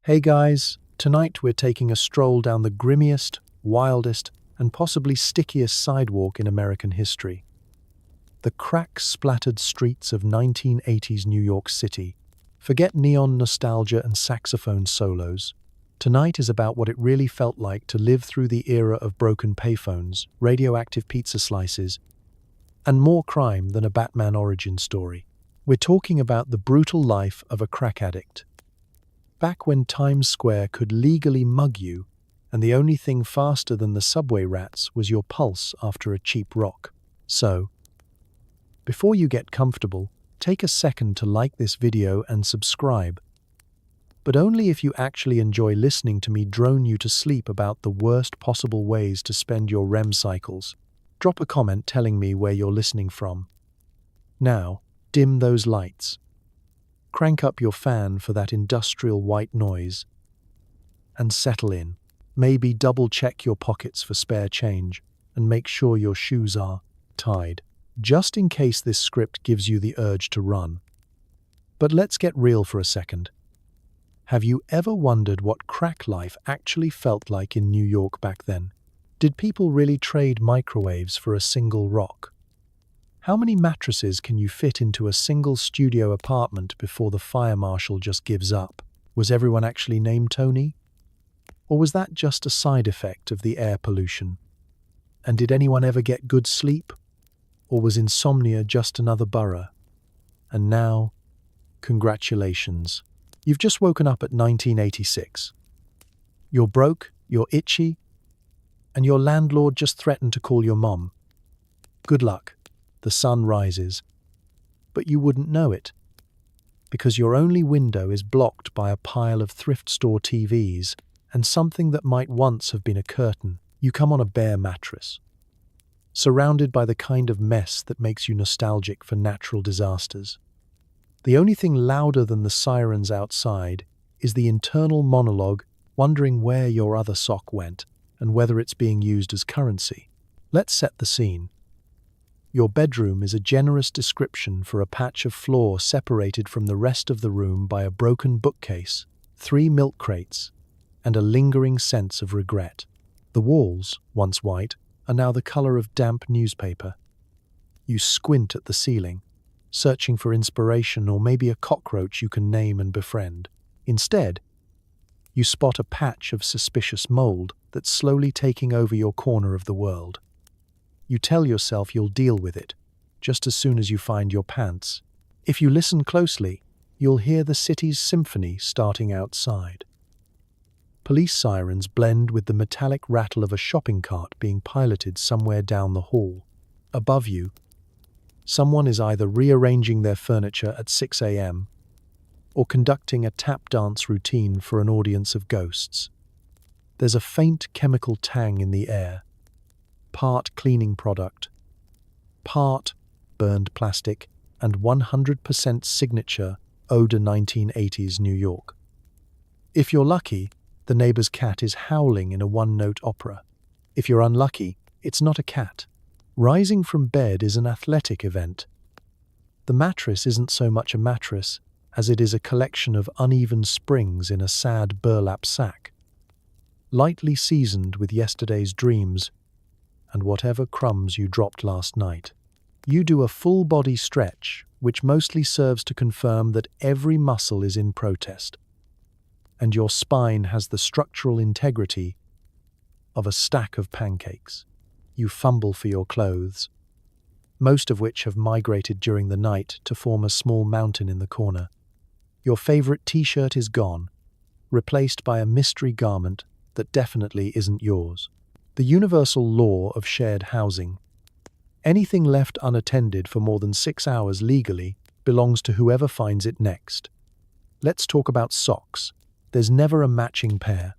Hey guys, tonight we're taking a stroll down the grimmiest, wildest, and possibly stickiest sidewalk in American history. The crack-splattered streets of 1980s New York City. Forget neon nostalgia and saxophone solos. Tonight is about what it really felt like to live through the era of broken payphones, radioactive pizza slices, and more crime than a Batman origin story. We're talking about the brutal life of a crack addict. Back when Times Square could legally mug you, and the only thing faster than the subway rats was your pulse after a cheap rock. So, before you get comfortable, take a second to like this video and subscribe. But only if you actually enjoy listening to me drone you to sleep about the worst possible ways to spend your REM cycles. Drop a comment telling me where you're listening from. Now, dim those lights. Crank up your fan for that industrial white noise. And settle in. Maybe double-check your pockets for spare change and make sure your shoes are tied, just in case this script gives you the urge to run. But let's get real for a second. Have you ever wondered what crack life actually felt like in New York back then? Did people really trade microwaves for a single rock? How many mattresses can you fit into a single studio apartment before the fire marshal just gives up? Was everyone actually named Tony? Or was that just a side effect of the air pollution? And did anyone ever get good sleep? Or was insomnia just another borough? And now, congratulations. You've just woken up at 1986. You're broke, you're itchy, and your landlord just threatened to call your mom. Good luck. The sun rises. But you wouldn't know it, because your only window is blocked by a pile of thrift store TVs and something that might once have been a curtain. You come on a bare mattress, surrounded by the kind of mess that makes you nostalgic for natural disasters. The only thing louder than the sirens outside is the internal monologue wondering where your other sock went and whether it's being used as currency. Let's set the scene. Your bedroom is a generous description for a patch of floor separated from the rest of the room by a broken bookcase, 3 milk crates, and a lingering sense of regret. The walls, once white, are now the color of damp newspaper. You squint at the ceiling, searching for inspiration or maybe a cockroach you can name and befriend. Instead, you spot a patch of suspicious mold that's slowly taking over your corner of the world. You tell yourself you'll deal with it, just as soon as you find your pants. If you listen closely, you'll hear the city's symphony starting outside. Police sirens blend with the metallic rattle of a shopping cart being piloted somewhere down the hall. Above you, someone is either rearranging their furniture at 6 a.m. or conducting a tap dance routine for an audience of ghosts. There's a faint chemical tang in the air, part cleaning product, part burned plastic, and 100% signature Ode to 1980s New York. If you're lucky, the neighbor's cat is howling in a one-note opera. If you're unlucky, it's not a cat. Rising from bed is an athletic event. The mattress isn't so much a mattress as it is a collection of uneven springs in a sad burlap sack, lightly seasoned with yesterday's dreams and whatever crumbs you dropped last night. You do a full-body stretch, which mostly serves to confirm that every muscle is in protest, and your spine has the structural integrity of a stack of pancakes. You fumble for your clothes, most of which have migrated during the night to form a small mountain in the corner. Your favorite t-shirt is gone, replaced by a mystery garment that definitely isn't yours. The universal law of shared housing. Anything left unattended for more than 6 hours legally belongs to whoever finds it next. Let's talk about socks. There's never a matching pair.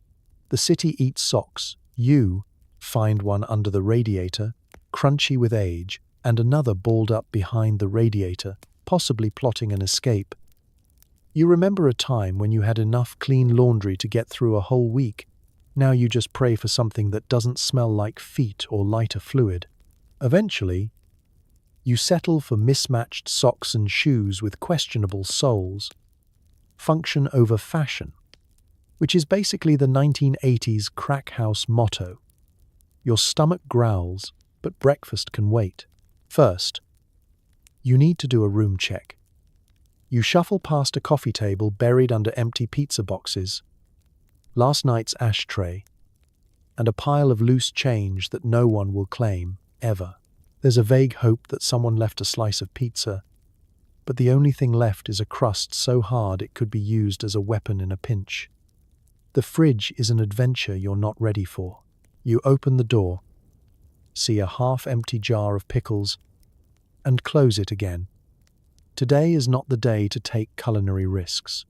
The city eats socks. You find one under the radiator, crunchy with age, and another balled up behind the radiator, possibly plotting an escape. You remember a time when you had enough clean laundry to get through a whole week. Now you just pray for something that doesn't smell like feet or lighter fluid. Eventually, you settle for mismatched socks and shoes with questionable soles. Function over fashion. which is basically the 1980s crack house motto. Your stomach growls, but breakfast can wait. First, you need to do a room check. You shuffle past a coffee table buried under empty pizza boxes, last night's ashtray, and a pile of loose change that no one will claim, ever. There's a vague hope that someone left a slice of pizza, but the only thing left is a crust so hard it could be used as a weapon in a pinch. The fridge is an adventure you're not ready for. You open the door, see a half-empty jar of pickles, and close it again. Today is not the day to take culinary risks.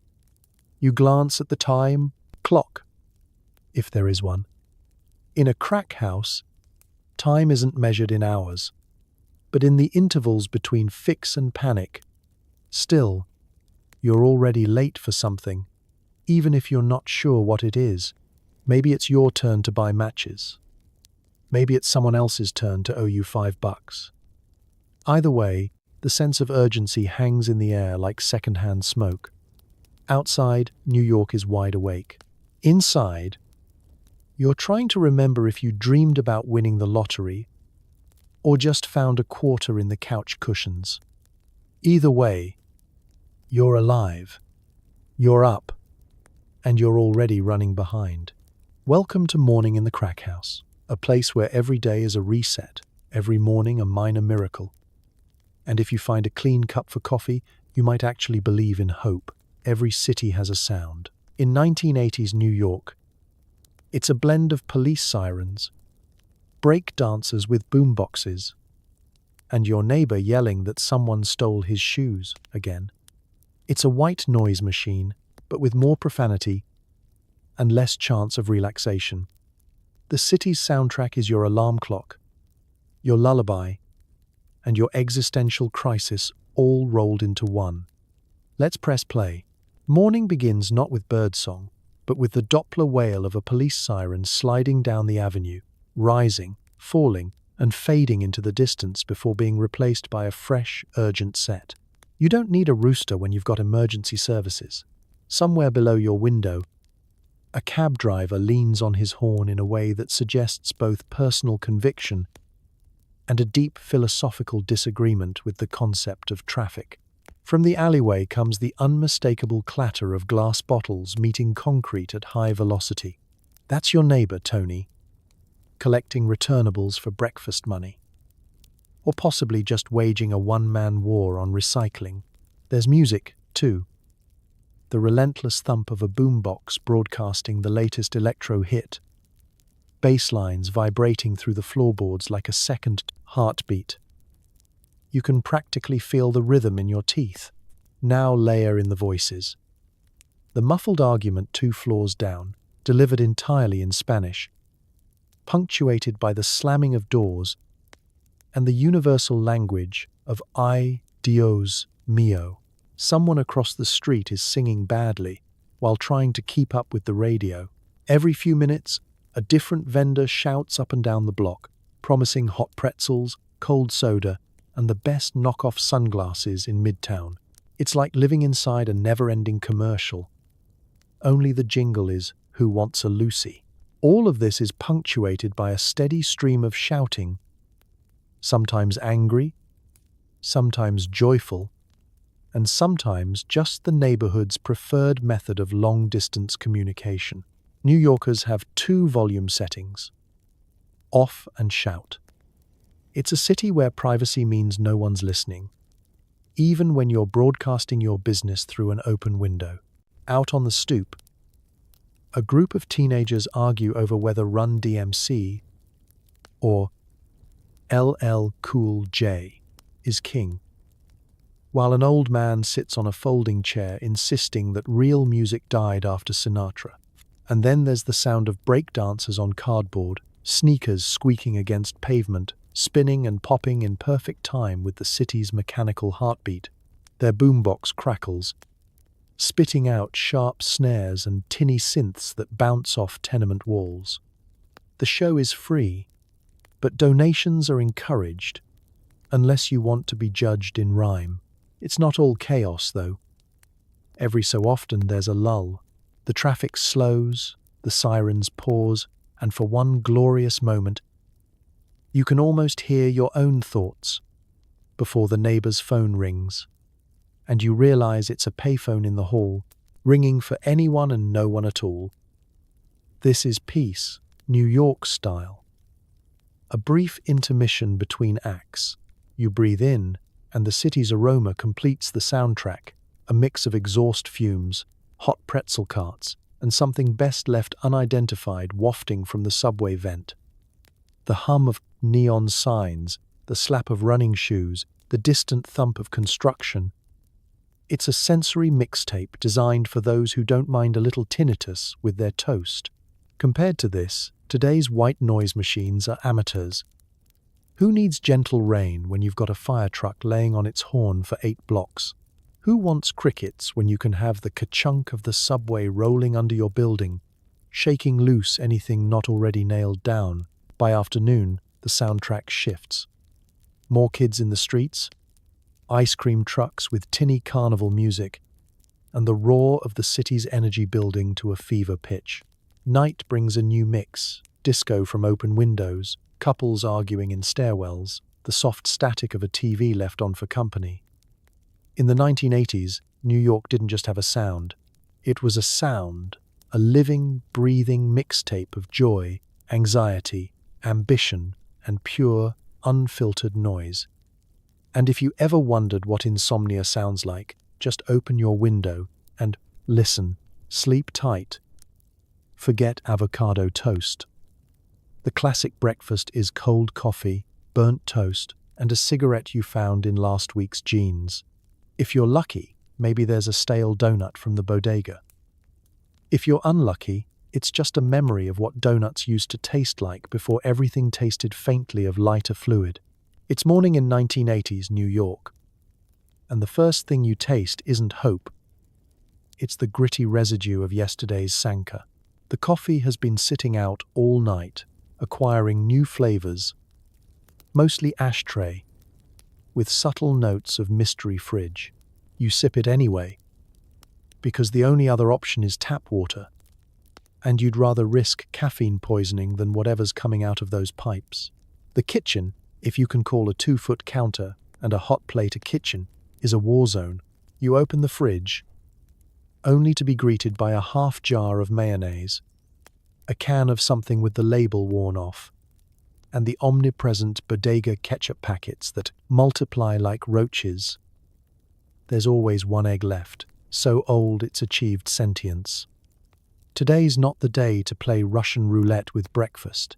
You glance at the clock, if there is one. In a crack house, time isn't measured in hours, but in the intervals between fix and panic. Still, you're already late for something, even if you're not sure what it is. Maybe it's your turn to buy matches. Maybe it's someone else's turn to owe you $5. Either way, the sense of urgency hangs in the air like secondhand smoke. Outside, New York is wide awake. Inside, you're trying to remember if you dreamed about winning the lottery or just found a quarter in the couch cushions. Either way, you're alive, you're up, and you're already running behind. Welcome to Morning in the Crack House, a place where every day is a reset, every morning a minor miracle. And if you find a clean cup for coffee, you might actually believe in hope. Every city has a sound. In 1980s New York, it's a blend of police sirens, break dancers with boomboxes, and your neighbor yelling that someone stole his shoes again. It's a white noise machine, but with more profanity and less chance of relaxation. The city's soundtrack is your alarm clock, your lullaby, and your existential crisis all rolled into one. Let's press play. Morning begins not with birdsong, but with the Doppler wail of a police siren sliding down the avenue, rising, falling, and fading into the distance before being replaced by a fresh, urgent set. You don't need a rooster when you've got emergency services. Somewhere below your window, a cab driver leans on his horn in a way that suggests both personal conviction and a deep philosophical disagreement with the concept of traffic. From the alleyway comes the unmistakable clatter of glass bottles meeting concrete at high velocity. That's your neighbor, Tony, collecting returnables for breakfast money. Or possibly just waging a one-man war on recycling. There's music, too. The relentless thump of a boombox broadcasting the latest electro hit. Bass lines vibrating through the floorboards like a second heartbeat. You can practically feel the rhythm in your teeth. Now layer in the voices. The muffled argument 2 floors down, delivered entirely in Spanish, punctuated by the slamming of doors and the universal language of "Ay, Dios mío." Someone across the street is singing badly while trying to keep up with the radio. Every few minutes, a different vendor shouts up and down the block, promising hot pretzels, cold soda, and the best knockoff sunglasses in Midtown. It's like living inside a never-ending commercial. Only the jingle is, "Who wants a Lucy?" All of this is punctuated by a steady stream of shouting, sometimes angry, sometimes joyful, and sometimes just the neighborhood's preferred method of long-distance communication. New Yorkers have 2 volume settings, off and shout. It's a city where privacy means no one's listening, even when you're broadcasting your business through an open window. Out on the stoop, a group of teenagers argue over whether Run DMC or LL Cool J is king, while an old man sits on a folding chair insisting that real music died after Sinatra. And then there's the sound of breakdancers on cardboard, sneakers squeaking against pavement, spinning and popping in perfect time with the city's mechanical heartbeat. Their boombox crackles, spitting out sharp snares and tinny synths that bounce off tenement walls. The show is free, but donations are encouraged, unless you want to be judged in rhyme. It's not all chaos, though. Every so often there's a lull, The traffic slows, the sirens pause, and for one glorious moment, you can almost hear your own thoughts before the neighbor's phone rings, and you realize it's a payphone in the hall, ringing for anyone and no one at all. This is peace, New York style. A brief intermission between acts. You breathe in, and the city's aroma completes the soundtrack, a mix of exhaust fumes, hot pretzel carts, and something best left unidentified wafting from the subway vent. The hum of neon signs, the slap of running shoes, the distant thump of construction. It's a sensory mixtape designed for those who don't mind a little tinnitus with their toast. Compared to this, today's white noise machines are amateurs. Who needs gentle rain when you've got a fire truck laying on its horn for 8 blocks? Who wants crickets when you can have the ka-chunk of the subway rolling under your building, shaking loose anything not already nailed down? By afternoon, the soundtrack shifts. More kids in the streets, ice cream trucks with tinny carnival music, and the roar of the city's energy building to a fever pitch. Night brings a new mix, disco from open windows, couples arguing in stairwells, the soft static of a TV left on for company. In the 1980s, New York didn't just have a sound. It was a sound, a living, breathing mixtape of joy, anxiety, ambition, and pure, unfiltered noise. And if you ever wondered what insomnia sounds like, just open your window and listen. Sleep tight. Forget avocado toast. The classic breakfast is cold coffee, burnt toast, and a cigarette you found in last week's jeans. If you're lucky, maybe there's a stale donut from the bodega. If you're unlucky, it's just a memory of what donuts used to taste like before everything tasted faintly of lighter fluid. It's morning in 1980s New York, and the first thing you taste isn't hope. It's the gritty residue of yesterday's Sanka. The coffee has been sitting out all night, acquiring new flavors, mostly ashtray, with subtle notes of mystery fridge. You sip it anyway, because the only other option is tap water, and you'd rather risk caffeine poisoning than whatever's coming out of those pipes. The kitchen, if you can call a 2-foot counter and a hot plate a kitchen, is a war zone. You open the fridge, only to be greeted by a half jar of mayonnaise, a can of something with the label worn off, and the omnipresent bodega ketchup packets that multiply like roaches. There's always one egg left, so old it's achieved sentience. Today's not the day to play Russian roulette with breakfast.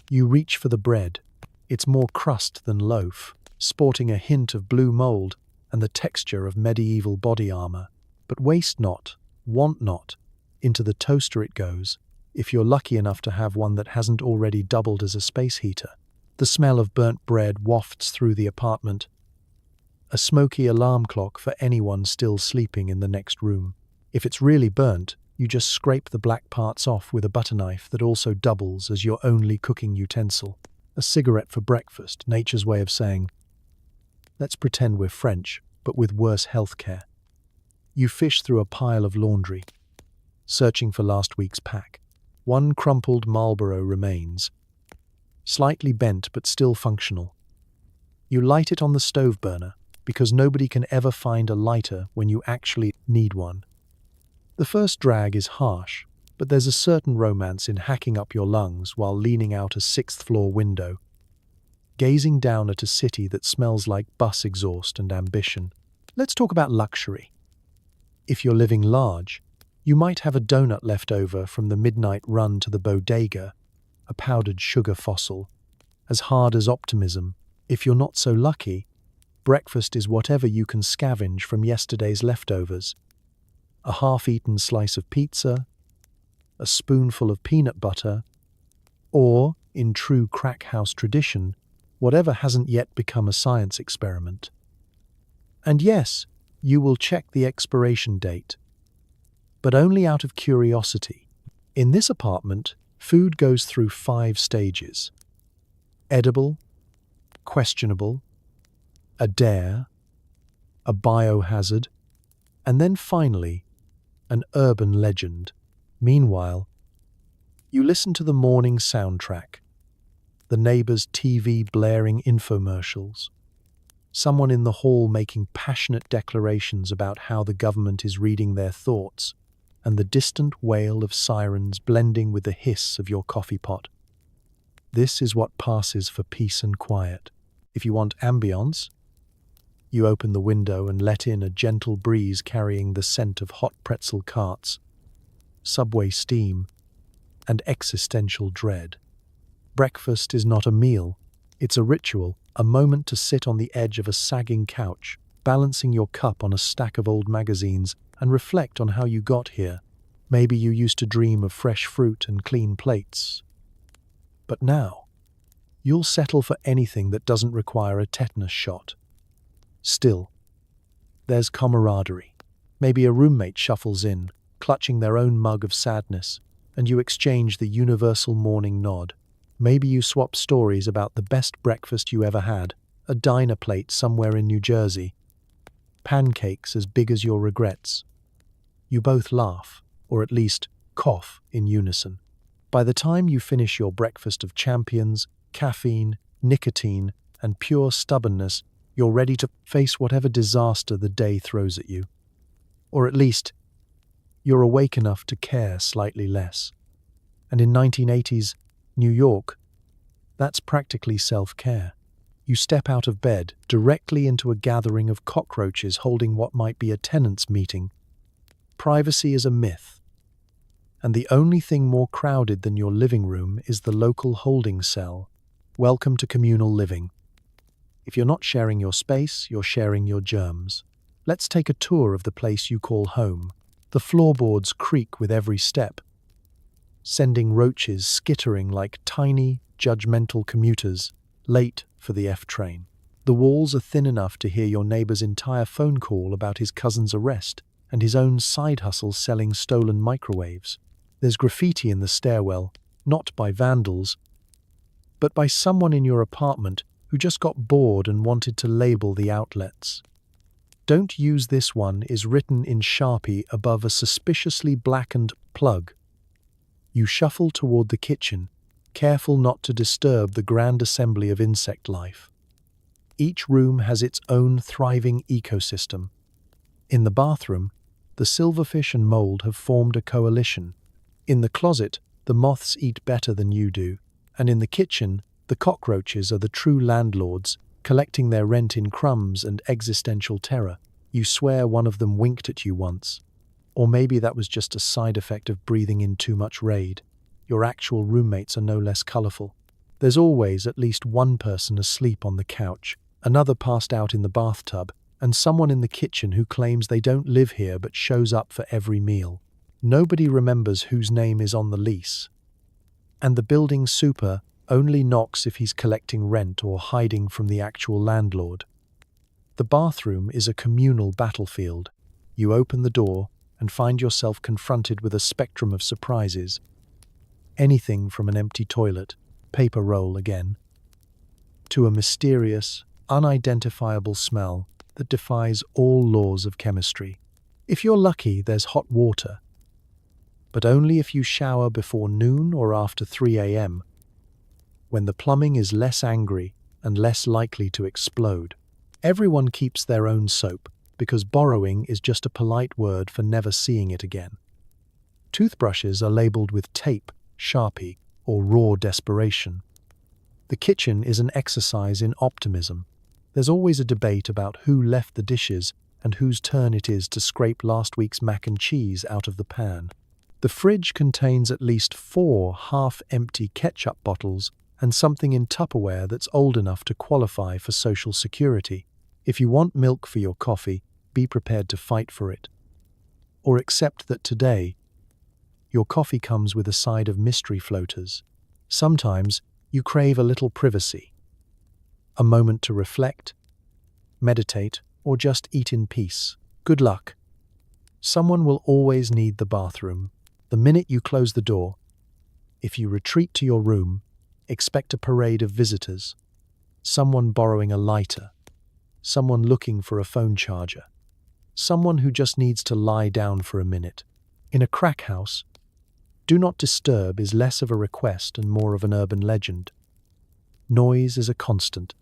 You reach for the bread. It's more crust than loaf, sporting a hint of blue mold and the texture of medieval body armor. But waste not, want not. Into the toaster it goes, if you're lucky enough to have one that hasn't already doubled as a space heater. The smell of burnt bread wafts through the apartment, a smoky alarm clock for anyone still sleeping in the next room. If it's really burnt, you just scrape the black parts off with a butter knife that also doubles as your only cooking utensil. A cigarette for breakfast, nature's way of saying, let's pretend we're French, but with worse healthcare. You fish through a pile of laundry, searching for last week's pack. One crumpled Marlboro remains, slightly bent but still functional. You light it on the stove burner, because nobody can ever find a lighter when you actually need one. The first drag is harsh, but there's a certain romance in hacking up your lungs while leaning out a 6th-floor window, gazing down at a city that smells like bus exhaust and ambition. Let's talk about luxury. If you're living large, you might have a donut left over from the midnight run to the bodega, a powdered sugar fossil, as hard as optimism. If you're not so lucky, breakfast is whatever you can scavenge from yesterday's leftovers. A half-eaten slice of pizza, a spoonful of peanut butter, or, in true crack house tradition, whatever hasn't yet become a science experiment. And yes, you will check the expiration date, but only out of curiosity. In this apartment, food goes through 5 stages: edible, questionable, a dare, a biohazard, and then finally, an urban legend. Meanwhile, you listen to the morning soundtrack, the neighbor's TV blaring infomercials, someone in the hall making passionate declarations about how the government is reading their thoughts, and the distant wail of sirens blending with the hiss of your coffee pot. This is what passes for peace and quiet. If you want ambience, you open the window and let in a gentle breeze carrying the scent of hot pretzel carts, subway steam, and existential dread. Breakfast is not a meal, it's a ritual, a moment to sit on the edge of a sagging couch, balancing your cup on a stack of old magazines, and reflect on how you got here. Maybe you used to dream of fresh fruit and clean plates. But now, you'll settle for anything that doesn't require a tetanus shot. Still, there's camaraderie. Maybe a roommate shuffles in, clutching their own mug of sadness, and you exchange the universal morning nod. Maybe you swap stories about the best breakfast you ever had, a diner plate somewhere in New Jersey, pancakes as big as your regrets. You both laugh, or at least cough in unison. By the time you finish your breakfast of champions, caffeine, nicotine, and pure stubbornness, you're ready to face whatever disaster the day throws at you. Or at least, you're awake enough to care slightly less. And in 1980s New York, that's practically self-care. You step out of bed directly into a gathering of cockroaches holding what might be a tenants' meeting. Privacy is a myth, and the only thing more crowded than your living room is the local holding cell. Welcome to communal living. If you're not sharing your space, you're sharing your germs. Let's take a tour of the place you call home. The floorboards creak with every step, sending roaches skittering like tiny, judgmental commuters, late for the F train. The walls are thin enough to hear your neighbor's entire phone call about his cousin's arrest and his own side hustle selling stolen microwaves. There's graffiti in the stairwell, not by vandals, but by someone in your apartment who just got bored and wanted to label the outlets. "Don't use this one" is written in Sharpie above a suspiciously blackened plug. You shuffle toward the kitchen, careful not to disturb the grand assembly of insect life. Each room has its own thriving ecosystem. In the bathroom, the silverfish and mold have formed a coalition. In the closet, the moths eat better than you do. And in the kitchen, the cockroaches are the true landlords, collecting their rent in crumbs and existential terror. You swear one of them winked at you once. Or maybe that was just a side effect of breathing in too much Raid. Your actual roommates are no less colorful. There's always at least one person asleep on the couch, another passed out in the bathtub, and someone in the kitchen who claims they don't live here but shows up for every meal. Nobody remembers whose name is on the lease. And the building super only knocks if he's collecting rent or hiding from the actual landlord. The bathroom is a communal battlefield. You open the door and find yourself confronted with a spectrum of surprises. Anything from an empty toilet, paper roll again, to a mysterious, unidentifiable smell that defies all laws of chemistry. If you're lucky, there's hot water, but only if you shower before noon or after 3 a.m., when the plumbing is less angry and less likely to explode. Everyone keeps their own soap, because borrowing is just a polite word for never seeing it again. Toothbrushes are labeled with tape, Sharpie, or raw desperation. The kitchen is an exercise in optimism. There's always a debate about who left the dishes and whose turn it is to scrape last week's mac and cheese out of the pan. The fridge contains at least 4 half-empty ketchup bottles and something in Tupperware that's old enough to qualify for Social Security. If you want milk for your coffee, be prepared to fight for it. Or accept that today, your coffee comes with a side of mystery floaters. Sometimes you crave a little privacy, a moment to reflect, meditate, or just eat in peace. Good luck. Someone will always need the bathroom. The minute you close the door, if you retreat to your room, expect a parade of visitors. Someone borrowing a lighter, someone looking for a phone charger, someone who just needs to lie down for a minute. In a crack house, do not disturb is less of a request and more of an urban legend. Noise is a constant.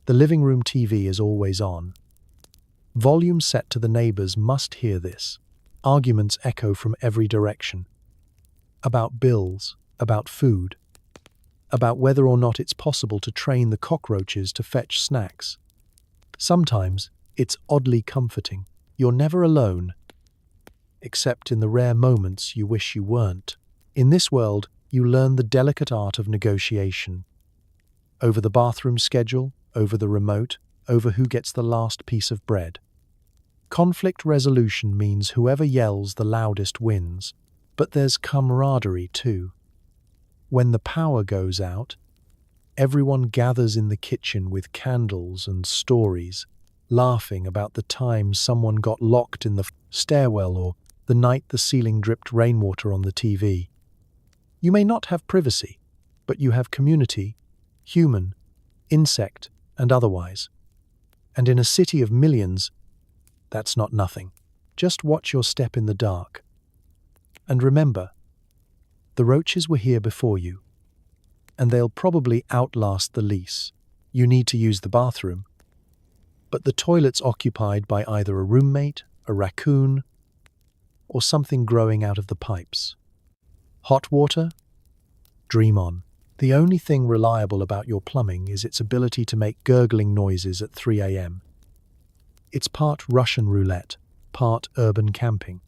The living room TV is always on. Volume set to the neighbors must hear this. Arguments echo from every direction. About bills, about food, about whether or not it's possible to train the cockroaches to fetch snacks. Sometimes it's oddly comforting. You're never alone, except in the rare moments you wish you weren't. In this world, you learn the delicate art of negotiation. Over the bathroom schedule, over the remote, over who gets the last piece of bread. Conflict resolution means whoever yells the loudest wins, but there's camaraderie too. When the power goes out, everyone gathers in the kitchen with candles and stories, laughing about the time someone got locked in the stairwell or the night the ceiling dripped rainwater on the TV. You may not have privacy, but you have community, human, insect, and otherwise. And in a city of millions, that's not nothing. Just watch your step in the dark. And remember, the roaches were here before you, and they'll probably outlast the lease. You need to use the bathroom, but the toilet's occupied by either a roommate, a raccoon, or something growing out of the pipes. Hot water? Dream on. The only thing reliable about your plumbing is its ability to make gurgling noises at 3 a.m. It's part Russian roulette, part urban camping.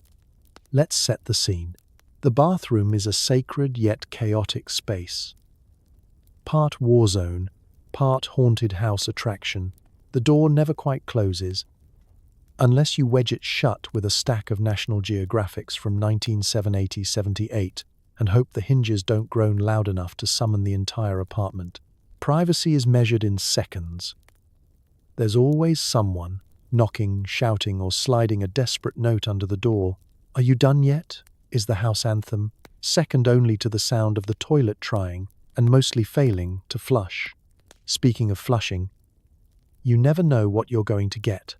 Let's set the scene. The bathroom is a sacred yet chaotic space. Part war zone, part haunted house attraction. The door never quite closes, unless you wedge it shut with a stack of National Geographics from 1978 and hope the hinges don't groan loud enough to summon the entire apartment. Privacy is measured in seconds. There's always someone knocking, shouting, or sliding a desperate note under the door. Are you done yet? Is the house anthem, second only to the sound of the toilet trying, and mostly failing, to flush. Speaking of flushing, you never know what you're going to get.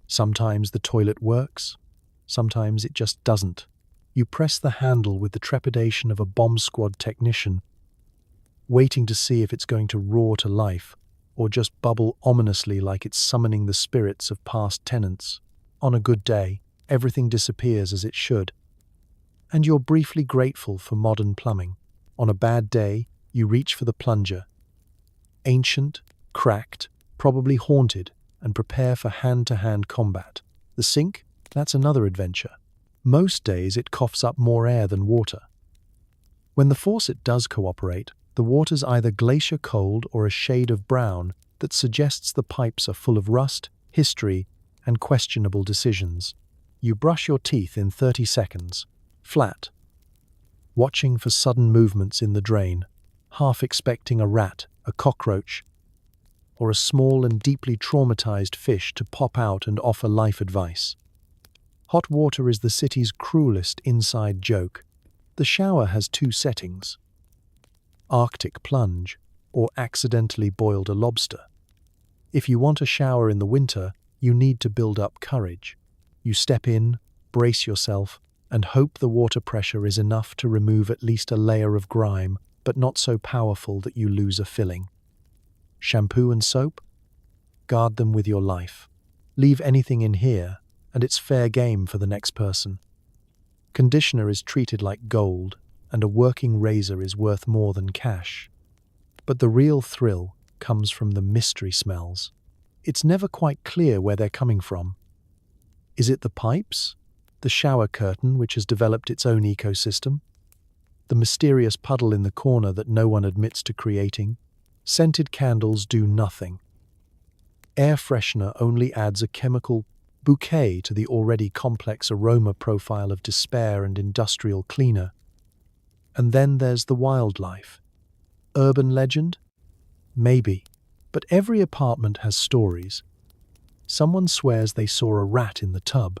Sometimes the toilet works, sometimes it just doesn't. You press the handle with the trepidation of a bomb squad technician, waiting to see if it's going to roar to life, or just bubble ominously like it's summoning the spirits of past tenants. On a good day, everything disappears as it should, and you're briefly grateful for modern plumbing. On a bad day, you reach for the plunger. Ancient, cracked, probably haunted, and prepare for hand-to-hand combat. The sink? That's another adventure. Most days it coughs up more air than water. When the faucet does cooperate, the water's either glacier cold or a shade of brown that suggests the pipes are full of rust, history, and questionable decisions. You brush your teeth in 30 seconds, flat, watching for sudden movements in the drain, half expecting a rat, a cockroach, or a small and deeply traumatized fish to pop out and offer life advice. Hot water is the city's cruelest inside joke. The shower has two settings: Arctic plunge, or accidentally boiled a lobster. If you want a shower in the winter, you need to build up courage. You step in, brace yourself, and hope the water pressure is enough to remove at least a layer of grime, but not so powerful that you lose a filling. Shampoo and soap? Guard them with your life. Leave anything in here, and it's fair game for the next person. Conditioner is treated like gold, and a working razor is worth more than cash. But the real thrill comes from the mystery smells. It's never quite clear where they're coming from. Is it the pipes? The shower curtain, which has developed its own ecosystem? The mysterious puddle in the corner that no one admits to creating? Scented candles do nothing. Air freshener only adds a chemical bouquet to the already complex aroma profile of despair and industrial cleaner. And then there's the wildlife. Urban legend? Maybe. But every apartment has stories. Someone swears they saw a rat in the tub.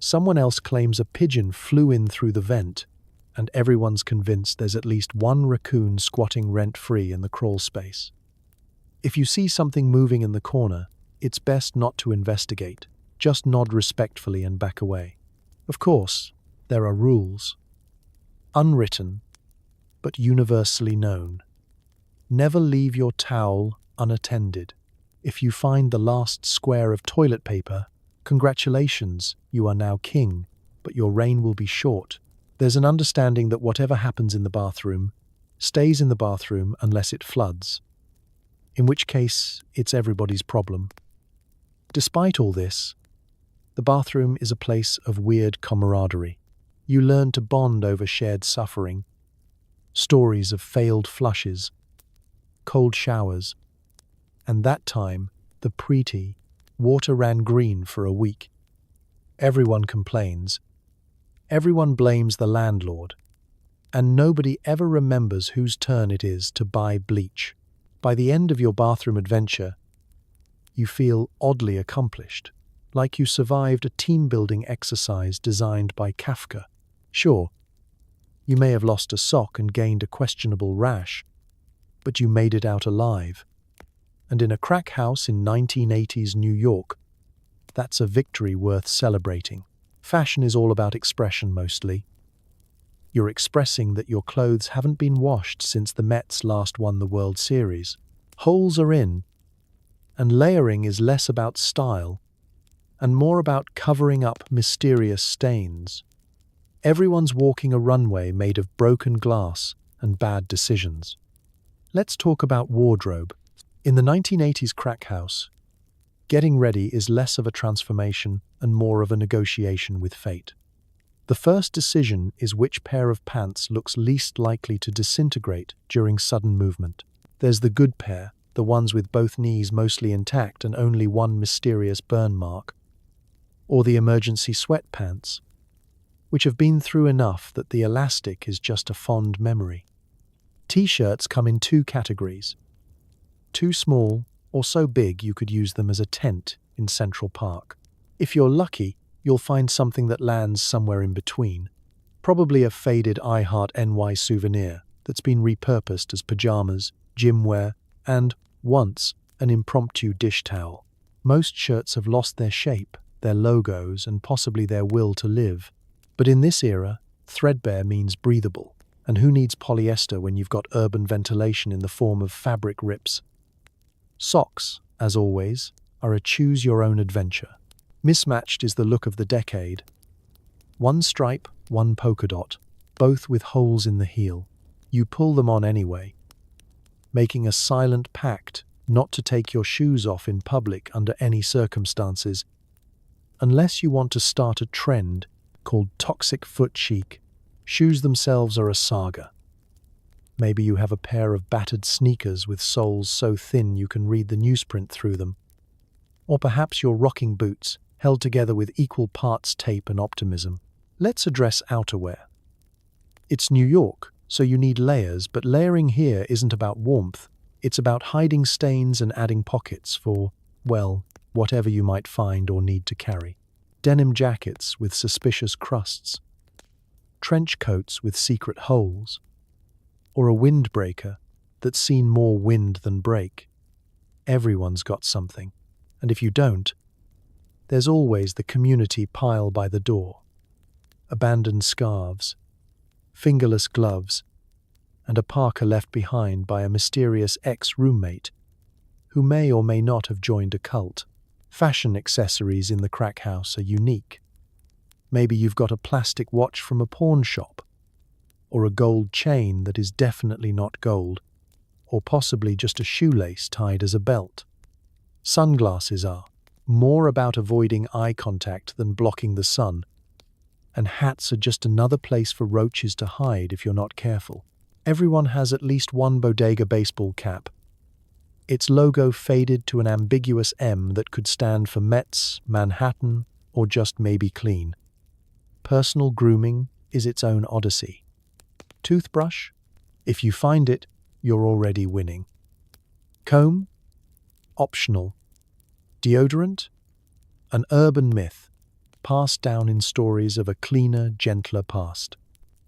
Someone else claims a pigeon flew in through the vent, and everyone's convinced there's at least one raccoon squatting rent-free in the crawl space. If you see something moving in the corner, it's best not to investigate. Just nod respectfully and back away. Of course, there are rules. Unwritten, but universally known. Never leave your towel unattended. If you find the last square of toilet paper, congratulations, you are now king, but your reign will be short. There's an understanding that whatever happens in the bathroom stays in the bathroom unless it floods, in which case it's everybody's problem. Despite all this, the bathroom is a place of weird camaraderie. You learn to bond over shared suffering, stories of failed flushes, cold showers, and that time, the pretty, water ran green for a week. Everyone complains, everyone blames the landlord, and nobody ever remembers whose turn it is to buy bleach. By the end of your bathroom adventure, you feel oddly accomplished, like you survived a team-building exercise designed by Kafka. Sure, you may have lost a sock and gained a questionable rash, but you made it out alive. And in a crack house in 1980s New York, that's a victory worth celebrating. Fashion is all about expression mostly. You're expressing that your clothes haven't been washed since the Mets last won the World Series. Holes are in, and layering is less about style and more about covering up mysterious stains. Everyone's walking a runway made of broken glass and bad decisions. Let's talk about wardrobe. In the 1980s crack house, getting ready is less of a transformation and more of a negotiation with fate. The first decision is which pair of pants looks least likely to disintegrate during sudden movement. There's the good pair, the ones with both knees mostly intact and only one mysterious burn mark, or the emergency sweatpants, which have been through enough that the elastic is just a fond memory. T-shirts come in two categories. Too small or so big you could use them as a tent in Central Park. If you're lucky, you'll find something that lands somewhere in between. Probably a faded I Heart NY souvenir that's been repurposed as pajamas, gym wear, and, once, an impromptu dish towel. Most shirts have lost their shape, their logos, and possibly their will to live. But in this era, threadbare means breathable. And who needs polyester when you've got urban ventilation in the form of fabric rips? Socks, as always, are a choose-your-own adventure. Mismatched is the look of the decade. One stripe, one polka dot, both with holes in the heel. You pull them on anyway, making a silent pact not to take your shoes off in public under any circumstances, unless you want to start a trend called toxic foot chic. Shoes themselves are a saga. Maybe you have a pair of battered sneakers with soles so thin you can read the newsprint through them. Or perhaps you're rocking boots, held together with equal parts tape and optimism. Let's address outerwear. It's New York, so you need layers, but layering here isn't about warmth. It's about hiding stains and adding pockets for, well, whatever you might find or need to carry. Denim jackets with suspicious crusts, trench coats with secret holes, or a windbreaker that's seen more wind than break. Everyone's got something, and if you don't, there's always the community pile by the door. Abandoned scarves, fingerless gloves, and a parka left behind by a mysterious ex-roommate who may or may not have joined a cult. Fashion accessories in the crack house are unique. Maybe you've got a plastic watch from a pawn shop, or a gold chain that is definitely not gold, or possibly just a shoelace tied as a belt. Sunglasses are more about avoiding eye contact than blocking the sun, and hats are just another place for roaches to hide if you're not careful. Everyone has at least one bodega baseball cap, its logo faded to an ambiguous M that could stand for Mets, Manhattan, or just maybe clean. Personal grooming is its own odyssey. Toothbrush? If you find it, you're already winning. Comb? Optional. Deodorant? An urban myth, passed down in stories of a cleaner, gentler past.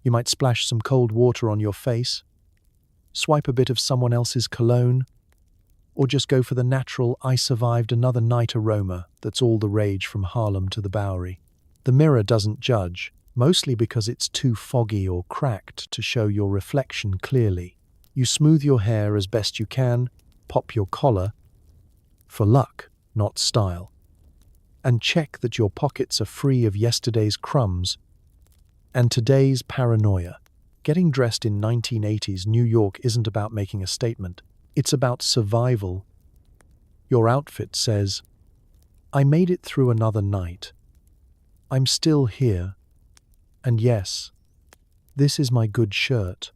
You might splash some cold water on your face, swipe a bit of someone else's cologne, or just go for the natural I survived another night aroma that's all the rage from Harlem to the Bowery. The mirror doesn't judge, mostly because it's too foggy or cracked to show your reflection clearly. You smooth your hair as best you can, pop your collar, for luck, not style, and check that your pockets are free of yesterday's crumbs and today's paranoia. Getting dressed in 1980s New York isn't about making a statement. It's about survival. Your outfit says, "I made it through another night. I'm still here. And yes, this is my good shirt."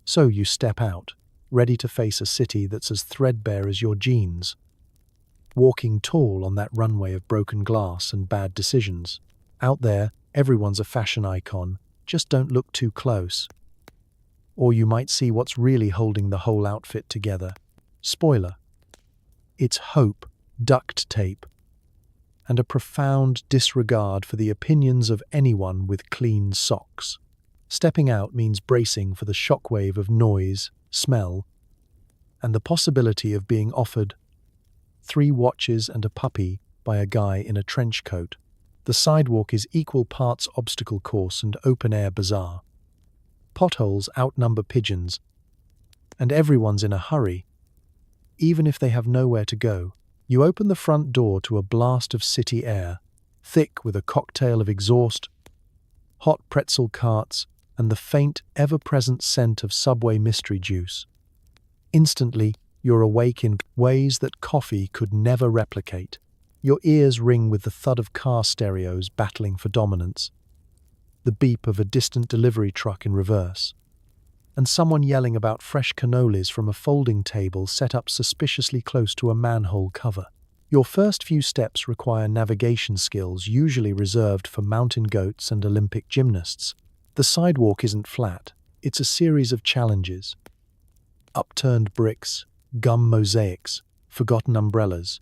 So you step out, ready to face a city that's as threadbare as your jeans, walking tall on that runway of broken glass and bad decisions. Out there, everyone's a fashion icon, just don't look too close. Or you might see what's really holding the whole outfit together. Spoiler. It's hope, duct tape, and a profound disregard for the opinions of anyone with clean socks. Stepping out means bracing for the shockwave of noise, smell, and the possibility of being offered 3 watches and a puppy by a guy in a trench coat. The sidewalk is equal parts obstacle course and open-air bazaar. Potholes outnumber pigeons, and everyone's in a hurry, even if they have nowhere to go. You open the front door to a blast of city air, thick with a cocktail of exhaust, hot pretzel carts, and the faint, ever-present scent of Subway mystery juice. Instantly, you're awake in ways that coffee could never replicate. Your ears ring with the thud of car stereos battling for dominance, the beep of a distant delivery truck in reverse, and someone yelling about fresh cannolis from a folding table set up suspiciously close to a manhole cover. Your first few steps require navigation skills usually reserved for mountain goats and Olympic gymnasts. The sidewalk isn't flat, it's a series of challenges. Upturned bricks, gum mosaics, forgotten umbrellas,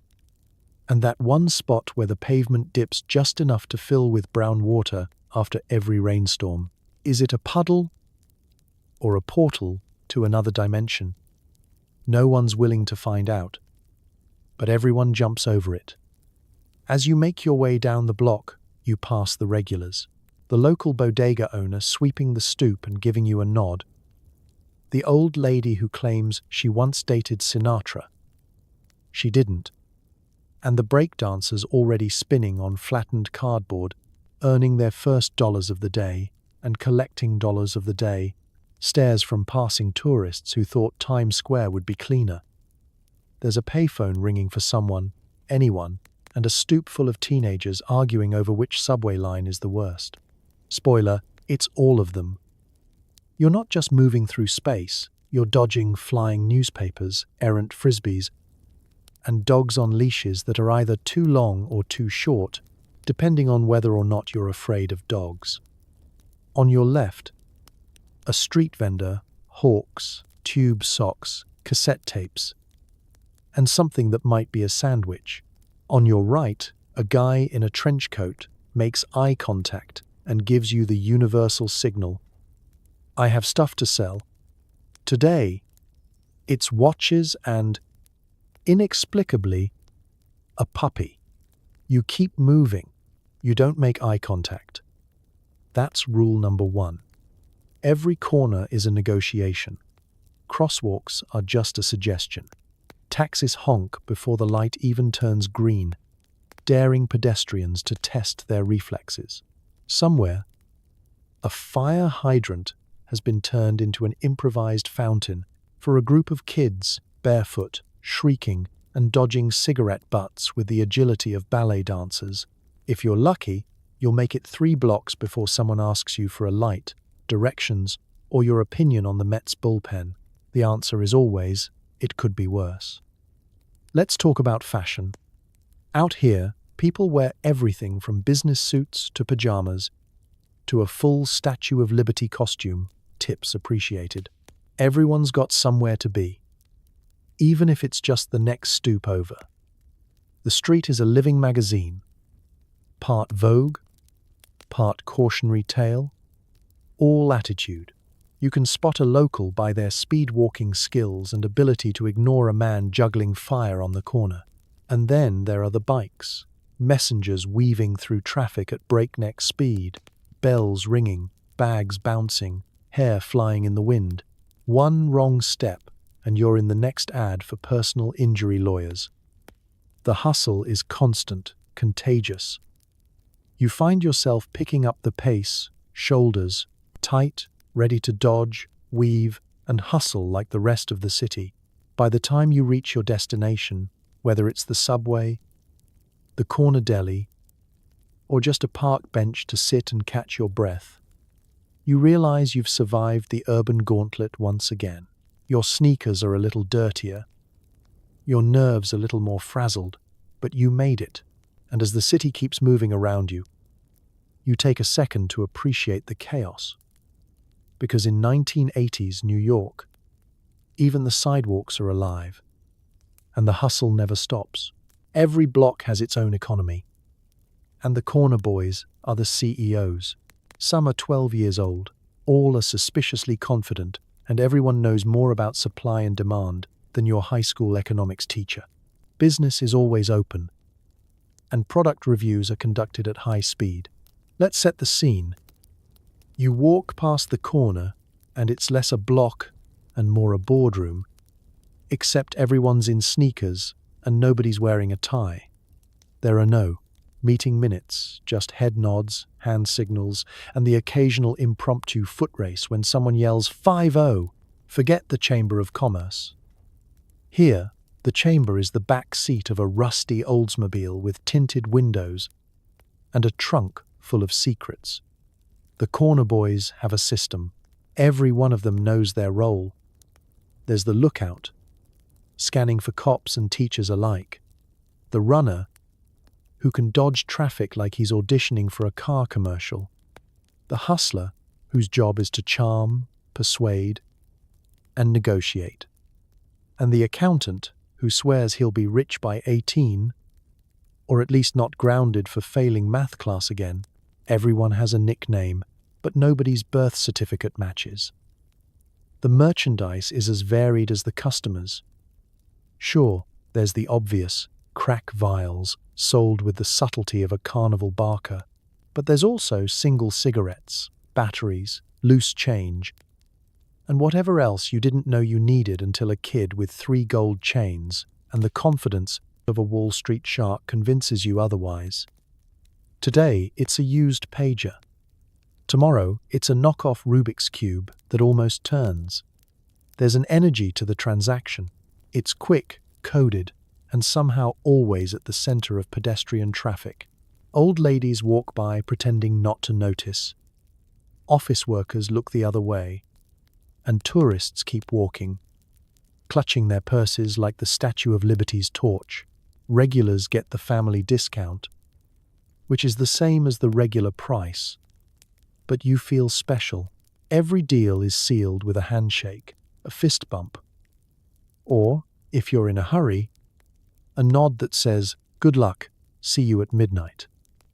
and that one spot where the pavement dips just enough to fill with brown water after every rainstorm. Is it a puddle or a portal to another dimension? No one's willing to find out, but everyone jumps over it. As you make your way down the block, you pass the regulars. The local bodega owner sweeping the stoop and giving you a nod. The old lady who claims she once dated Sinatra. She didn't. And the breakdancers already spinning on flattened cardboard, earning their first dollars of the day and collecting dollars of the day, stares from passing tourists who thought Times Square would be cleaner. There's a payphone ringing for someone, anyone, and a stoop full of teenagers arguing over which subway line is the worst. Spoiler, it's all of them. You're not just moving through space, you're dodging flying newspapers, errant frisbees, and dogs on leashes that are either too long or too short, depending on whether or not you're afraid of dogs. On your left, a street vendor, hawks, tube socks, cassette tapes, and something that might be a sandwich. On your right, a guy in a trench coat makes eye contact and gives you the universal signal, "I have stuff to sell." Today, it's watches and, inexplicably, a puppy. You keep moving. You don't make eye contact. That's rule number 1. Every corner is a negotiation. Crosswalks are just a suggestion. Taxis honk before the light even turns green, daring pedestrians to test their reflexes. Somewhere, a fire hydrant has been turned into an improvised fountain for a group of kids, barefoot, shrieking, and dodging cigarette butts with the agility of ballet dancers. If you're lucky, you'll make it 3 blocks before someone asks you for a light, directions, or your opinion on the Mets bullpen. The answer is always, it could be worse. Let's talk about fashion. Out here, people wear everything from business suits to pajamas to a full Statue of Liberty costume, tips appreciated. Everyone's got somewhere to be, even if it's just the next stoop over. The street is a living magazine, part Vogue, part cautionary tale, all attitude. You can spot a local by their speed-walking skills and ability to ignore a man juggling fire on the corner. And then there are the bikes. messengers weaving through traffic at breakneck speed, bells ringing, bags bouncing, hair flying in the wind. One wrong step, and you're in the next ad for personal injury lawyers. The hustle is constant, contagious. You find yourself picking up the pace, shoulders tight, ready to dodge, weave, and hustle like the rest of the city. By the time you reach your destination, whether it's the subway, the corner deli, or just a park bench to sit and catch your breath, you realize you've survived the urban gauntlet once again. Your sneakers are a little dirtier, your nerves a little more frazzled, but you made it. And as the city keeps moving around you, you take a second to appreciate the chaos. Because in 1980s New York, even the sidewalks are alive, and the hustle never stops. Every block has its own economy, and the corner boys are the CEOs. Some are 12 years old, all are suspiciously confident, and everyone knows more about supply and demand than your high school economics teacher. Business is always open, and product reviews are conducted at high speed. Let's set the scene. You walk past the corner, and it's less a block and more a boardroom, except everyone's in sneakers and nobody's wearing a tie. There are no meeting minutes, just head nods, hand signals, and the occasional impromptu foot race when someone yells 5-0. Forget the Chamber of Commerce. Here, the chamber is the back seat of a rusty Oldsmobile with tinted windows and a trunk full of secrets. The corner boys have a system. Every one of them knows their role. There's the lookout, scanning for cops and teachers alike. The runner, who can dodge traffic like he's auditioning for a car commercial. The hustler, whose job is to charm, persuade, and negotiate. And the accountant, who swears he'll be rich by 18, or at least not grounded for failing math class again. Everyone has a nickname, but nobody's birth certificate matches. The merchandise is as varied as the customers. Sure, there's the obvious, crack vials sold with the subtlety of a carnival barker, but there's also single cigarettes, batteries, loose change, and whatever else you didn't know you needed until a kid with 3 gold chains and the confidence of a Wall Street shark convinces you otherwise. Today, it's a used pager. Tomorrow, it's a knockoff Rubik's Cube that almost turns. There's an energy to the transaction. It's quick, coded, and somehow always at the center of pedestrian traffic. Old ladies walk by pretending not to notice. Office workers look the other way, and tourists keep walking, clutching their purses like the Statue of Liberty's torch. Regulars get the family discount, which is the same as the regular price, but you feel special. Every deal is sealed with a handshake, a fist bump, or, if you're in a hurry, a nod that says, "Good luck, see you at midnight."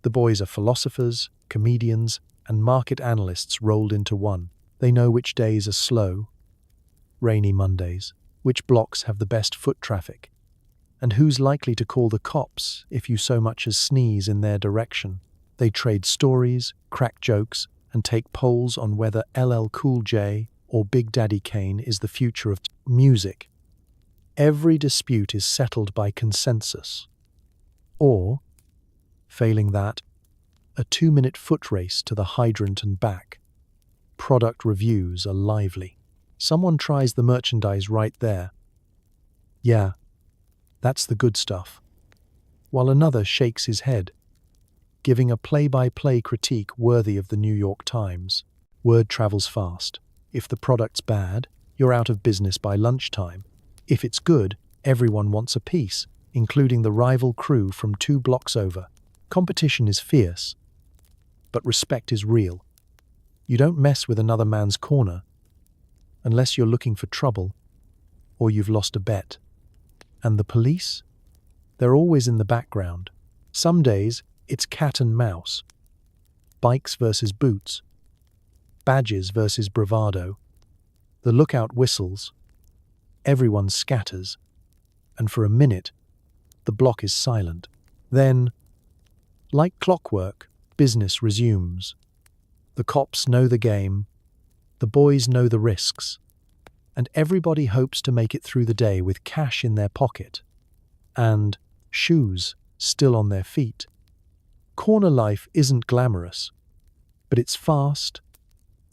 The boys are philosophers, comedians, and market analysts rolled into one. They know which days are slow, rainy Mondays, which blocks have the best foot traffic, and who's likely to call the cops if you so much as sneeze in their direction. They trade stories, crack jokes, and take polls on whether LL Cool J or Big Daddy Kane is the future of music. Every dispute is settled by consensus. Or, failing that, a 2-minute foot race to the hydrant and back. Product reviews are lively. Someone tries the merchandise right there. Yeah, that's the good stuff. While another shakes his head, giving a play-by-play critique worthy of the New York Times. Word travels fast. If the product's bad, you're out of business by lunchtime. If it's good, everyone wants a piece, including the rival crew from 2 blocks over. Competition is fierce, but respect is real. You don't mess with another man's corner unless you're looking for trouble or you've lost a bet. And the police? They're always in the background. Some days, it's cat and mouse. Bikes versus boots. Badges versus bravado. The lookout whistles. Everyone scatters. And for a minute, the block is silent. Then, Like clockwork, business resumes. The cops know the game, the boys know the risks, and everybody hopes to make it through the day with cash in their pocket and shoes still on their feet. Corner life isn't glamorous, but it's fast,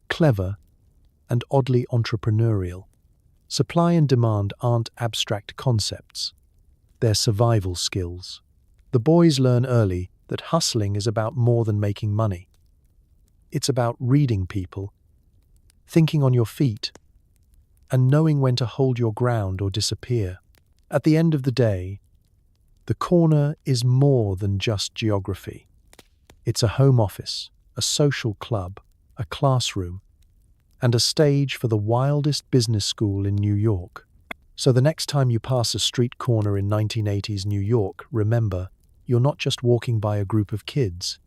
clever, and oddly entrepreneurial. Supply and demand aren't abstract concepts, they're survival skills. The boys learn early that hustling is about more than making money. It's about reading people, thinking on your feet, and knowing when to hold your ground or disappear. At the end of the day, the corner is more than just geography. It's a home office, a social club, a classroom, and a stage for the wildest business school in New York. So the next time you pass a street corner in 1980s New York, remember, you're not just walking by a group of kids.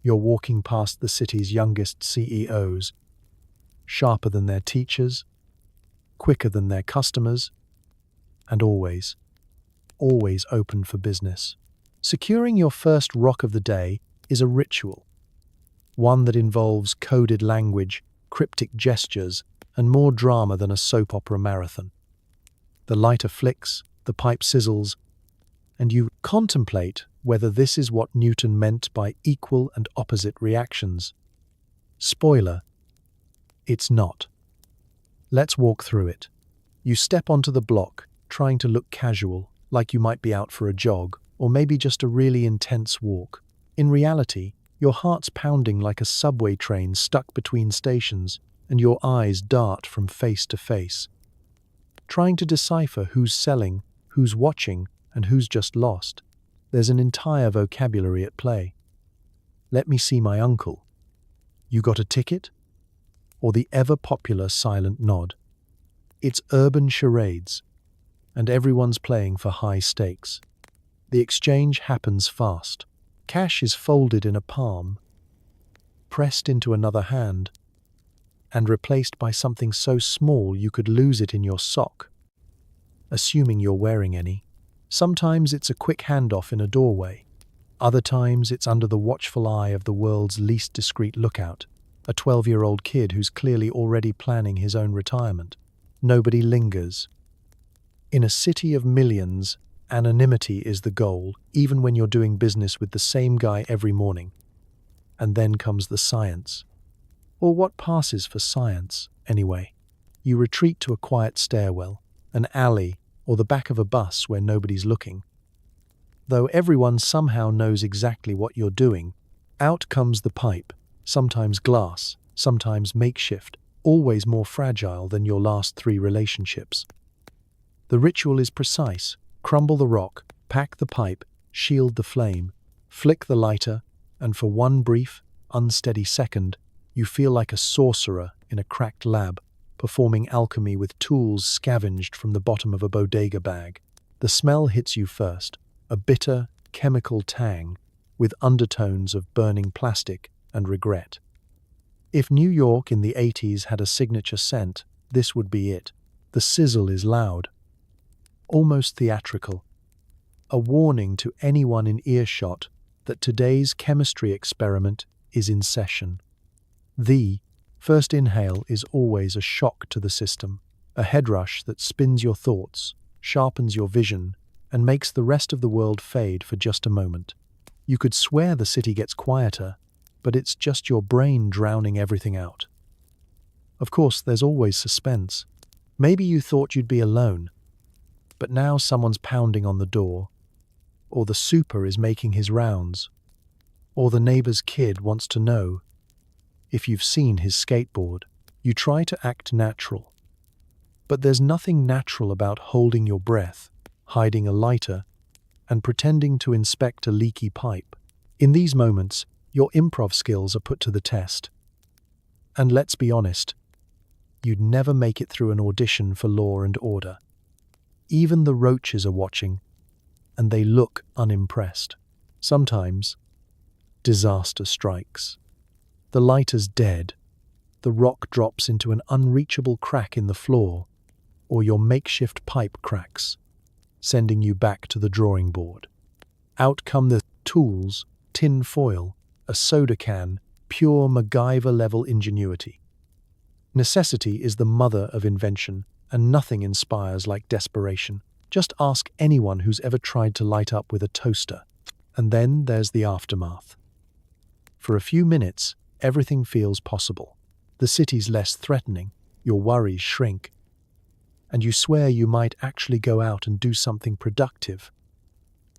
You're walking past the city's youngest CEOs, sharper than their teachers, quicker than their customers, and always open for business. Securing your first rock of the day is a ritual, one that involves coded language, cryptic gestures, and more drama than a soap opera marathon. The lighter flicks, the pipe sizzles, and you contemplate whether this is what Newton meant by equal and opposite reactions. Spoiler, it's not. Let's walk through it. You step onto the block, trying to look casual, like you might be out for a jog, or maybe just a really intense walk. In reality, your heart's pounding like a subway train stuck between stations, and your eyes dart from face to face, trying to decipher who's selling, who's watching, and who's just lost. There's an entire vocabulary at play. Let me see my uncle. You got a ticket? Or the ever-popular silent nod. It's urban charades, and everyone's playing for high stakes. The exchange happens fast. Cash is folded in a palm, pressed into another hand, and replaced by something so small you could lose it in your sock, assuming you're wearing any. Sometimes it's a quick handoff in a doorway. Other times it's under the watchful eye of the world's least discreet lookout, a 12-year-old kid who's clearly already planning his own retirement. Nobody lingers. In a city of millions, anonymity is the goal, even when you're doing business with the same guy every morning. And then comes the science. Or what passes for science, anyway. You retreat to a quiet stairwell, an alley, or the back of a bus where nobody's looking. Though everyone somehow knows exactly what you're doing, out comes the pipe, sometimes glass, sometimes makeshift, always more fragile than your last 3 relationships. The ritual is precise. Crumble the rock, pack the pipe, shield the flame, flick the lighter, and for one brief, unsteady second, you feel like a sorcerer in a cracked lab, performing alchemy with tools scavenged from the bottom of a bodega bag. The smell hits you first, a bitter, chemical tang, with undertones of burning plastic and regret. If New York in the 80s had a signature scent, this would be it. The sizzle is loud, almost theatrical, a warning to anyone in earshot that today's chemistry experiment is in session. The first inhale is always a shock to the system, a head rush that spins your thoughts, sharpens your vision, and makes the rest of the world fade for just a moment. You could swear the city gets quieter, but it's just your brain drowning everything out. Of course, there's always suspense. Maybe you thought you'd be alone, but now someone's pounding on the door, or the super is making his rounds, or the neighbor's kid wants to know if you've seen his skateboard. You try to act natural, but there's nothing natural about holding your breath, hiding a lighter, and pretending to inspect a leaky pipe. In these moments, your improv skills are put to the test. And let's be honest, you'd never make it through an audition for Law and Order. Even the roaches are watching, and they look unimpressed. Sometimes, disaster strikes. The lighter's dead, the rock drops into an unreachable crack in the floor, or your makeshift pipe cracks, sending you back to the drawing board. Out come the tools, tin foil, a soda can, pure MacGyver-level ingenuity. Necessity is the mother of invention, and nothing inspires like desperation. Just ask anyone who's ever tried to light up with a toaster. And then there's the aftermath. For a few minutes, everything feels possible. The city's less threatening, your worries shrink, and you swear you might actually go out and do something productive,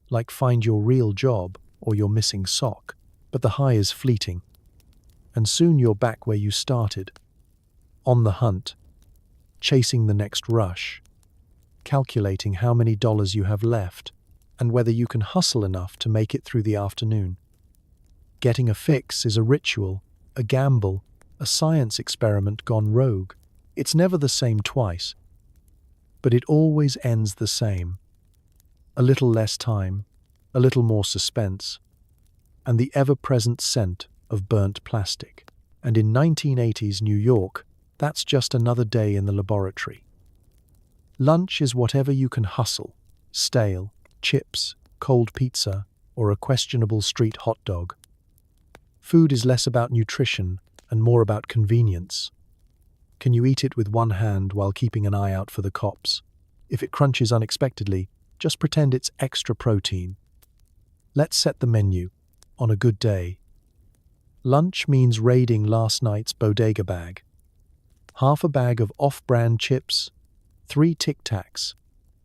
like find your real job or your missing sock. But the high is fleeting, and soon you're back where you started, on the hunt, chasing the next rush, calculating how many dollars you have left, and whether you can hustle enough to make it through the afternoon. Getting a fix is a ritual, a gamble, a science experiment gone rogue. It's never the same twice, but it always ends the same. A little less time, a little more suspense, and the ever-present scent of burnt plastic. And in 1980s New York, that's just another day in the laboratory. Lunch is whatever you can hustle: stale, chips, cold pizza, or a questionable street hot dog. Food is less about nutrition and more about convenience. Can you eat it with one hand while keeping an eye out for the cops? If it crunches unexpectedly, just pretend it's extra protein. Let's set the menu. On a good day, lunch means raiding last night's bodega bag. Half a bag of off-brand chips, 3 Tic Tacs,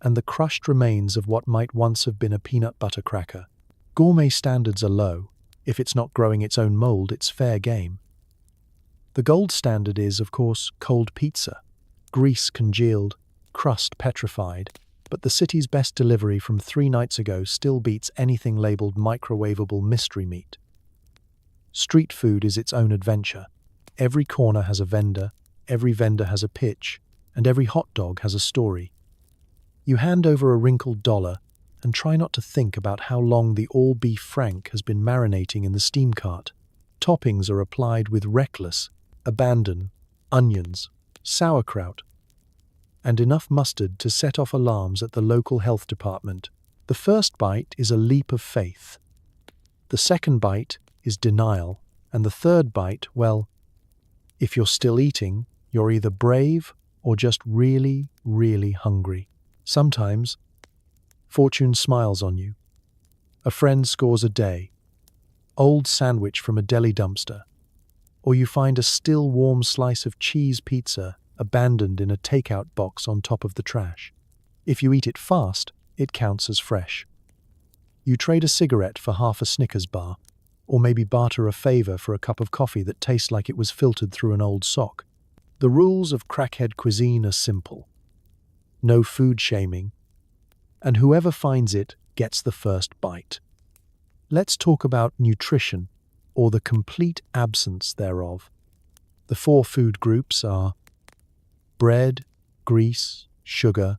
and the crushed remains of what might once have been a peanut butter cracker. Gourmet standards are low. If it's not growing its own mold, it's fair game. The gold standard is, of course, cold pizza. Grease congealed, crust petrified, but the city's best delivery from 3 nights ago still beats anything labeled microwavable mystery meat. Street food is its own adventure. Every corner has a vendor, every vendor has a pitch, and every hot dog has a story. You hand over a wrinkled dollar and try not to think about how long the all-beef frank has been marinating in the steam cart. Toppings are applied with reckless abandon: onions, sauerkraut, and enough mustard to set off alarms at the local health department. The first bite is a leap of faith. The second bite is denial. And the third bite, well, if you're still eating, you're either brave or just really, really hungry. Sometimes, fortune smiles on you. A friend scores a day, old sandwich from a deli dumpster, or you find a still warm slice of cheese pizza abandoned in a takeout box on top of the trash. If you eat it fast, it counts as fresh. You trade a cigarette for half a Snickers bar, or maybe barter a favor for a cup of coffee that tastes like it was filtered through an old sock. The rules of crackhead cuisine are simple. No food shaming, and whoever finds it gets the first bite. Let's talk about nutrition, or the complete absence thereof. The 4 food groups are bread, grease, sugar,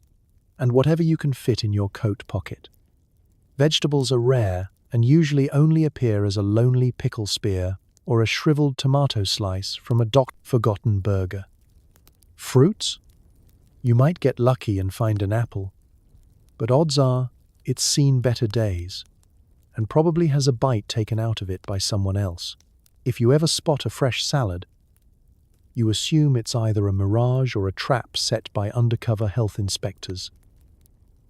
and whatever you can fit in your coat pocket. Vegetables are rare and usually only appear as a lonely pickle spear or a shriveled tomato slice from a forgotten burger. Fruits? You might get lucky and find an apple, but odds are it's seen better days and probably has a bite taken out of it by someone else. If you ever spot a fresh salad, you assume it's either a mirage or a trap set by undercover health inspectors.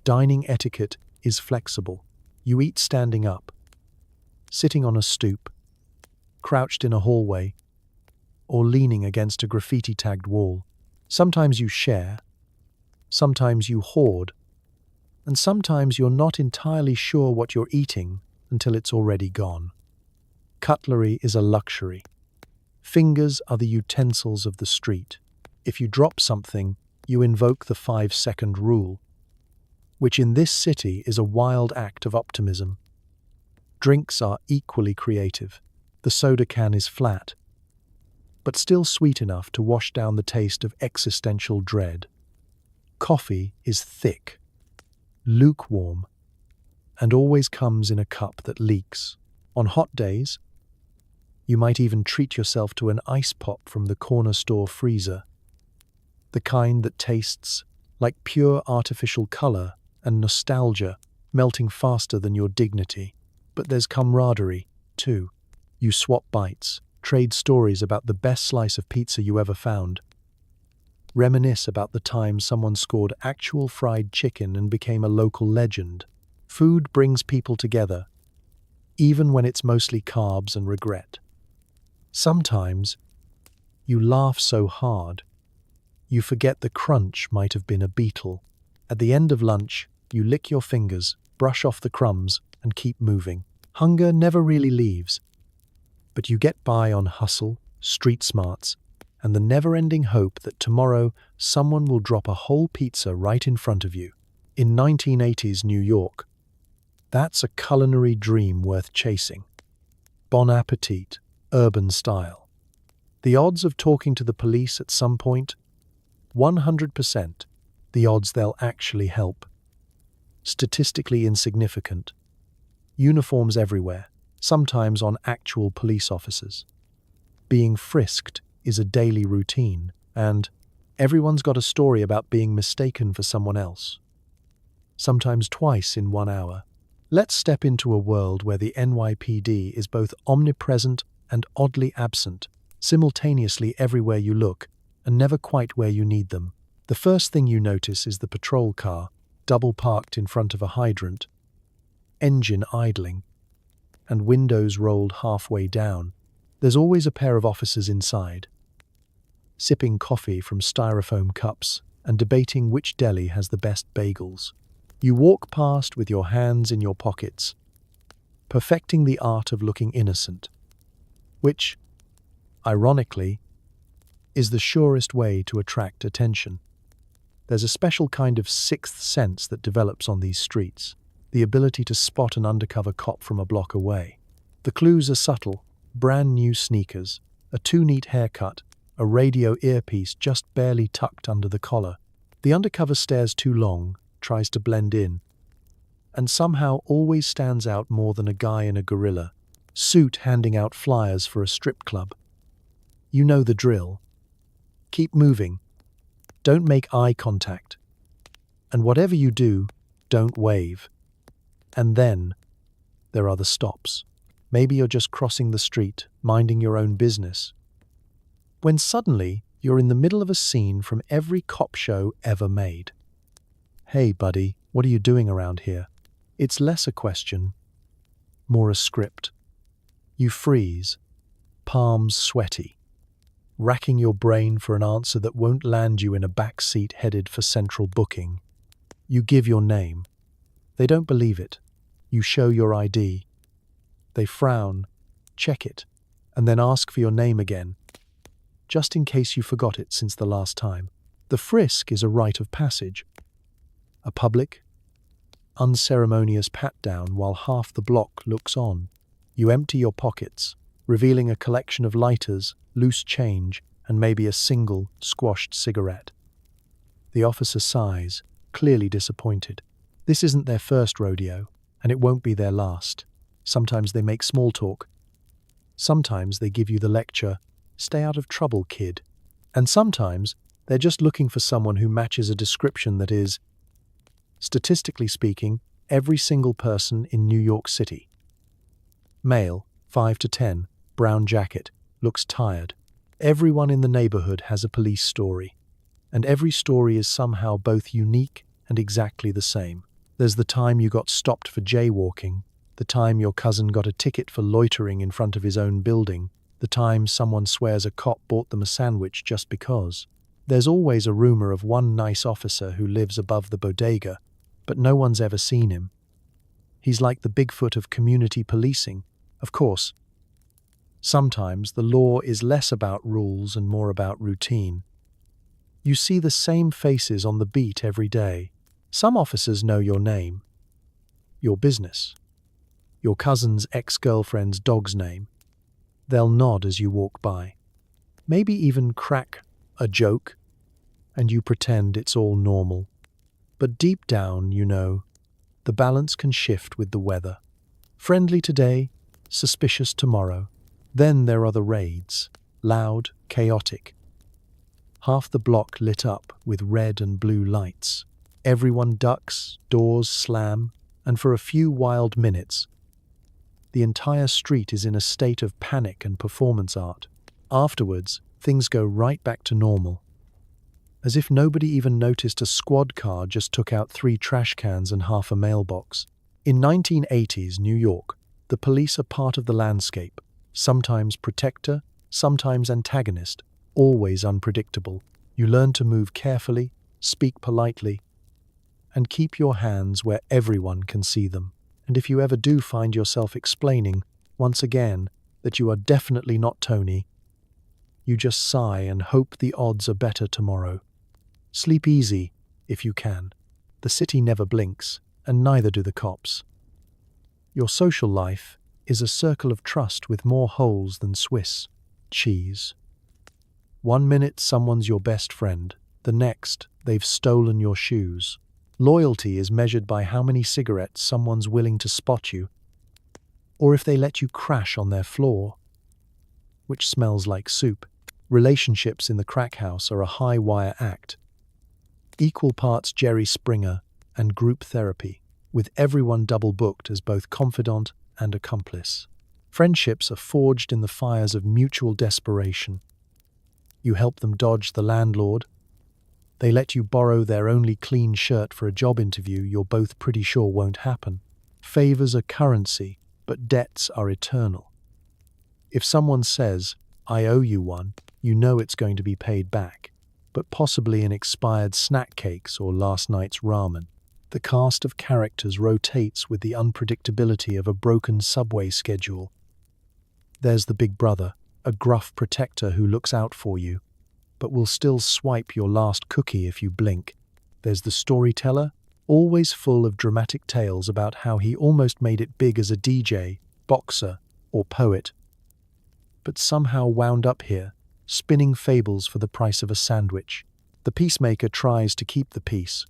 Dining etiquette is flexible. You eat standing up, sitting on a stoop, crouched in a hallway, or leaning against a graffiti-tagged wall. Sometimes you share, sometimes you hoard, and sometimes you're not entirely sure what you're eating until it's already gone. Cutlery is a luxury. Fingers are the utensils of the street. If you drop something, you invoke the 5-second rule, which in this city is a wild act of optimism. Drinks are equally creative. The soda can is flat, but still sweet enough to wash down the taste of existential dread. Coffee is thick, lukewarm, and always comes in a cup that leaks. On hot days, you might even treat yourself to an ice pop from the corner store freezer, the kind that tastes like pure artificial color and nostalgia melting faster than your dignity. But there's camaraderie, too. You swap bites, trade stories about the best slice of pizza you ever found, reminisce about the time someone scored actual fried chicken and became a local legend. Food brings people together, even when it's mostly carbs and regret. Sometimes, you laugh so hard, you forget the crunch might have been a beetle. At the end of lunch, you lick your fingers, brush off the crumbs, and keep moving. Hunger never really leaves, but you get by on hustle, street smarts, and the never-ending hope that tomorrow someone will drop a whole pizza right in front of you. In 1980s New York, that's a culinary dream worth chasing. Bon appetit, urban style. The odds of talking to the police at some point? 100%. The odds they'll actually help. Statistically insignificant. Uniforms everywhere, sometimes on actual police officers. Being frisked is a daily routine, and everyone's got a story about being mistaken for someone else. Sometimes twice in 1 hour. Let's step into a world where the NYPD is both omnipresent and oddly absent, simultaneously everywhere you look, and never quite where you need them. The first thing you notice is the patrol car, double parked in front of a hydrant, engine idling, and windows rolled halfway down. There's always a pair of officers inside, sipping coffee from styrofoam cups and debating which deli has the best bagels. You walk past with your hands in your pockets, perfecting the art of looking innocent, which, ironically, is the surest way to attract attention. There's a special kind of sixth sense that develops on these streets, the ability to spot an undercover cop from a block away. The clues are subtle: brand new sneakers, a too neat haircut, a radio earpiece just barely tucked under the collar. The undercover stares too long, tries to blend in, and somehow always stands out more than a guy in a gorilla suit handing out flyers for a strip club. You know the drill. Keep moving. Don't make eye contact. And whatever you do, don't wave. And then, there are the stops. Maybe you're just crossing the street, minding your own business, when suddenly you're in the middle of a scene from every cop show ever made. Hey buddy, what are you doing around here? It's less a question, more a script. You freeze, palms sweaty, racking your brain for an answer that won't land you in a back seat headed for central booking. You give your name. They don't believe it. You show your ID. They frown, check it, and then ask for your name again, just in case you forgot it since the last time. The frisk is a rite of passage. A public, unceremonious pat-down while half the block looks on. You empty your pockets, revealing a collection of lighters, loose change, and maybe a single, squashed cigarette. The officer sighs, clearly disappointed. This isn't their first rodeo, and it won't be their last. Sometimes they make small talk. Sometimes they give you the lecture, "Stay out of trouble, kid." And sometimes they're just looking for someone who matches a description that is, statistically speaking, every single person in New York City. Male, 5 to 10, brown jacket, looks tired. Everyone in the neighborhood has a police story, and every story is somehow both unique and exactly the same. There's the time you got stopped for jaywalking, the time your cousin got a ticket for loitering in front of his own building, the time someone swears a cop bought them a sandwich just because. There's always a rumor of one nice officer who lives above the bodega, but no one's ever seen him. He's like the Bigfoot of community policing. Of course, sometimes the law is less about rules and more about routine. You see the same faces on the beat every day. Some officers know your name, your business, your cousin's ex-girlfriend's dog's name. They'll nod as you walk by, maybe even crack a joke, and you pretend it's all normal. But deep down, you know, the balance can shift with the weather. Friendly today, suspicious tomorrow. Then there are the raids, loud, chaotic. Half the block lit up with red and blue lights. Everyone ducks, doors slam, and for a few wild minutes, The entire street is in a state of panic and performance art. Afterwards, things go right back to normal. As if nobody even noticed a squad car just took out 3 trash cans and half a mailbox. In 1980s New York, the police are part of the landscape, sometimes protector, sometimes antagonist, always unpredictable. You learn to move carefully, speak politely, and keep your hands where everyone can see them. And if you ever do find yourself explaining, once again, that you are definitely not Tony, you just sigh and hope the odds are better tomorrow. Sleep easy, if you can. The city never blinks, and neither do the cops. Your social life is a circle of trust with more holes than Swiss cheese. One minute someone's your best friend, the next they've stolen your shoes. Loyalty is measured by how many cigarettes someone's willing to spot you, or if they let you crash on their floor, which smells like soup. Relationships in the crack house are a high-wire act. Equal parts Jerry Springer and group therapy, with everyone double-booked as both confidant and accomplice. Friendships are forged in the fires of mutual desperation. You help them dodge the landlord. They let you borrow their only clean shirt for a job interview you're both pretty sure won't happen. Favors are currency, but debts are eternal. If someone says, "I owe you one," you know it's going to be paid back, but possibly in expired snack cakes or last night's ramen. The cast of characters rotates with the unpredictability of a broken subway schedule. There's the big brother, a gruff protector who looks out for you, but will still swipe your last cookie if you blink. There's the storyteller, always full of dramatic tales about how he almost made it big as a DJ, boxer, or poet, but somehow wound up here, spinning fables for the price of a sandwich. The peacemaker tries to keep the peace,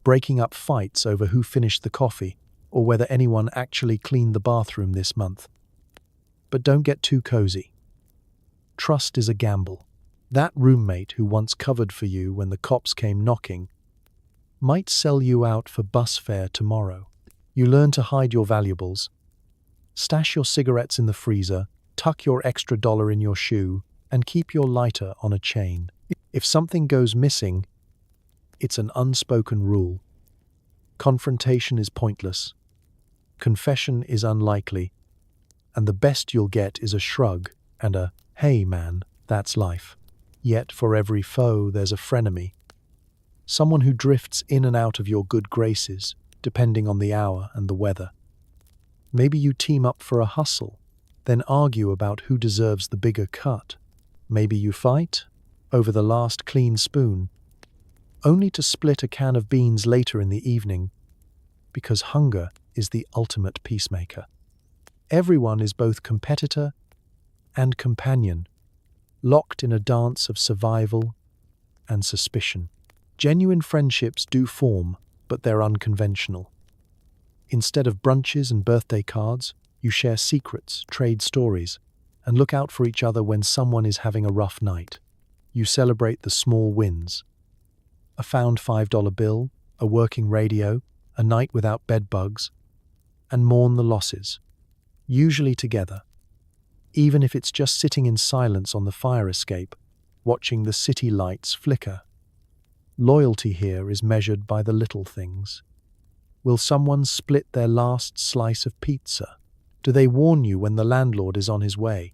breaking up fights over who finished the coffee or whether anyone actually cleaned the bathroom this month. But don't get too cozy. Trust is a gamble. That roommate who once covered for you when the cops came knocking might sell you out for bus fare tomorrow. You learn to hide your valuables, stash your cigarettes in the freezer, tuck your extra dollar in your shoe, and keep your lighter on a chain. If something goes missing, it's an unspoken rule. Confrontation is pointless. Confession is unlikely. And the best you'll get is a shrug and a, "Hey man, that's life." Yet for every foe there's a frenemy. Someone who drifts in and out of your good graces, depending on the hour and the weather. Maybe you team up for a hustle, then argue about who deserves the bigger cut. Maybe you fight over the last clean spoon, only to split a can of beans later in the evening, because hunger is the ultimate peacemaker. Everyone is both competitor and companion, locked in a dance of survival and suspicion. Genuine friendships do form, but they're unconventional. Instead of brunches and birthday cards, you share secrets, trade stories, and look out for each other when someone is having a rough night. You celebrate the small wins. A found $5 bill, a working radio, a night without bed bugs, and mourn the losses, usually together, even if it's just sitting in silence on the fire escape, watching the city lights flicker. Loyalty here is measured by the little things. Will someone split their last slice of pizza? Do they warn you when the landlord is on his way?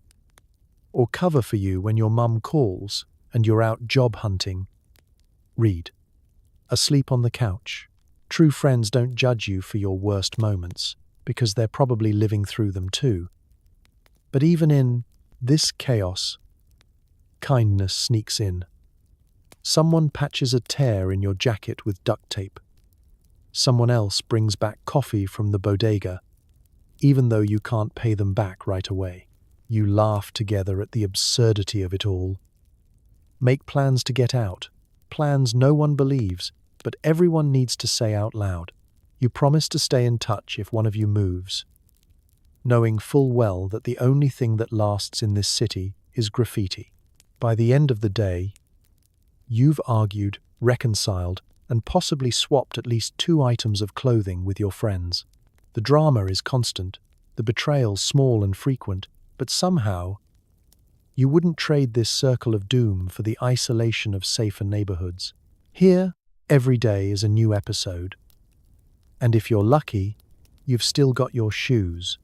Or cover for you when your mum calls and you're out job hunting? Read. Asleep on the couch. True friends don't judge you for your worst moments, because they're probably living through them too. But even in this chaos, kindness sneaks in. Someone patches a tear in your jacket with duct tape. Someone else brings back coffee from the bodega, even though you can't pay them back right away. You laugh together at the absurdity of it all. Make plans to get out. Plans no one believes, but everyone needs to say out loud. You promise to stay in touch if one of you moves, knowing full well that the only thing that lasts in this city is graffiti. By the end of the day, you've argued, reconciled, and possibly swapped at least 2 items of clothing with your friends. The drama is constant. the betrayal small and frequent, but somehow you wouldn't trade this circle of doom for the isolation of safer neighborhoods. Here, every day is a new episode. And if you're lucky, you've still got your shoes.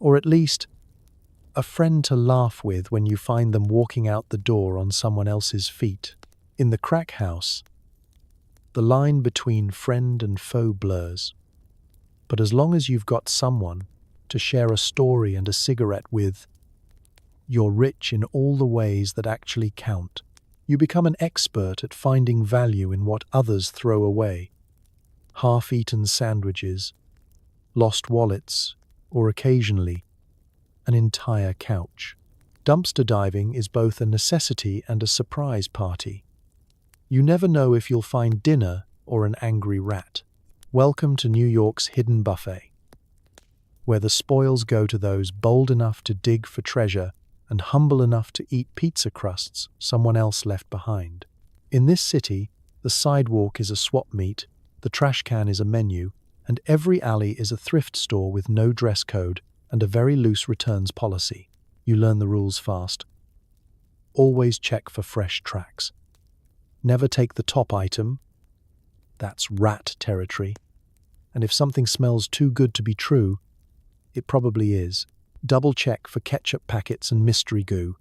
Or at least, a friend to laugh with when you find them walking out the door on someone else's feet. In the crack house, the line between friend and foe blurs. But as long as you've got someone to share a story and a cigarette with, you're rich in all the ways that actually count. You become an expert at finding value in what others throw away. Half-eaten sandwiches, lost wallets, or occasionally, an entire couch. Dumpster diving is both a necessity and a surprise party. You never know if you'll find dinner or an angry rat. Welcome to New York's hidden buffet, where the spoils go to those bold enough to dig for treasure and humble enough to eat pizza crusts someone else left behind. In this city, the sidewalk is a swap meet, the trash can is a menu, and every alley is a thrift store with no dress code and a very loose returns policy. You learn the rules fast. Always check for fresh tracks. Never take the top item. That's rat territory. And if something smells too good to be true, it probably is. Double check for ketchup packets and mystery goo.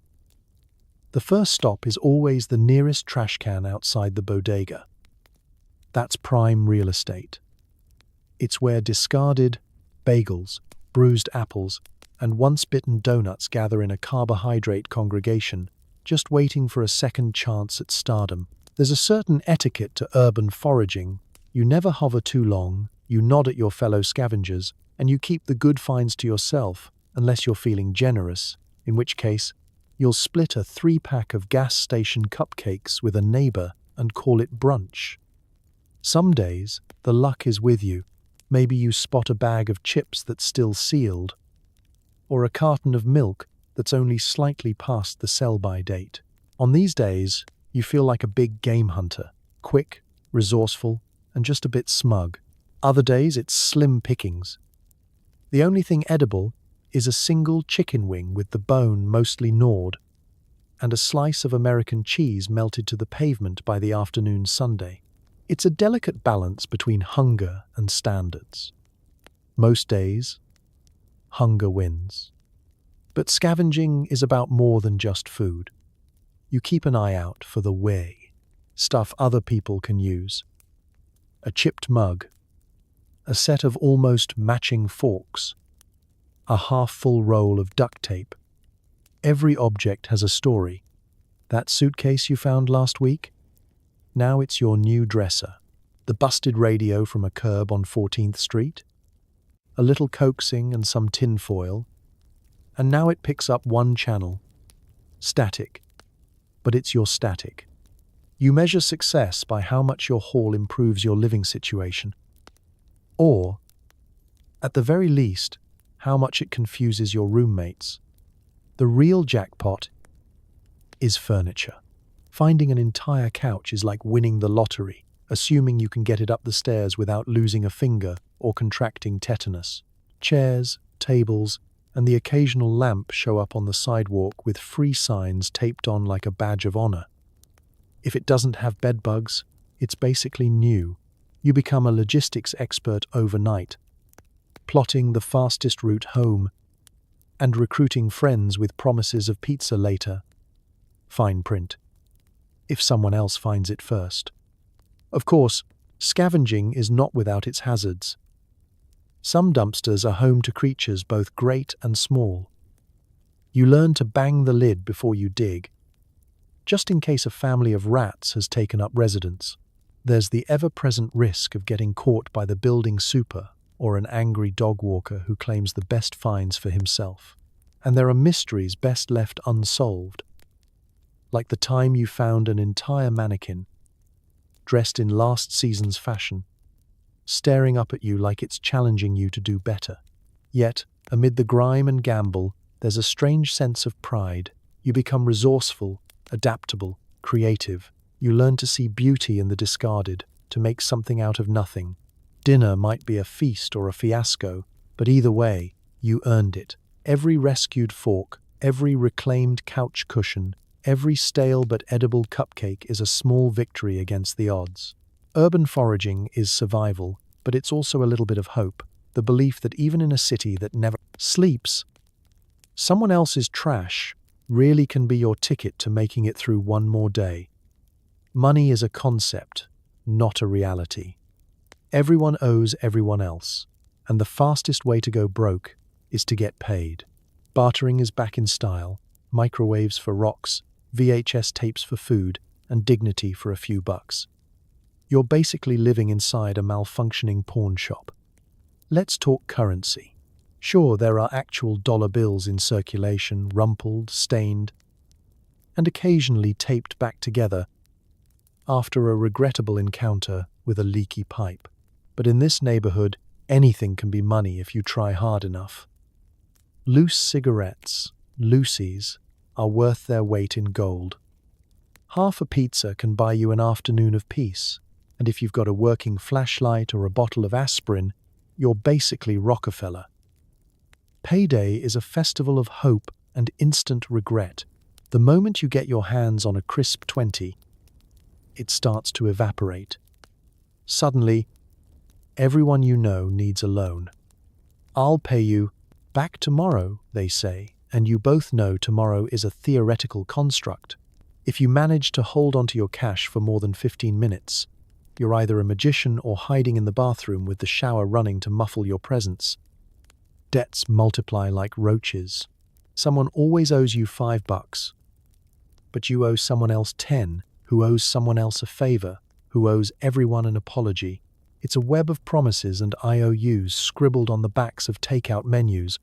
The first stop is always the nearest trash can outside the bodega. That's prime real estate. It's where discarded bagels, bruised apples, and once-bitten donuts gather in a carbohydrate congregation, just waiting for a second chance at stardom. There's a certain etiquette to urban foraging. You never hover too long, you nod at your fellow scavengers, and you keep the good finds to yourself, unless you're feeling generous, in which case, you'll split a 3-pack of gas station cupcakes with a neighbor and call it brunch. Some days, the luck is with you. Maybe you spot a bag of chips that's still sealed, or a carton of milk that's only slightly past the sell-by date. On these days, you feel like a big game hunter, quick, resourceful, and just a bit smug. Other days, it's slim pickings. The only thing edible is a single chicken wing with the bone mostly gnawed, and a slice of American cheese melted to the pavement by the afternoon sundae. It's a delicate balance between hunger and standards. Most days, hunger wins. But scavenging is about more than just food. You keep an eye out for the way, stuff other people can use. A chipped mug, a set of almost matching forks, a half-full roll of duct tape. Every object has a story. That suitcase you found last week? Now it's your new dresser. The busted radio from a curb on 14th Street? A little coaxing and some tinfoil. And now it picks up one channel. Static. But it's your static. You measure success by how much your haul improves your living situation. Or, at the very least, how much it confuses your roommates. The real jackpot is furniture. Finding an entire couch is like winning the lottery, assuming you can get it up the stairs without losing a finger or contracting tetanus. Chairs, tables, and the occasional lamp show up on the sidewalk with free signs taped on like a badge of honor. If it doesn't have bed bugs, it's basically new. You become a logistics expert overnight, plotting the fastest route home and recruiting friends with promises of pizza later. Fine print. If someone else finds it first. Of course, scavenging is not without its hazards. Some dumpsters are home to creatures both great and small. You learn to bang the lid before you dig, just in case a family of rats has taken up residence. There's the ever-present risk of getting caught by the building super or an angry dog walker who claims the best finds for himself. And there are mysteries best left unsolved, like the time you found an entire mannequin, dressed in last season's fashion, staring up at you like it's challenging you to do better. Yet, amid the grime and gamble, there's a strange sense of pride. You become resourceful, adaptable, creative. You learn to see beauty in the discarded, to make something out of nothing. Dinner might be a feast or a fiasco, but either way, You earned it. Every rescued fork, every reclaimed couch cushion, every stale but edible cupcake is a small victory against the odds. Urban foraging is survival, but it's also a little bit of hope, the belief that even in a city that never sleeps, someone else's trash really can be your ticket to making it through one more day. Money is a concept, not a reality. Everyone owes everyone else, and the fastest way to go broke is to get paid. Bartering is back in style, microwaves for rocks, VHS tapes for food, and dignity for a few bucks. You're basically living inside a malfunctioning pawn shop. Let's talk currency. Sure, there are actual dollar bills in circulation, rumpled, stained, and occasionally taped back together after a regrettable encounter with a leaky pipe. But in this neighborhood, anything can be money if you try hard enough. Loose cigarettes, loosies, are worth their weight in gold. Half a pizza can buy you an afternoon of peace, and if you've got a working flashlight or a bottle of aspirin, you're basically Rockefeller. Payday is a festival of hope and instant regret. The moment you get your hands on a crisp 20, it starts to evaporate. Suddenly, everyone you know needs a loan. I'll pay you back tomorrow, they say, and you both know tomorrow is a theoretical construct. If you manage to hold onto your cash for more than 15 minutes, you're either a magician or hiding in the bathroom with the shower running to muffle your presence. Debts multiply like roaches. Someone always owes you $5, but you owe someone else 10, who owes someone else a favor, who owes everyone an apology. It's a web of promises and IOUs scribbled on the backs of takeout menus,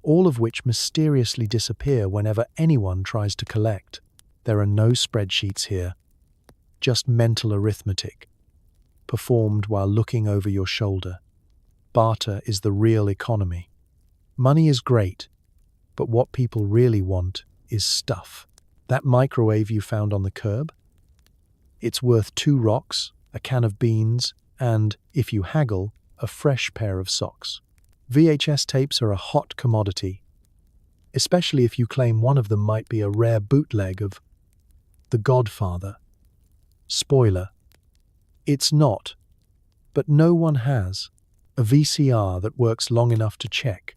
all of which mysteriously disappear whenever anyone tries to collect. There are no spreadsheets here, just mental arithmetic, performed while looking over your shoulder. Barter is the real economy. Money is great, but what people really want is stuff. That microwave you found on the curb? It's worth 2 rocks, a can of beans, and, if you haggle, a fresh pair of socks. VHS tapes are a hot commodity, especially if you claim one of them might be a rare bootleg of The Godfather. Spoiler: it's not, but no one has a VCR that works long enough to check.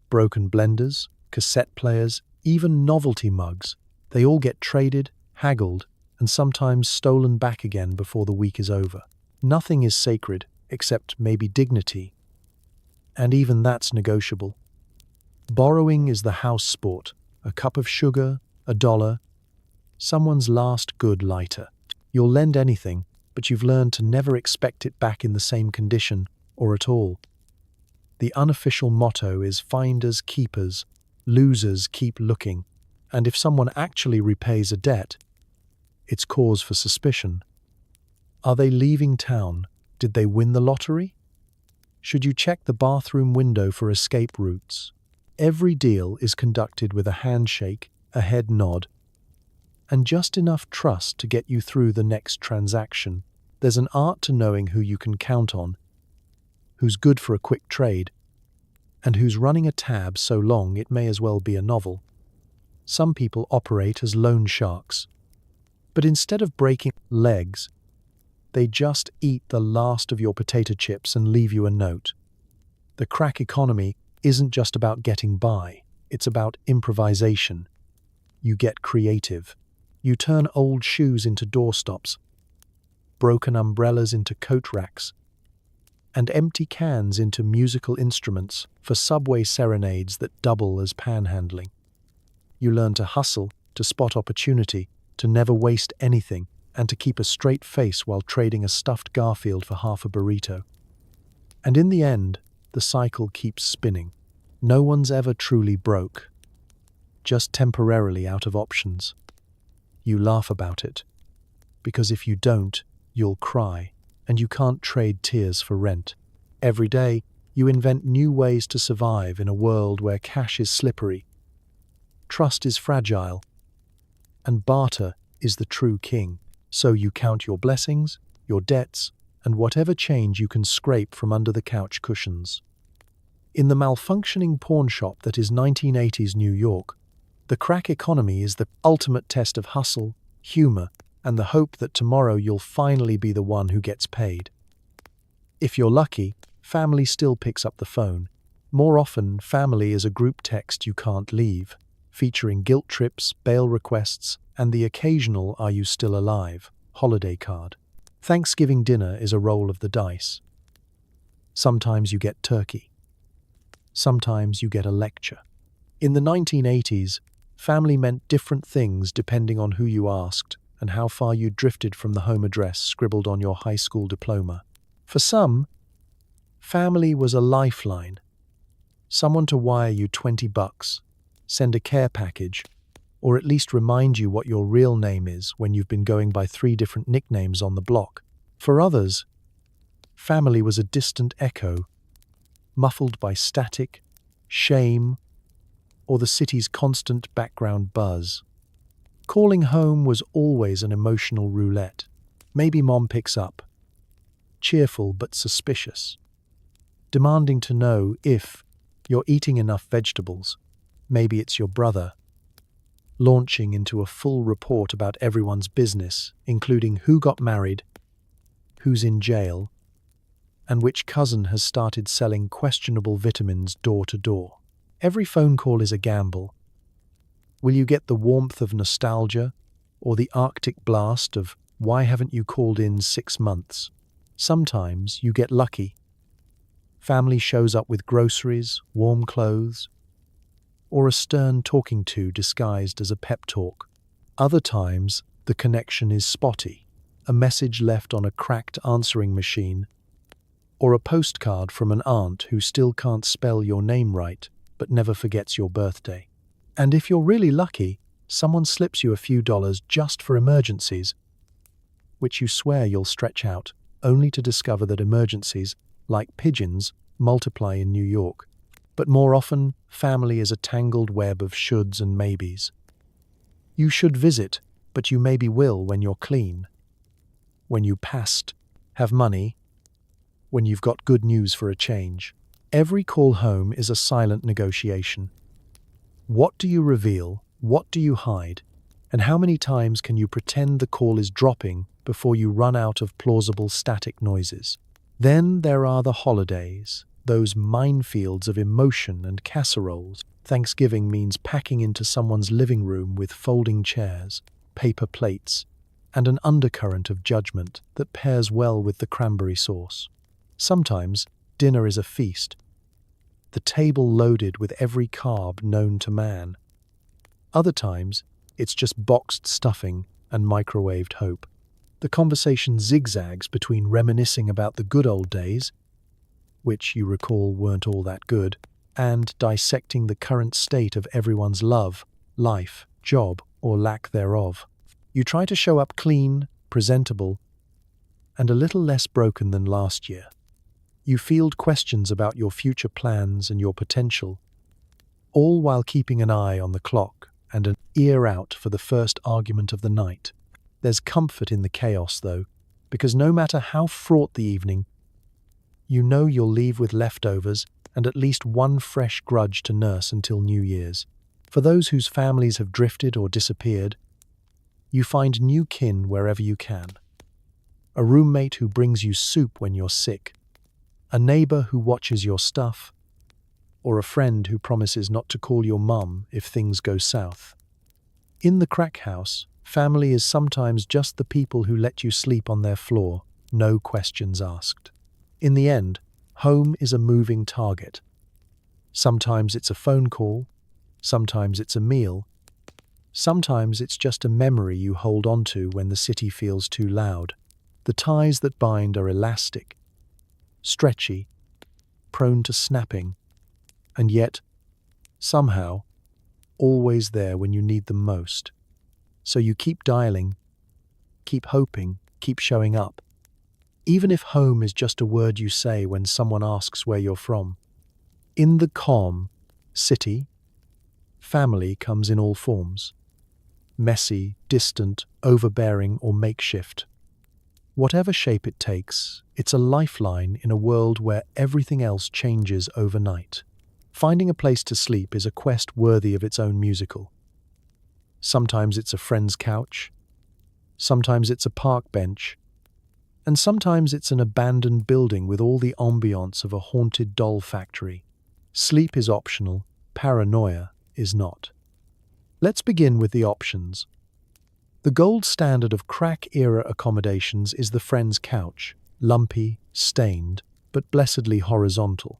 Broken blenders, cassette players, even novelty mugs, they all get traded, haggled, and sometimes stolen back again before the week is over. Nothing is sacred, except maybe dignity, and even that's negotiable. Borrowing is the house sport, a cup of sugar, $1, someone's last good lighter. You'll lend anything, but you've learned to never expect it back in the same condition, or at all. The unofficial motto is finders keepers, losers keep looking, and if someone actually repays a debt, it's cause for suspicion. Are they leaving town? Did they win the lottery? Should you check the bathroom window for escape routes? Every deal is conducted with a handshake, a head nod, and just enough trust to get you through the next transaction. There's an art to knowing who you can count on, who's good for a quick trade, and who's running a tab so long it may as well be a novel. Some people operate as loan sharks, but instead of breaking legs, they just eat the last of your potato chips and leave you a note. The crack economy isn't just about getting by, it's about improvisation. You get creative. You turn old shoes into doorstops, broken umbrellas into coat racks, and empty cans into musical instruments for subway serenades that double as panhandling. You learn to hustle, to spot opportunity, to never waste anything, and to keep a straight face while trading a stuffed Garfield for half a burrito. And in the end, the cycle keeps spinning. No one's ever truly broke, just temporarily out of options. You laugh about it, because if you don't, you'll cry, and you can't trade tears for rent. Every day, you invent new ways to survive in a world where cash is slippery, trust is fragile, and barter is the true king. So you count your blessings, your debts, and whatever change you can scrape from under the couch cushions. In the malfunctioning pawn shop that is 1980s New York, the crack economy is the ultimate test of hustle, humor, and the hope that tomorrow you'll finally be the one who gets paid. If you're lucky, family still picks up the phone. More often, family is a group text you can't leave, featuring guilt trips, bail requests, and the occasional "Are you still alive?" holiday card. Thanksgiving dinner is a roll of the dice. Sometimes you get turkey. Sometimes you get a lecture. In the 1980s, family meant different things depending on who you asked and how far you drifted from the home address scribbled on your high school diploma. For some, family was a lifeline. Someone to wire you $20, send a care package, or at least remind you what your real name is when you've been going by 3 different nicknames on the block. For others, family was a distant echo, muffled by static, shame, or the city's constant background buzz. Calling home was always an emotional roulette. Maybe mom picks up, cheerful but suspicious, demanding to know if you're eating enough vegetables. Maybe it's your brother, launching into a full report about everyone's business, including who got married, who's in jail, and which cousin has started selling questionable vitamins door to door. Every phone call is a gamble. Will you get the warmth of nostalgia or the Arctic blast of "Why haven't you called in 6 months?" Sometimes you get lucky. Family shows up with groceries, warm clothes, or a stern talking to disguised as a pep talk. Other times, the connection is spotty, a message left on a cracked answering machine, or a postcard from an aunt who still can't spell your name right but never forgets your birthday. And if you're really lucky, someone slips you a few dollars just for emergencies, which you swear you'll stretch out, only to discover that emergencies, like pigeons, multiply in New York. But more often, family is a tangled web of shoulds and maybes. You should visit, but you maybe will when you're clean, when you passed, have money, when you've got good news for a change. Every call home is a silent negotiation. What do you reveal? What do you hide? And how many times can you pretend the call is dropping before you run out of plausible static noises? Then there are the holidays, those minefields of emotion and casseroles. Thanksgiving means packing into someone's living room with folding chairs, paper plates, and an undercurrent of judgment that pairs well with the cranberry sauce. Sometimes dinner is a feast, the table loaded with every carb known to man. Other times, it's just boxed stuffing and microwaved hope. The conversation zigzags between reminiscing about the good old days, which you recall weren't all that good, and dissecting the current state of everyone's love, life, job, or lack thereof. You try to show up clean, presentable, and a little less broken than last year. You field questions about your future plans and your potential, all while keeping an eye on the clock and an ear out for the first argument of the night. There's comfort in the chaos, though, because no matter how fraught the evening, you know you'll leave with leftovers and at least one fresh grudge to nurse until New Year's. For those whose families have drifted or disappeared, you find new kin wherever you can. A roommate who brings you soup when you're sick, a neighbor who watches your stuff, or a friend who promises not to call your mum if things go south. In the crack house, family is sometimes just the people who let you sleep on their floor, no questions asked. In the end, home is a moving target. Sometimes it's a phone call, sometimes it's a meal, sometimes it's just a memory you hold onto when the city feels too loud. The ties that bind are elastic, stretchy, prone to snapping, and yet, somehow, always there when you need them most. So you keep dialing, keep hoping, keep showing up, even if home is just a word you say when someone asks where you're from. In the calm city, family comes in all forms: messy, distant, overbearing, or makeshift. Whatever shape it takes, it's a lifeline in a world where everything else changes overnight. Finding a place to sleep is a quest worthy of its own musical. Sometimes it's a friend's couch, sometimes it's a park bench, and sometimes it's an abandoned building with all the ambiance of a haunted doll factory. Sleep is optional, paranoia is not. Let's begin with the options. The gold standard of crack-era accommodations is the friend's couch, lumpy, stained, but blessedly horizontal.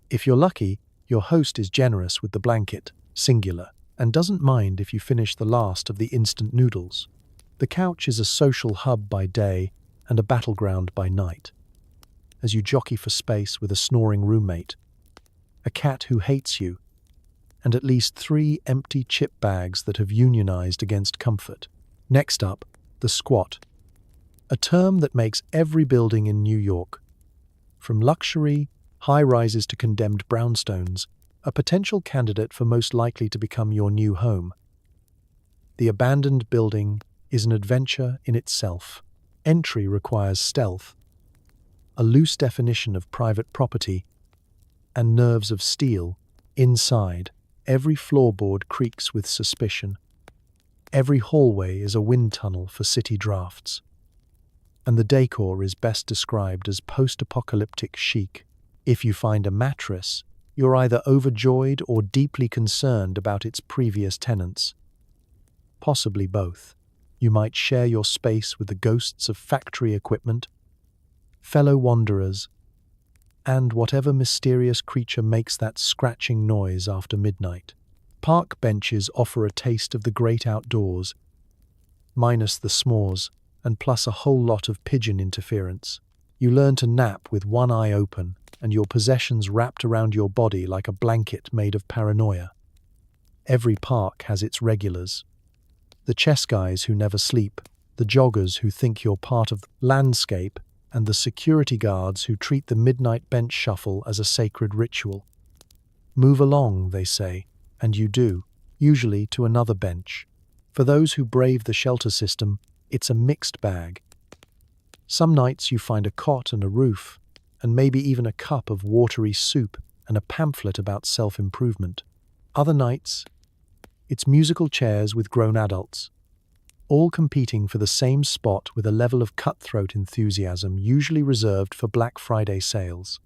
If you're lucky, your host is generous with the blanket, singular, and doesn't mind if you finish the last of the instant noodles. The couch is a social hub by day and a battleground by night. As you jockey for space with a snoring roommate, a cat who hates you, and at least 3 empty chip bags that have unionized against comfort. Next up, the squat, a term that makes every building in New York, from luxury high-rises to condemned brownstones, a potential candidate for most likely to become your new home. The abandoned building is an adventure in itself. Entry requires stealth, a loose definition of private property, and nerves of steel. Inside, every floorboard creaks with suspicion. Every hallway is a wind tunnel for city drafts. And the decor is best described as post-apocalyptic chic. If you find a mattress, you're either overjoyed or deeply concerned about its previous tenants. Possibly both. You might share your space with the ghosts of factory equipment, fellow wanderers, and whatever mysterious creature makes that scratching noise after midnight. Park benches offer a taste of the great outdoors, minus the s'mores, and plus a whole lot of pigeon interference. You learn to nap with one eye open, and your possessions wrapped around your body like a blanket made of paranoia. Every park has its regulars. The chess guys who never sleep, the joggers who think you're part of the landscape, and the security guards who treat the midnight bench shuffle as a sacred ritual. Move along, they say, and you do, usually to another bench. For those who brave the shelter system, it's a mixed bag. Some nights you find a cot and a roof, and maybe even a cup of watery soup and a pamphlet about self-improvement. Other nights, it's musical chairs with grown adults, all competing for the same spot with a level of cutthroat enthusiasm usually reserved for Black Friday sales.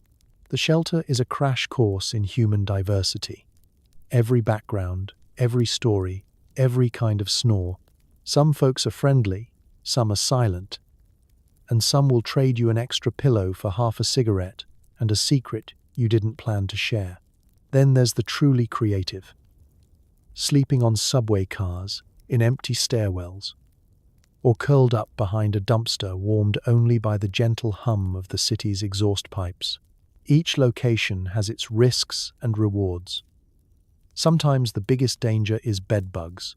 The shelter is a crash course in human diversity. Every background, every story, every kind of snore. Some folks are friendly, some are silent, and some will trade you an extra pillow for half a cigarette and a secret you didn't plan to share. Then there's the truly creative. Sleeping on subway cars, in empty stairwells, or curled up behind a dumpster warmed only by the gentle hum of the city's exhaust pipes. Each location has its risks and rewards. Sometimes the biggest danger is bedbugs.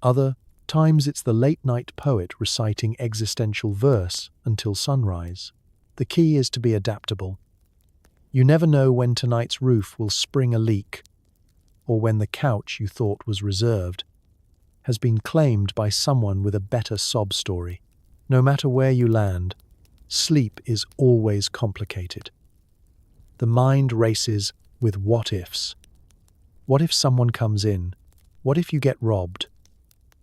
Other times it's the late-night poet reciting existential verse until sunrise. The key is to be adaptable. You never know when tonight's roof will spring a leak, or when the couch you thought was reserved has been claimed by someone with a better sob story. No matter where you land, sleep is always complicated. The mind races with what-ifs. What if someone comes in? What if you get robbed?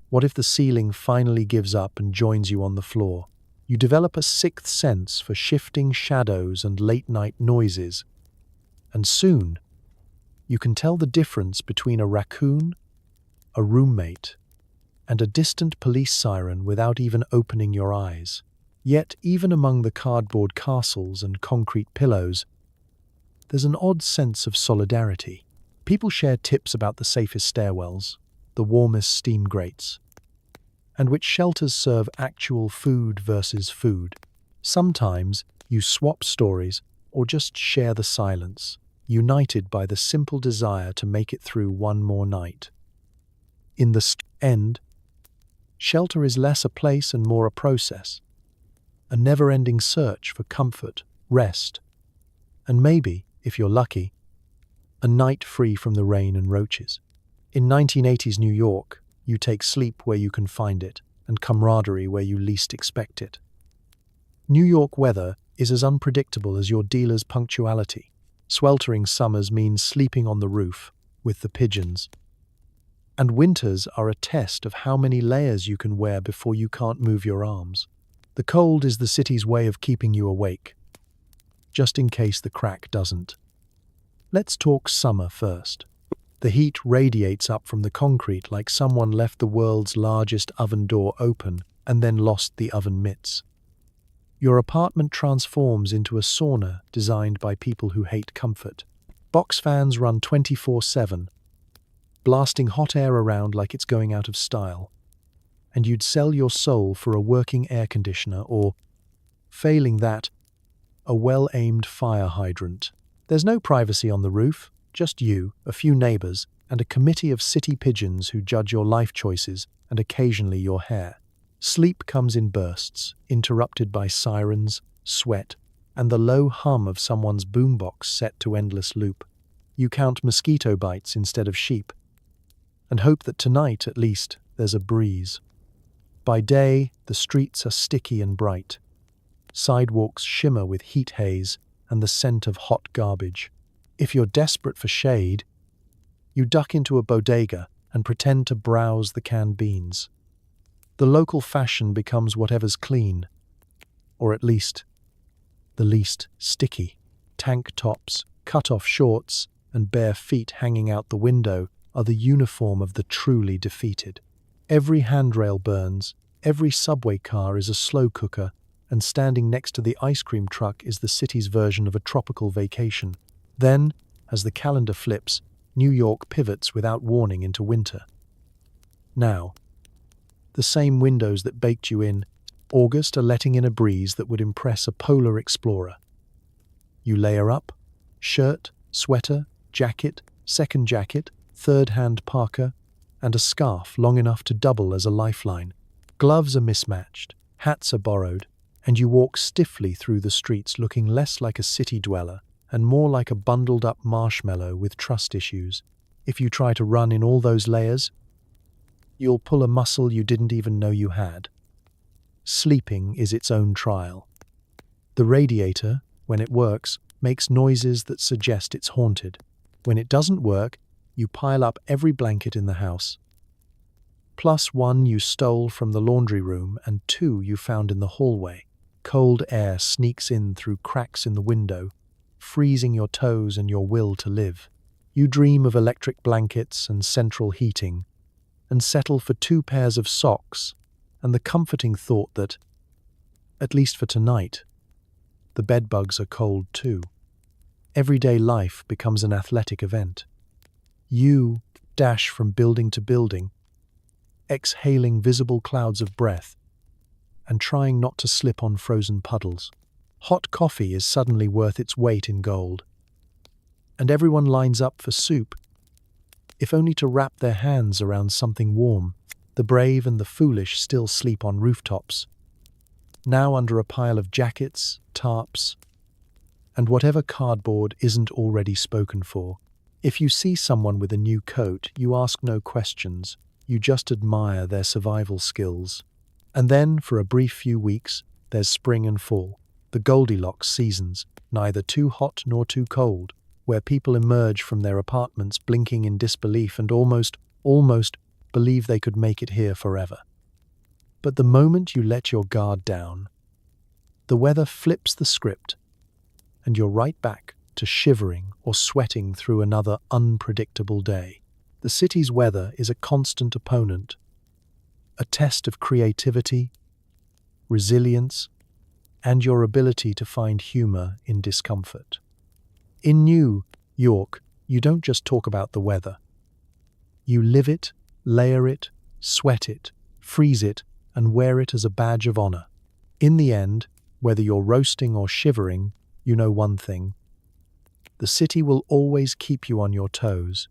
What if the ceiling finally gives up and joins you on the floor? You develop a sixth sense for shifting shadows and late-night noises. And soon, you can tell the difference between a raccoon, a roommate, and a distant police siren without even opening your eyes. Yet, even among the cardboard castles and concrete pillows, there's an odd sense of solidarity. People share tips about the safest stairwells, the warmest steam grates, and which shelters serve actual food versus food. Sometimes you swap stories or just share the silence, united by the simple desire to make it through one more night. In the end, shelter is less a place and more a process, a never-ending search for comfort, rest, and maybe, if you're lucky, a night free from the rain and roaches. In 1980s New York, you take sleep where you can find it, and camaraderie where you least expect it. New York weather is as unpredictable as your dealer's punctuality. Sweltering summers mean sleeping on the roof with the pigeons. And winters are a test of how many layers you can wear before you can't move your arms. The cold is the city's way of keeping you awake, just in case the crack doesn't. Let's talk summer first. The heat radiates up from the concrete like someone left the world's largest oven door open and then lost the oven mitts. Your apartment transforms into a sauna designed by people who hate comfort. Box fans run 24/7, blasting hot air around like it's going out of style. And you'd sell your soul for a working air conditioner or, failing that, a well-aimed fire hydrant. There's no privacy on the roof, just you, a few neighbors, and a committee of city pigeons who judge your life choices and occasionally your hair. Sleep comes in bursts, interrupted by sirens, sweat, and the low hum of someone's boombox set to endless loop. You count mosquito bites instead of sheep, and hope that tonight, at least, there's a breeze. By day, the streets are sticky and bright. Sidewalks shimmer with heat haze and the scent of hot garbage. If you're desperate for shade, you duck into a bodega and pretend to browse the canned beans. The local fashion becomes whatever's clean, or at least the least sticky. Tank tops, cut-off shorts, and bare feet hanging out the window are the uniform of the truly defeated. Every handrail burns, every subway car is a slow cooker, and standing next to the ice cream truck is the city's version of a tropical vacation. Then, as the calendar flips, New York pivots without warning into winter. Now, the same windows that baked you in August are letting in a breeze that would impress a polar explorer. You layer up, shirt, sweater, jacket, second jacket, third-hand parka, and a scarf long enough to double as a lifeline. Gloves are mismatched, hats are borrowed, and you walk stiffly through the streets looking less like a city dweller and more like a bundled-up marshmallow with trust issues. If you try to run in all those layers, you'll pull a muscle you didn't even know you had. Sleeping is its own trial. The radiator, when it works, makes noises that suggest it's haunted. When it doesn't work, you pile up every blanket in the house, plus one you stole from the laundry room and two you found in the hallway. Cold air sneaks in through cracks in the window, freezing your toes and your will to live. You dream of electric blankets and central heating, and settle for 2 pairs of socks and the comforting thought that, at least for tonight, the bedbugs are cold too. Everyday life becomes an athletic event. You dash from building to building, exhaling visible clouds of breath and trying not to slip on frozen puddles. Hot coffee is suddenly worth its weight in gold, and everyone lines up for soup, if only to wrap their hands around something warm. The brave and the foolish still sleep on rooftops, now under a pile of jackets, tarps, and whatever cardboard isn't already spoken for. If you see someone with a new coat, you ask no questions, you just admire their survival skills. And then, for a brief few weeks, there's spring and fall, the Goldilocks seasons, neither too hot nor too cold, where people emerge from their apartments blinking in disbelief and almost believe they could make it here forever. But the moment you let your guard down, the weather flips the script, and you're right back to shivering or sweating through another unpredictable day. The city's weather is a constant opponent, a test of creativity, resilience, and your ability to find humor in discomfort. In New York, you don't just talk about the weather. You live it, layer it, sweat it, freeze it, and wear it as a badge of honor. In the end, whether you're roasting or shivering, you know one thing. The city will always keep you on your toes,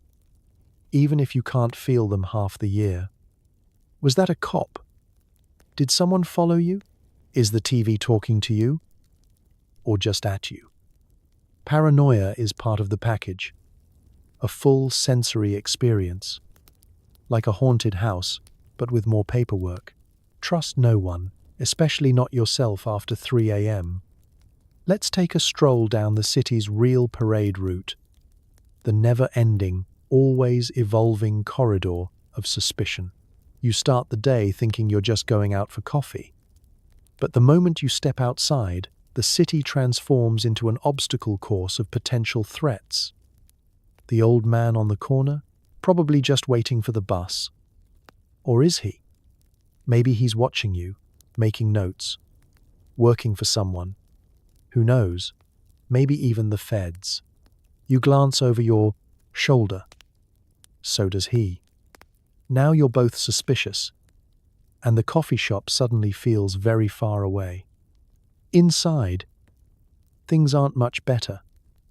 even if you can't feel them half the year. Was that a cop? Did someone follow you? Is the TV talking to you? Or just at you? Paranoia is part of the package. A full sensory experience. Like a haunted house, but with more paperwork. Trust no one, especially not yourself after 3 a.m. Let's take a stroll down the city's real parade route, the never-ending, always evolving corridor of suspicion. You start the day thinking you're just going out for coffee. But the moment you step outside, the city transforms into an obstacle course of potential threats. The old man on the corner? Probably just waiting for the bus. Or is he? Maybe he's watching you, making notes, working for someone. Who knows? Maybe even the feds. You glance over your shoulder. So does he. Now you're both suspicious, and the coffee shop suddenly feels very far away. Inside, things aren't much better.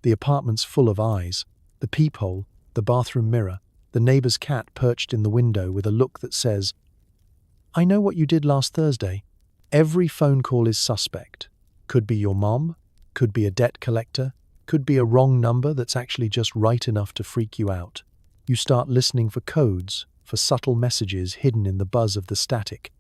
The apartment's full of eyes. The peephole, the bathroom mirror, the neighbor's cat perched in the window with a look that says, "I know what you did last Thursday." Every phone call is suspect. Could be your mom, could be a debt collector, could be a wrong number that's actually just right enough to freak you out. You start listening for codes, for subtle messages hidden in the buzz of the static.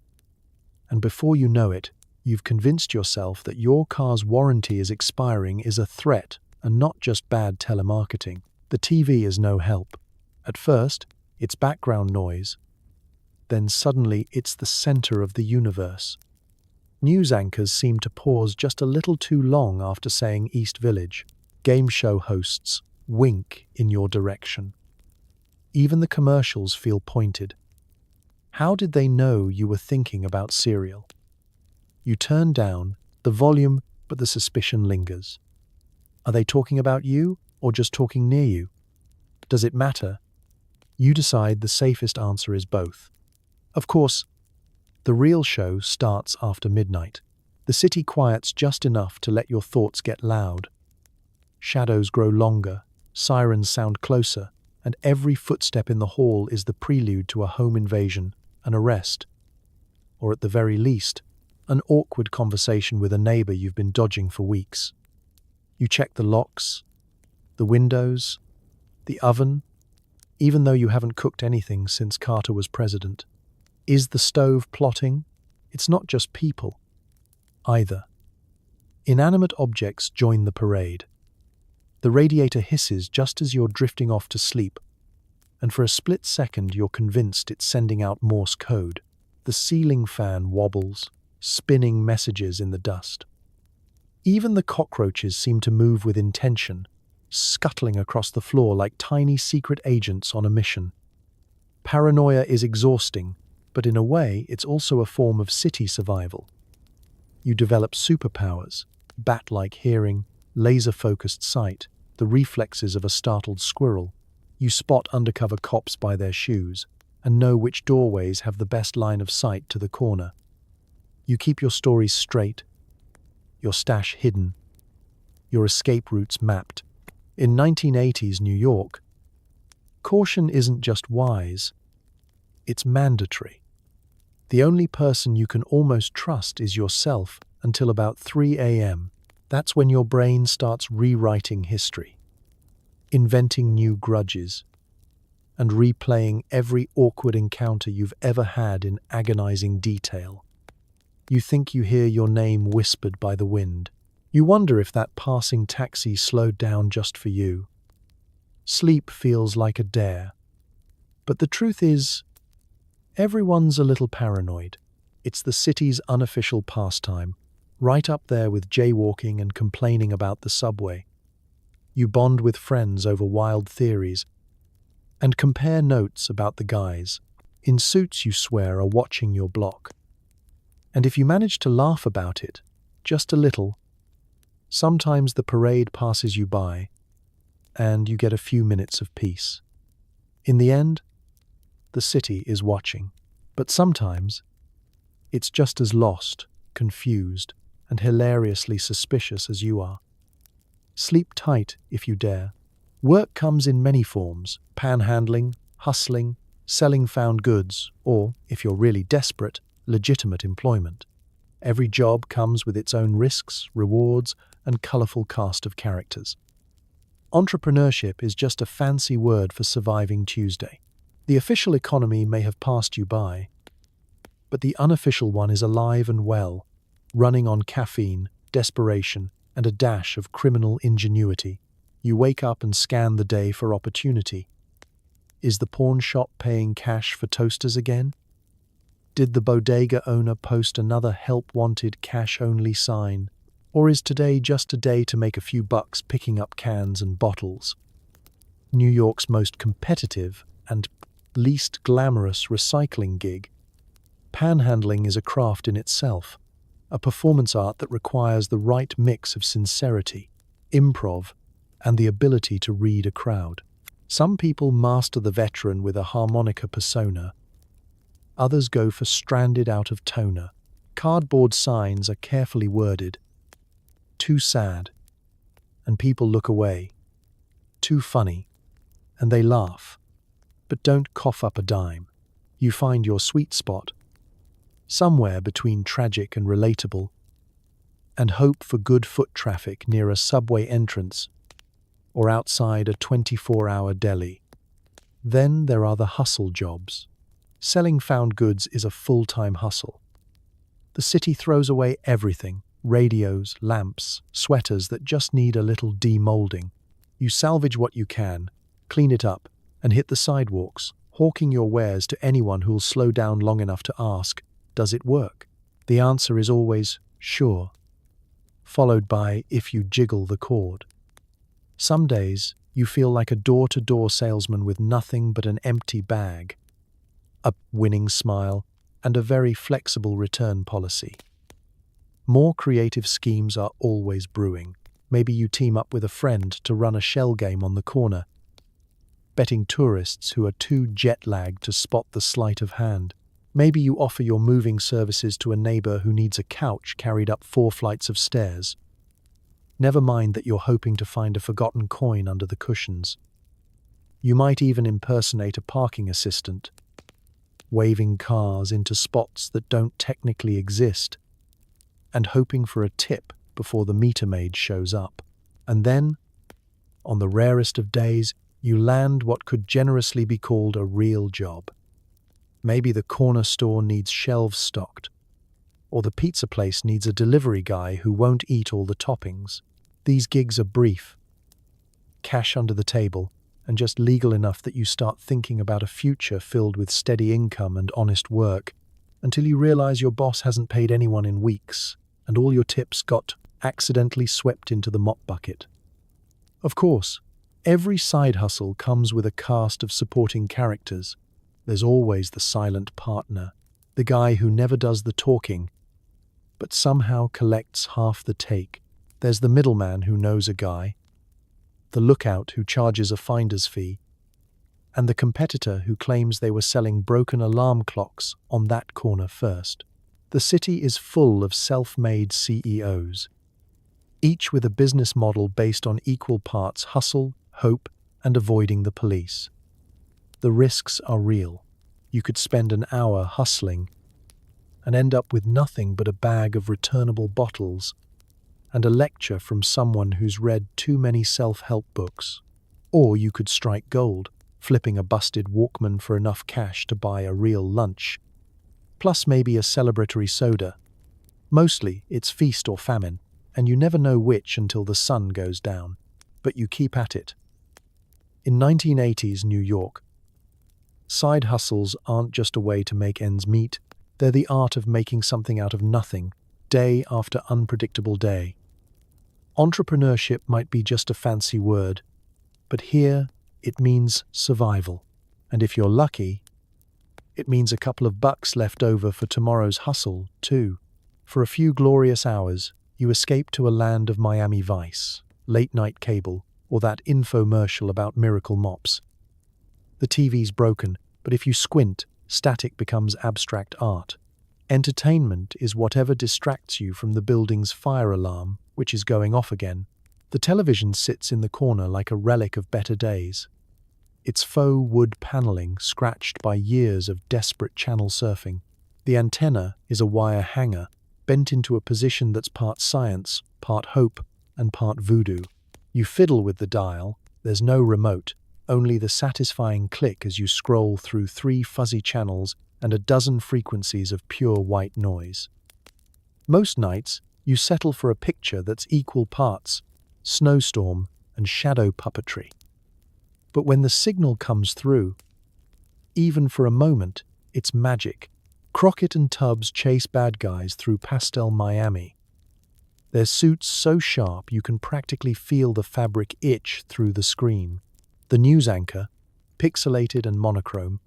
And before you know it, you've convinced yourself that your car's warranty is expiring is a threat and not just bad telemarketing. The TV is no help. At first, it's background noise. Then suddenly, it's the center of the universe. News anchors seem to pause just a little too long after saying East Village. Game show hosts wink in your direction. Even the commercials feel pointed. How did they know you were thinking about cereal? You turn down the volume, but the suspicion lingers. Are they talking about you or just talking near you? Does it matter? You decide the safest answer is both. Of course, the real show starts after midnight. The city quiets just enough to let your thoughts get loud. Shadows grow longer, sirens sound closer, and every footstep in the hall is the prelude to a home invasion, an arrest, or at the very least, an awkward conversation with a neighbor you've been dodging for weeks. You check the locks, the windows, the oven, even though you haven't cooked anything since Carter was president. Is the stove plotting? It's not just people, either. Inanimate objects join the parade. The radiator hisses just as you're drifting off to sleep, and for a split second you're convinced it's sending out Morse code. The ceiling fan wobbles, spinning messages in the dust. Even the cockroaches seem to move with intention, scuttling across the floor like tiny secret agents on a mission. Paranoia is exhausting, but in a way it's also a form of city survival. You develop superpowers, bat-like hearing, laser-focused sight, the reflexes of a startled squirrel. You spot undercover cops by their shoes and know which doorways have the best line of sight to the corner. You keep your stories straight, your stash hidden, your escape routes mapped. In 1980s New York, caution isn't just wise, it's mandatory. The only person you can almost trust is yourself until about 3 a.m. That's when your brain starts rewriting history, inventing new grudges, and replaying every awkward encounter you've ever had in agonizing detail. You think you hear your name whispered by the wind. You wonder if that passing taxi slowed down just for you. Sleep feels like a dare. But the truth is, everyone's a little paranoid. It's the city's unofficial pastime, right up there with jaywalking and complaining about the subway. You bond with friends over wild theories and compare notes about the guys in suits you swear are watching your block. And if you manage to laugh about it, just a little, sometimes the parade passes you by and you get a few minutes of peace. In the end, the city is watching, but sometimes it's just as lost, confused, and hilariously suspicious as you are. Sleep tight if you dare. Work comes in many forms: panhandling, hustling, selling found goods, or, if you're really desperate, legitimate employment. Every job comes with its own risks, rewards, and colorful cast of characters. Entrepreneurship is just a fancy word for surviving Tuesday. The official economy may have passed you by, But the unofficial one is alive and well, running on caffeine, desperation, and a dash of criminal ingenuity. You wake up and scan the day for opportunity. Is the pawn shop paying cash for toasters again? Did the bodega owner post another help-wanted cash-only sign? Or is today just a day to make a few bucks picking up cans and bottles? New York's most competitive and least glamorous recycling gig. Panhandling is a craft in itself, a performance art that requires the right mix of sincerity, improv, and the ability to read a crowd. Some people master the veteran with a harmonica persona. Others go for stranded out of toner. Cardboard signs are carefully worded. Too sad, and people look away. Too funny, and they laugh. But don't cough up a dime. You find your sweet spot, somewhere between tragic and relatable, and hope for good foot traffic near a subway entrance or outside a 24-hour deli. Then there are the hustle jobs. Selling found goods is a full-time hustle. The city throws away everything, radios, lamps, sweaters that just need a little demolding. You salvage what you can, clean it up, and hit the sidewalks, hawking your wares to anyone who'll slow down long enough to ask, does it work? The answer is always, sure, followed by, if you jiggle the cord. Some days, you feel like a door-to-door salesman with nothing but an empty bag, a winning smile, and a very flexible return policy. More creative schemes are always brewing. Maybe you team up with a friend to run a shell game on the corner, betting tourists who are too jet-lagged to spot the sleight of hand. Maybe you offer your moving services to a neighbor who needs a couch carried up 4 flights of stairs. Never mind that you're hoping to find a forgotten coin under the cushions. You might even impersonate a parking assistant, waving cars into spots that don't technically exist, and hoping for a tip before the meter maid shows up. And then, on the rarest of days, you land what could generously be called a real job. Maybe the corner store needs shelves stocked, or the pizza place needs a delivery guy who won't eat all the toppings. These gigs are brief, cash under the table, and just legal enough that you start thinking about a future filled with steady income and honest work, until you realize your boss hasn't paid anyone in weeks, and all your tips got accidentally swept into the mop bucket. Of course, every side hustle comes with a cast of supporting characters. There's always the silent partner, the guy who never does the talking, but somehow collects half the take. There's the middleman who knows a guy, the lookout who charges a finder's fee, and the competitor who claims they were selling broken alarm clocks on that corner first. The city is full of self-made CEOs, each with a business model based on equal parts hustle, hope, and avoiding the police. The risks are real. You could spend an hour hustling and end up with nothing but a bag of returnable bottles and a lecture from someone who's read too many self-help books. Or you could strike gold, flipping a busted Walkman for enough cash to buy a real lunch, plus maybe a celebratory soda. Mostly, it's feast or famine, and you never know which until the sun goes down. But you keep at it. In 1980s New York, side hustles aren't just a way to make ends meet, they're the art of making something out of nothing, day after unpredictable day. Entrepreneurship might be just a fancy word, but here it means survival. And if you're lucky, it means a couple of bucks left over for tomorrow's hustle, too. For a few glorious hours, you escape to a land of Miami Vice, late-night cable, or that infomercial about miracle mops. The TV's broken, but if you squint, static becomes abstract art. Entertainment is whatever distracts you from the building's fire alarm, which is going off again. The television sits in the corner like a relic of better days. Its faux wood paneling scratched by years of desperate channel surfing. The antenna is a wire hanger, bent into a position that's part science, part hope, and part voodoo. You fiddle with the dial, there's no remote, only the satisfying click as you scroll through 3 fuzzy channels and a dozen frequencies of pure white noise. Most nights, you settle for a picture that's equal parts snowstorm and shadow puppetry. But when the signal comes through, even for a moment, it's magic. Crockett and Tubbs chase bad guys through pastel Miami. Their suits so sharp you can practically feel the fabric itch through the screen. The news anchor, pixelated and monochrome,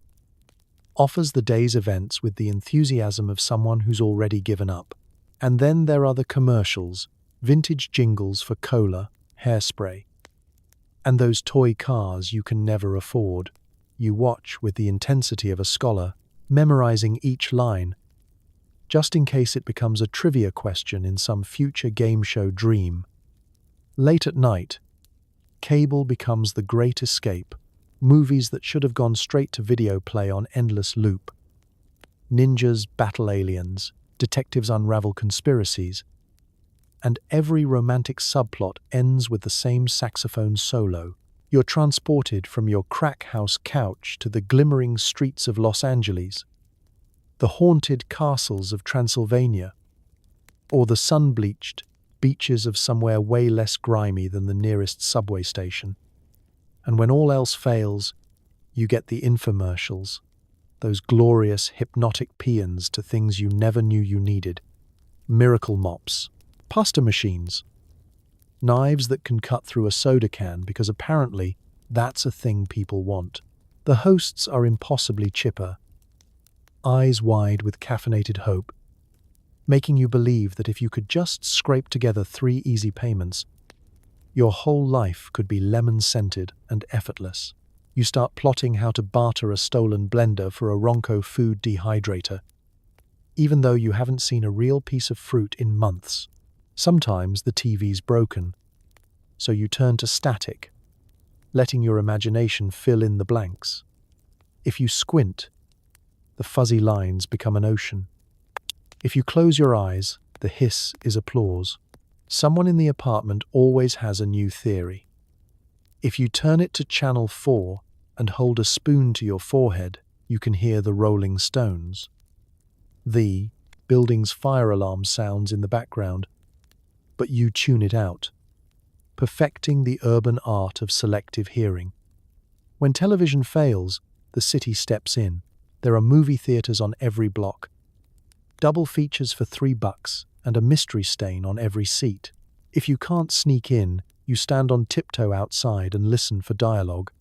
offers the day's events with the enthusiasm of someone who's already given up. And then there are the commercials, vintage jingles for cola, hairspray, and those toy cars you can never afford. You watch with the intensity of a scholar, memorizing each line, just in case it becomes a trivia question in some future game show dream. Late at night, cable becomes the great escape. Movies that should have gone straight to video play on endless loop. Ninjas battle aliens, detectives unravel conspiracies, and every romantic subplot ends with the same saxophone solo. You're transported from your crack house couch to the glimmering streets of Los Angeles, the haunted castles of Transylvania, or the sun-bleached beaches of somewhere way less grimy than the nearest subway station. And when all else fails, you get the infomercials, those glorious hypnotic paeans to things you never knew you needed. Miracle mops, pasta machines, knives that can cut through a soda can because apparently that's a thing people want. The hosts are impossibly chipper, eyes wide with caffeinated hope, making you believe that if you could just scrape together 3 easy payments, your whole life could be lemon-scented and effortless. You start plotting how to barter a stolen blender for a Ronco food dehydrator, even though you haven't seen a real piece of fruit in months. Sometimes the TV's broken, so you turn to static, letting your imagination fill in the blanks. If you squint, the fuzzy lines become an ocean. If you close your eyes, the hiss is applause. Someone in the apartment always has a new theory. If you turn it to channel 4 and hold a spoon to your forehead, you can hear the Rolling Stones. The building's fire alarm sounds in the background, but you tune it out, perfecting the urban art of selective hearing. When television fails, the city steps in. There are movie theaters on every block, double features for $3, and a mystery stain on every seat. If you can't sneak in, you stand on tiptoe outside and listen for dialogue,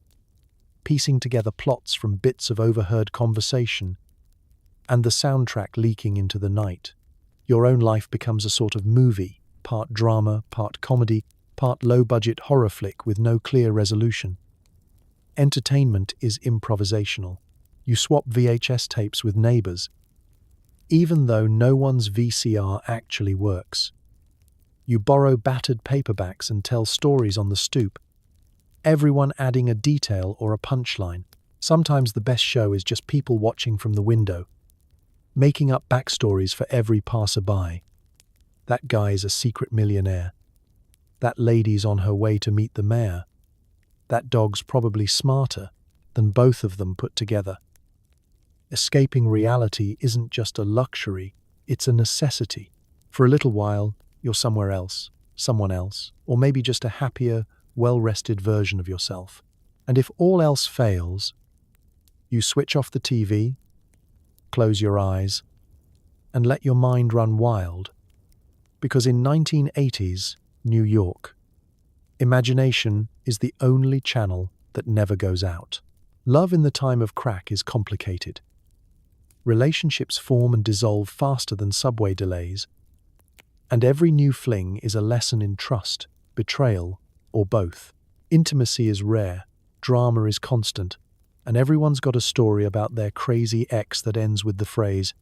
piecing together plots from bits of overheard conversation and the soundtrack leaking into the night. Your own life becomes a sort of movie, part drama, part comedy, part low-budget horror flick with no clear resolution. Entertainment is improvisational. You swap VHS tapes with neighbors, even though no one's VCR actually works. You borrow battered paperbacks and tell stories on the stoop, everyone adding a detail or a punchline. Sometimes the best show is just people watching from the window, making up backstories for every passerby. That guy's a secret millionaire. That lady's on her way to meet the mayor. That dog's probably smarter than both of them put together. Escaping reality isn't just a luxury, it's a necessity. For a little while, you're somewhere else, someone else, or maybe just a happier, well-rested version of yourself. And if all else fails, you switch off the TV, close your eyes, and let your mind run wild. Because in 1980s New York, imagination is the only channel that never goes out. Love in the time of crack is complicated. Relationships form and dissolve faster than subway delays, and every new fling is a lesson in trust, betrayal, or both. Intimacy is rare, drama is constant, and everyone's got a story about their crazy ex that ends with the phrase,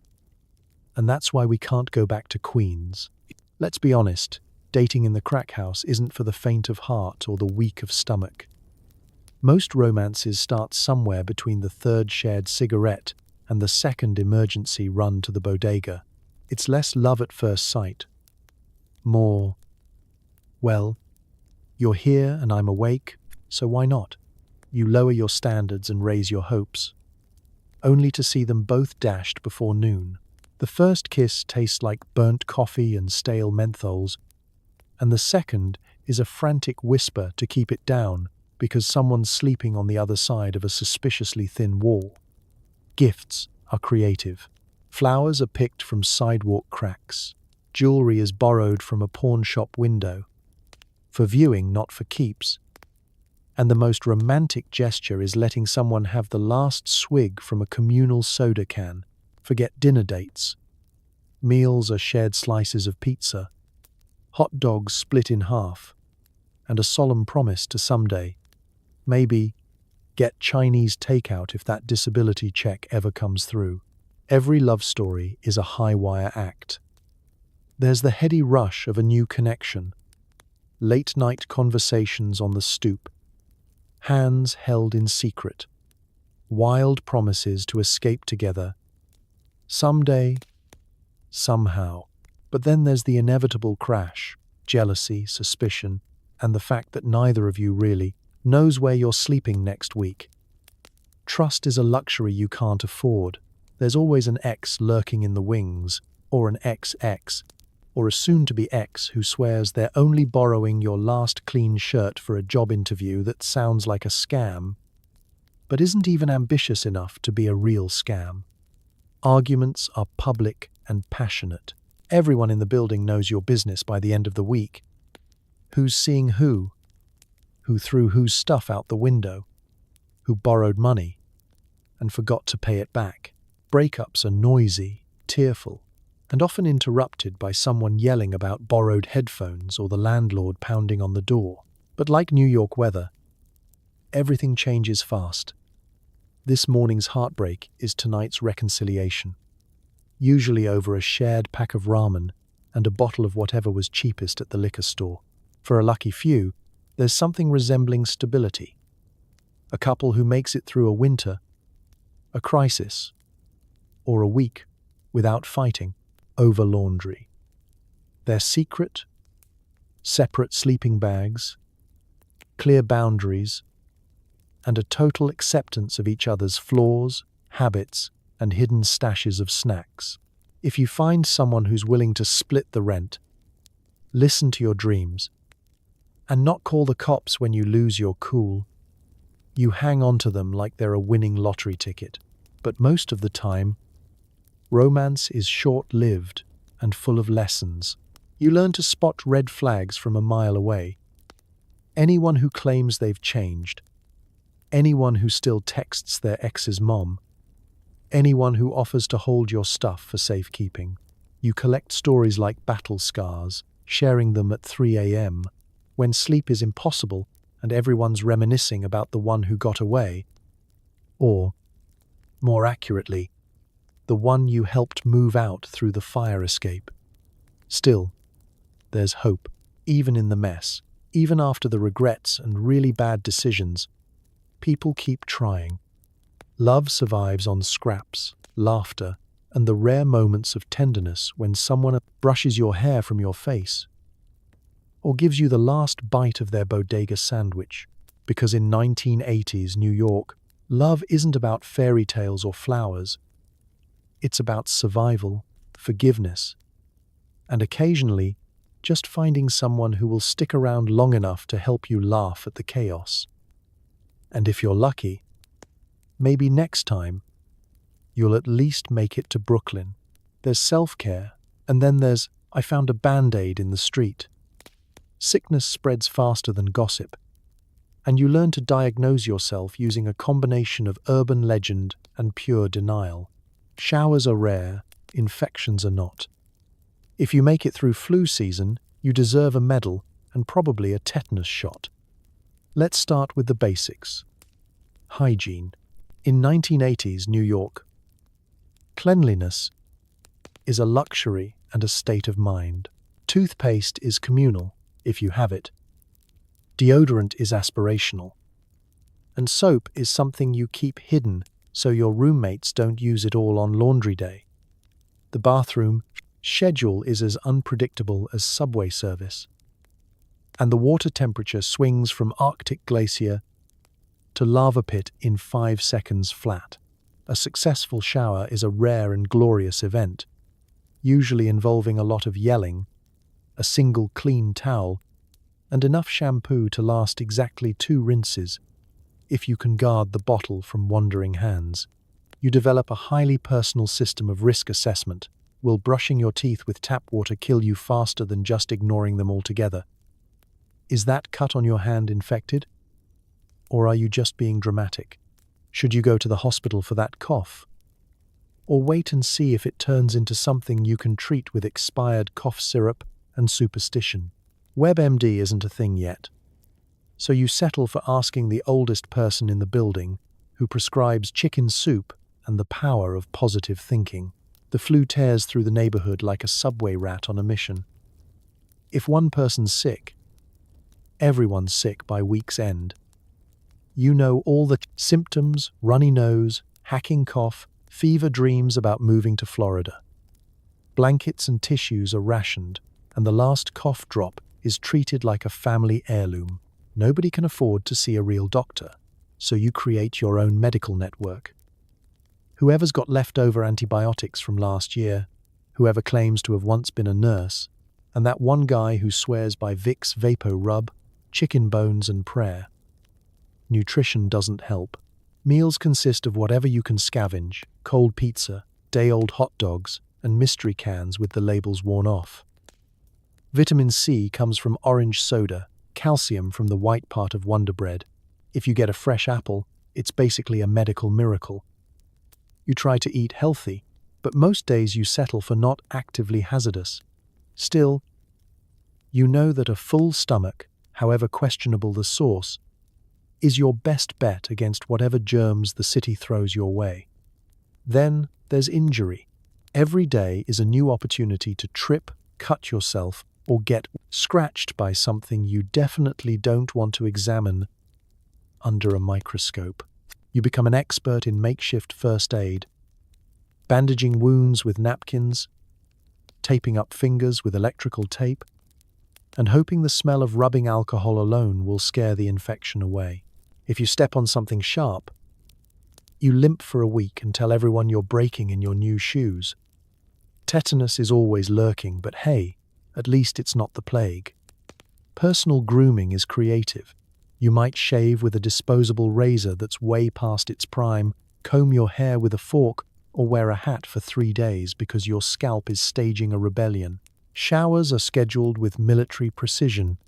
"And that's why we can't go back to Queens." Let's be honest, dating in the crack house isn't for the faint of heart or the weak of stomach. Most romances start somewhere between the third shared cigarette and the second emergency run to the bodega. It's less love at first sight. More, well, you're here and I'm awake, so why not? You lower your standards and raise your hopes. only to see them both dashed before noon. The first kiss tastes like burnt coffee and stale menthols, and the second is a frantic whisper to keep it down because someone's sleeping on the other side of a suspiciously thin wall. Gifts are creative. Flowers are picked from sidewalk cracks. Jewelry is borrowed from a pawn shop window. For viewing, not for keeps. And the most romantic gesture is letting someone have the last swig from a communal soda can. Forget dinner dates. Meals are shared slices of pizza, hot dogs split in half, and a solemn promise to someday, maybe, get Chinese takeout if that disability check ever comes through. Every love story is a high-wire act. There's the heady rush of a new connection, late-night conversations on the stoop, hands held in secret, wild promises to escape together, someday, somehow. But then there's the inevitable crash, jealousy, suspicion, and the fact that neither of you really knows where you're sleeping next week. Trust is a luxury you can't afford. There's always an ex lurking in the wings, or an ex-ex, or a soon-to-be ex who swears they're only borrowing your last clean shirt for a job interview that sounds like a scam, but isn't even ambitious enough to be a real scam. Arguments are public and passionate. Everyone in the building knows your business by the end of the week. Who's seeing who? Who threw whose stuff out the window? Who borrowed money and forgot to pay it back? Breakups are noisy, tearful, and often interrupted by someone yelling about borrowed headphones or the landlord pounding on the door. But like New York weather, everything changes fast. This morning's heartbreak is tonight's reconciliation, usually over a shared pack of ramen and a bottle of whatever was cheapest at the liquor store. For a lucky few, there's something resembling stability. A couple who makes it through a winter, a crisis, or a week without fighting over laundry. Their secret, separate sleeping bags, clear boundaries, and a total acceptance of each other's flaws, habits, and hidden stashes of snacks. If you find someone who's willing to split the rent, listen to your dreams, and not call the cops when you lose your cool, you hang on to them like they're a winning lottery ticket. But most of the time, romance is short-lived and full of lessons. You learn to spot red flags from a mile away. Anyone who claims they've changed, anyone who still texts their ex's mom, anyone who offers to hold your stuff for safekeeping. You collect stories like battle scars, sharing them at 3 a.m., when sleep is impossible and everyone's reminiscing about the one who got away. Or, more accurately, the one you helped move out through the fire escape. Still, there's hope, even in the mess. Even after the regrets and really bad decisions, people keep trying. Love survives on scraps, laughter, and the rare moments of tenderness when someone brushes your hair from your face or gives you the last bite of their bodega sandwich. Because in 1980s New York, love isn't about fairy tales or flowers. It's about survival, forgiveness, and occasionally just finding someone who will stick around long enough to help you laugh at the chaos. And if you're lucky, maybe next time, you'll at least make it to Brooklyn. There's self-care, and then there's, I found a Band-Aid in the street. Sickness spreads faster than gossip, and you learn to diagnose yourself using a combination of urban legend and pure denial. Showers are rare, infections are not. If you make it through flu season, you deserve a medal and probably a tetanus shot. Let's start with the basics. Hygiene. In 1980s New York, cleanliness is a luxury and a state of mind. Toothpaste is communal, if you have it. Deodorant is aspirational. And soap is something you keep hidden so your roommates don't use it all on laundry day. The bathroom schedule is as unpredictable as subway service. And the water temperature swings from Arctic glacier to lava pit in 5 seconds flat. A successful shower is a rare and glorious event, usually involving a lot of yelling, a single clean towel, and enough shampoo to last exactly 2 rinses, if you can guard the bottle from wandering hands. You develop a highly personal system of risk assessment. Will brushing your teeth with tap water kill you faster than just ignoring them altogether? Is that cut on your hand infected? Or are you just being dramatic? Should you go to the hospital for that cough? Or wait and see if it turns into something you can treat with expired cough syrup and superstition? WebMD isn't a thing yet, so you settle for asking the oldest person in the building who prescribes chicken soup and the power of positive thinking. The flu tears through the neighborhood like a subway rat on a mission. If one person's sick, everyone's sick by week's end. You know all the symptoms: runny nose, hacking cough, fever dreams about moving to Florida. Blankets and tissues are rationed, and the last cough drop is treated like a family heirloom. Nobody can afford to see a real doctor, so you create your own medical network. Whoever's got leftover antibiotics from last year, whoever claims to have once been a nurse, and that one guy who swears by Vicks Vapo Rub, chicken bones and prayer. Nutrition doesn't help. Meals consist of whatever you can scavenge: cold pizza, day-old hot dogs, and mystery cans with the labels worn off. Vitamin C comes from orange soda, calcium from the white part of Wonder Bread. If you get a fresh apple, it's basically a medical miracle. You try to eat healthy, but most days you settle for not actively hazardous. Still, you know that a full stomach, however questionable the source, is your best bet against whatever germs the city throws your way. Then there's injury. Every day is a new opportunity to trip, cut yourself, or get scratched by something you definitely don't want to examine under a microscope. You become an expert in makeshift first aid, bandaging wounds with napkins, taping up fingers with electrical tape, and hoping the smell of rubbing alcohol alone will scare the infection away. If you step on something sharp, you limp for a week and tell everyone you're breaking in your new shoes. Tetanus is always lurking, but hey, at least it's not the plague. Personal grooming is creative. You might shave with a disposable razor that's way past its prime, comb your hair with a fork, or wear a hat for 3 days because your scalp is staging a rebellion. Showers are scheduled with military precision,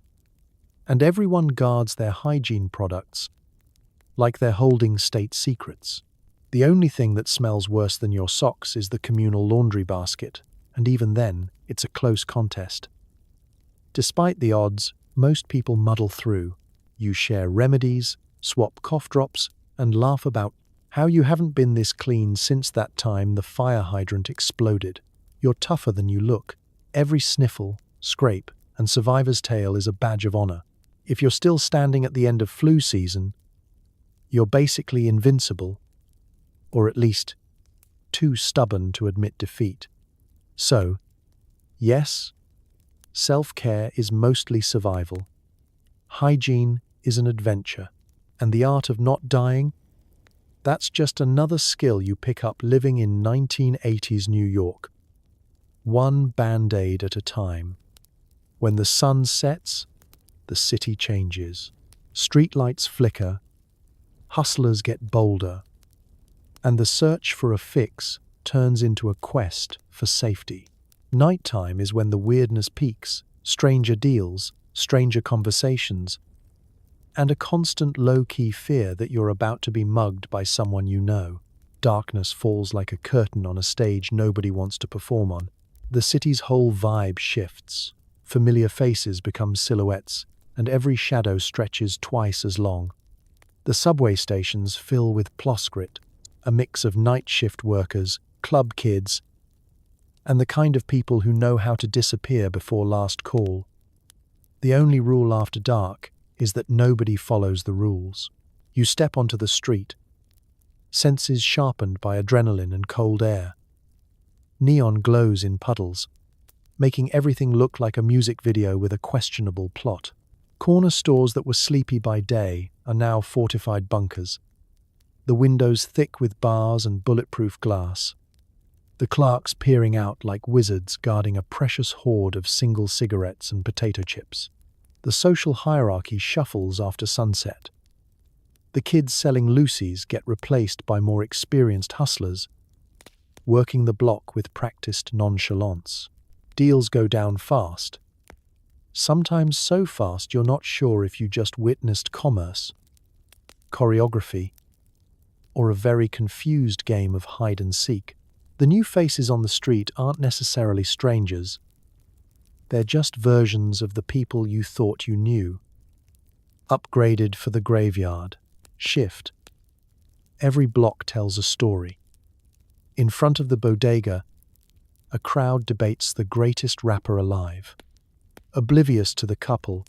and everyone guards their hygiene products like they're holding state secrets. The only thing that smells worse than your socks is the communal laundry basket, and even then, it's a close contest. Despite the odds, most people muddle through. You share remedies, swap cough drops, and laugh about how you haven't been this clean since that time the fire hydrant exploded. You're tougher than you look. Every sniffle, scrape, and survivor's tale is a badge of honor. If you're still standing at the end of flu season, you're basically invincible, or at least too stubborn to admit defeat. So, yes, self-care is mostly survival. Hygiene is an adventure, and the art of not dying, that's just another skill you pick up living in 1980s New York. One Band-Aid at a time. When the sun sets, the city changes. Streetlights flicker, hustlers get bolder, and the search for a fix turns into a quest for safety. Nighttime is when the weirdness peaks: stranger deals, stranger conversations, and a constant low-key fear that you're about to be mugged by someone you know. Darkness falls like a curtain on a stage nobody wants to perform on. The city's whole vibe shifts. Familiar faces become silhouettes, and every shadow stretches twice as long. The subway stations fill with ploskrit, a mix of night shift workers, club kids, and the kind of people who know how to disappear before last call. The only rule after dark is that nobody follows the rules. You step onto the street, senses sharpened by adrenaline and cold air. Neon glows in puddles, making everything look like a music video with a questionable plot. Corner stores that were sleepy by day are now fortified bunkers. the windows thick with bars and bulletproof glass, the clerks peering out like wizards guarding a precious hoard of single cigarettes and potato chips. The social hierarchy shuffles after sunset. The kids selling loosies get replaced by more experienced hustlers, working the block with practiced nonchalance. Deals go down fast, sometimes so fast you're not sure if you just witnessed commerce, choreography, or a very confused game of hide and seek. The new faces on the street aren't necessarily strangers. They're just versions of the people you thought you knew. Upgraded for the graveyard. Shift. Every block tells a story. In front of the bodega, a crowd debates the greatest rapper alive, oblivious to the couple,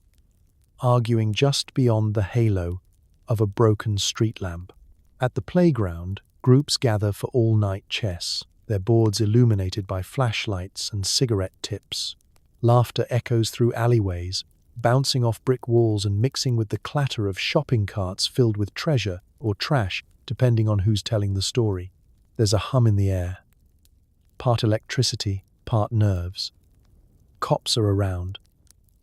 arguing just beyond the halo of a broken street lamp. At the playground, groups gather for all-night chess, their boards illuminated by flashlights and cigarette tips. Laughter echoes through alleyways, bouncing off brick walls and mixing with the clatter of shopping carts filled with treasure or trash, depending on who's telling the story. There's a hum in the air, part electricity, part nerves. Cops are around,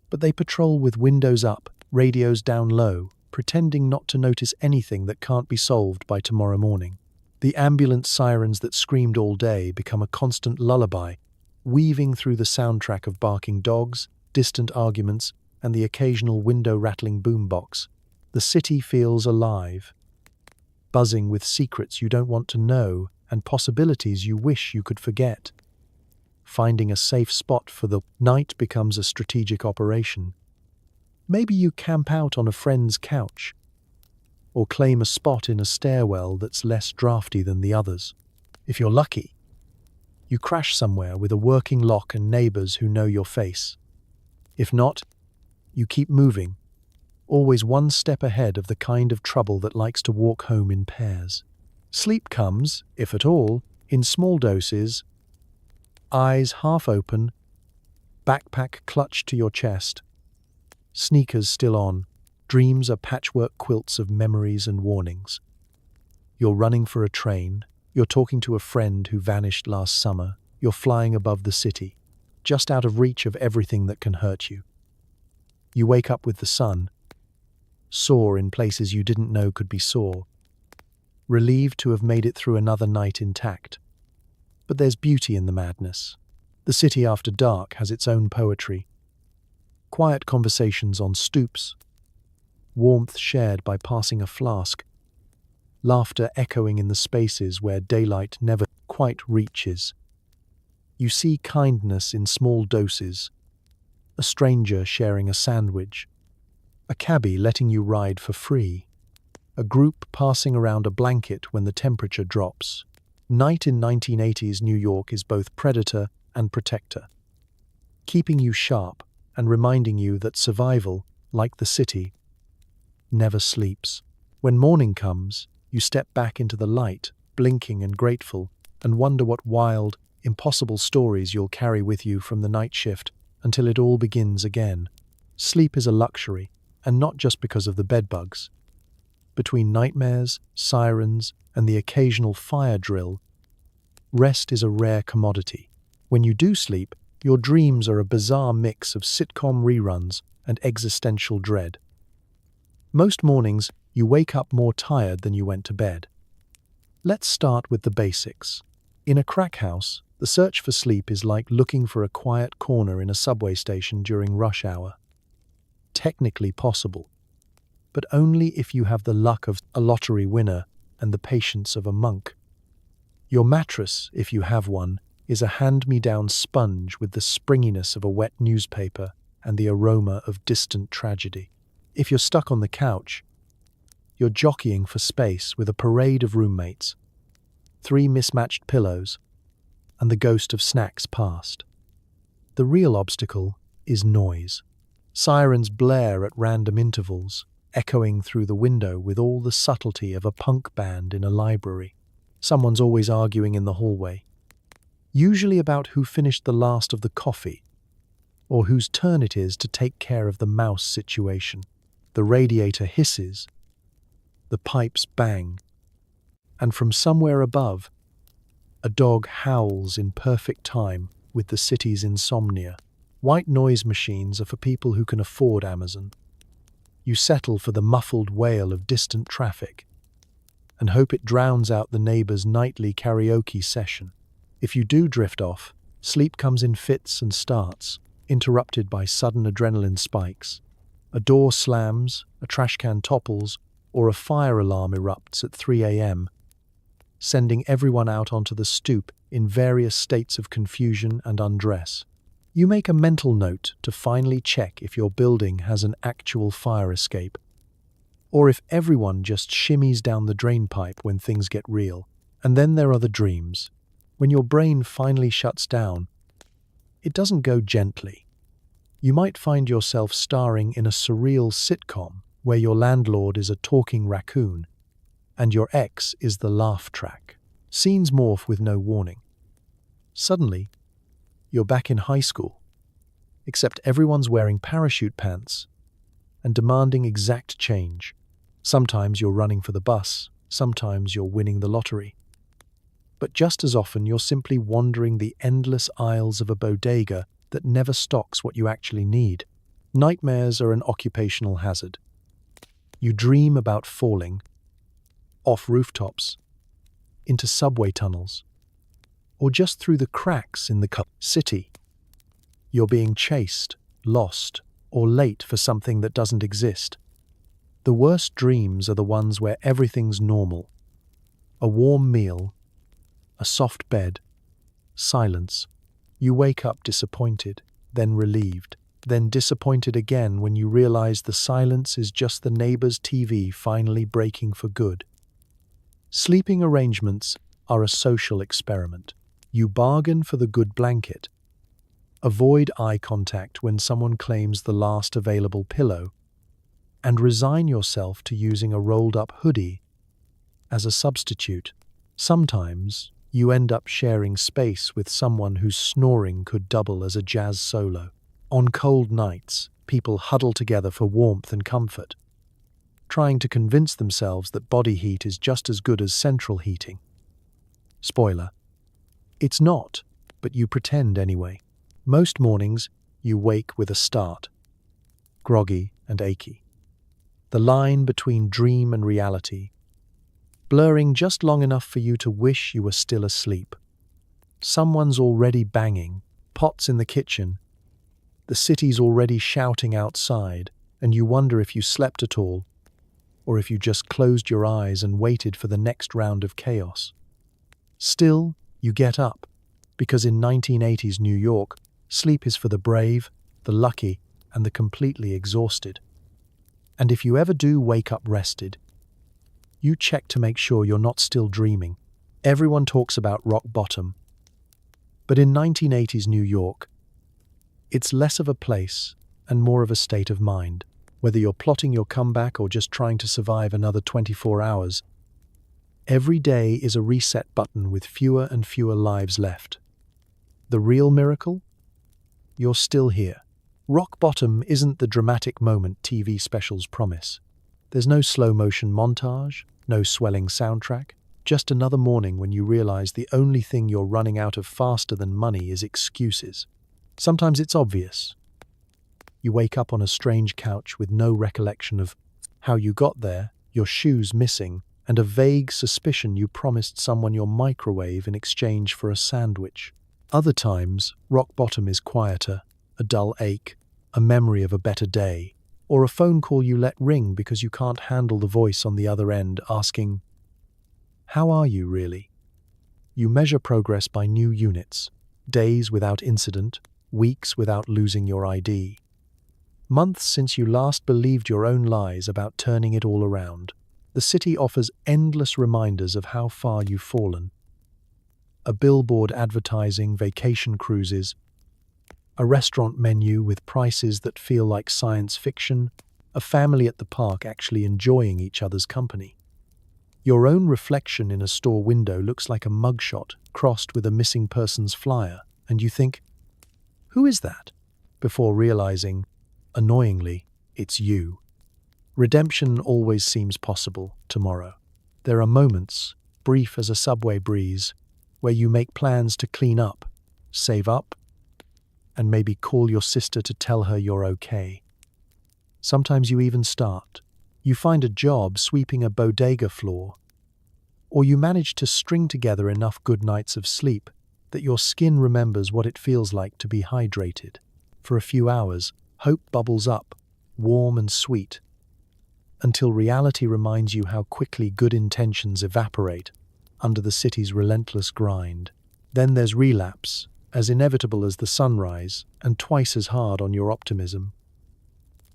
but they patrol with windows up, radios down low, pretending not to notice anything that can't be solved by tomorrow morning. The ambulance sirens that screamed all day become a constant lullaby, weaving through the soundtrack of barking dogs, distant arguments, and the occasional window-rattling boombox. The city feels alive, buzzing with secrets you don't want to know and possibilities you wish you could forget. Finding a safe spot for the night becomes a strategic operation. Maybe you camp out on a friend's couch, or claim a spot in a stairwell that's less drafty than the others. If you're lucky, you crash somewhere with a working lock and neighbors who know your face. If not, you keep moving, always one step ahead of the kind of trouble that likes to walk home in pairs. Sleep comes, if at all, in small doses, eyes half open, backpack clutched to your chest, sneakers still on. Dreams are patchwork quilts of memories and warnings. You're running for a train, you're talking to a friend who vanished last summer, you're flying above the city, just out of reach of everything that can hurt you. You wake up with the sun, sore in places you didn't know could be sore, relieved to have made it through another night intact. But there's beauty in the madness. The city after dark has its own poetry. Quiet conversations on stoops, warmth shared by passing a flask, laughter echoing in the spaces where daylight never quite reaches. You see kindness in small doses, a stranger sharing a sandwich, a cabbie letting you ride for free, a group passing around a blanket when the temperature drops. Night in 1980s New York is both predator and protector, keeping you sharp and reminding you that survival, like the city, never sleeps. When morning comes, you step back into the light, blinking and grateful, and wonder what wild, impossible stories you'll carry with you from the night shift until it all begins again. Sleep is a luxury, and not just because of the bedbugs. Between nightmares, sirens, and the occasional fire drill, rest is a rare commodity. When you do sleep, your dreams are a bizarre mix of sitcom reruns and existential dread. Most mornings, you wake up more tired than you went to bed. Let's start with the basics. In a crack house, the search for sleep is like looking for a quiet corner in a subway station during rush hour. Technically possible, but only if you have the luck of a lottery winner and the patience of a monk. Your mattress, if you have one, is a hand-me-down sponge with the springiness of a wet newspaper and the aroma of distant tragedy. If you're stuck on the couch, you're jockeying for space with a parade of roommates, 3 mismatched pillows, and the ghost of snacks past. The real obstacle is noise. Sirens blare at random intervals, echoing through the window with all the subtlety of a punk band in a library. Someone's always arguing in the hallway, usually about who finished the last of the coffee, or whose turn it is to take care of the mouse situation. The radiator hisses, the pipes bang, And from somewhere above, a dog howls in perfect time with the city's insomnia. White noise machines are for people who can afford Amazon. You settle for the muffled wail of distant traffic and hope it drowns out the neighbor's nightly karaoke session. If you do drift off, sleep comes in fits and starts, interrupted by sudden adrenaline spikes. A door slams, a trash can topples, or a fire alarm erupts at 3 a.m., sending everyone out onto the stoop in various states of confusion and undress. You make a mental note to finally check if your building has an actual fire escape, or if everyone just shimmies down the drain pipe when things get real. And then there are the dreams. When your brain finally shuts down, it doesn't go gently. You might find yourself starring in a surreal sitcom where your landlord is a talking raccoon and your ex is the laugh track. Scenes morph with no warning. Suddenly, you're back in high school, except everyone's wearing parachute pants and demanding exact change. Sometimes you're running for the bus, sometimes you're winning the lottery. But just as often, you're simply wandering the endless aisles of a bodega that never stocks what you actually need. Nightmares are an occupational hazard. You dream about falling off rooftops, into subway tunnels, or just through the cracks in the city. You're being chased, lost, or late for something that doesn't exist. The worst dreams are the ones where everything's normal. A warm meal, a soft bed, silence. You wake up disappointed, then relieved, then disappointed again when you realize the silence is just the neighbor's TV finally breaking for good. Sleeping arrangements are a social experiment. You bargain for the good blanket. Avoid eye contact when someone claims the last available pillow, and resign yourself to using a rolled-up hoodie as a substitute. Sometimes, you end up sharing space with someone whose snoring could double as a jazz solo. On cold nights, people huddle together for warmth and comfort, trying to convince themselves that body heat is just as good as central heating. Spoiler: it's not, but you pretend anyway. Most mornings, you wake with a start, groggy and achy. The line between dream and reality, blurring just long enough for you to wish you were still asleep. Someone's already banging, pots in the kitchen, the city's already shouting outside, and you wonder if you slept at all, or if you just closed your eyes and waited for the next round of chaos. Still, you get up, because in 1980s New York, sleep is for the brave, the lucky, and the completely exhausted. And if you ever do wake up rested, you check to make sure you're not still dreaming. Everyone talks about rock bottom, but in 1980s New York, it's less of a place and more of a state of mind. Whether you're plotting your comeback or just trying to survive another 24 hours, every day is a reset button with fewer and fewer lives left. The real miracle? You're still here. Rock bottom isn't the dramatic moment TV specials promise. There's no slow-motion montage, no swelling soundtrack, just another morning when you realize the only thing you're running out of faster than money is excuses. Sometimes it's obvious. You wake up on a strange couch with no recollection of how you got there, your shoes missing, and a vague suspicion you promised someone your microwave in exchange for a sandwich. Other times, rock bottom is quieter, a dull ache, a memory of a better day, or a phone call you let ring because you can't handle the voice on the other end asking, "How are you really?" You measure progress by new units, days without incident, weeks without losing your ID. Months since you last believed your own lies about turning it all around. The city offers endless reminders of how far you've fallen. A billboard advertising vacation cruises, a restaurant menu with prices that feel like science fiction, a family at the park actually enjoying each other's company. Your own reflection in a store window looks like a mugshot crossed with a missing person's flyer, and you think, "Who is that?" before realizing, annoyingly, it's you. Redemption always seems possible tomorrow. There are moments, brief as a subway breeze, where you make plans to clean up, save up, and maybe call your sister to tell her you're okay. Sometimes you even start. You find a job sweeping a bodega floor, or you manage to string together enough good nights of sleep that your skin remembers what it feels like to be hydrated. For a few hours, hope bubbles up, warm and sweet, until reality reminds you how quickly good intentions evaporate under the city's relentless grind. Then there's relapse, as inevitable as the sunrise, and twice as hard on your optimism.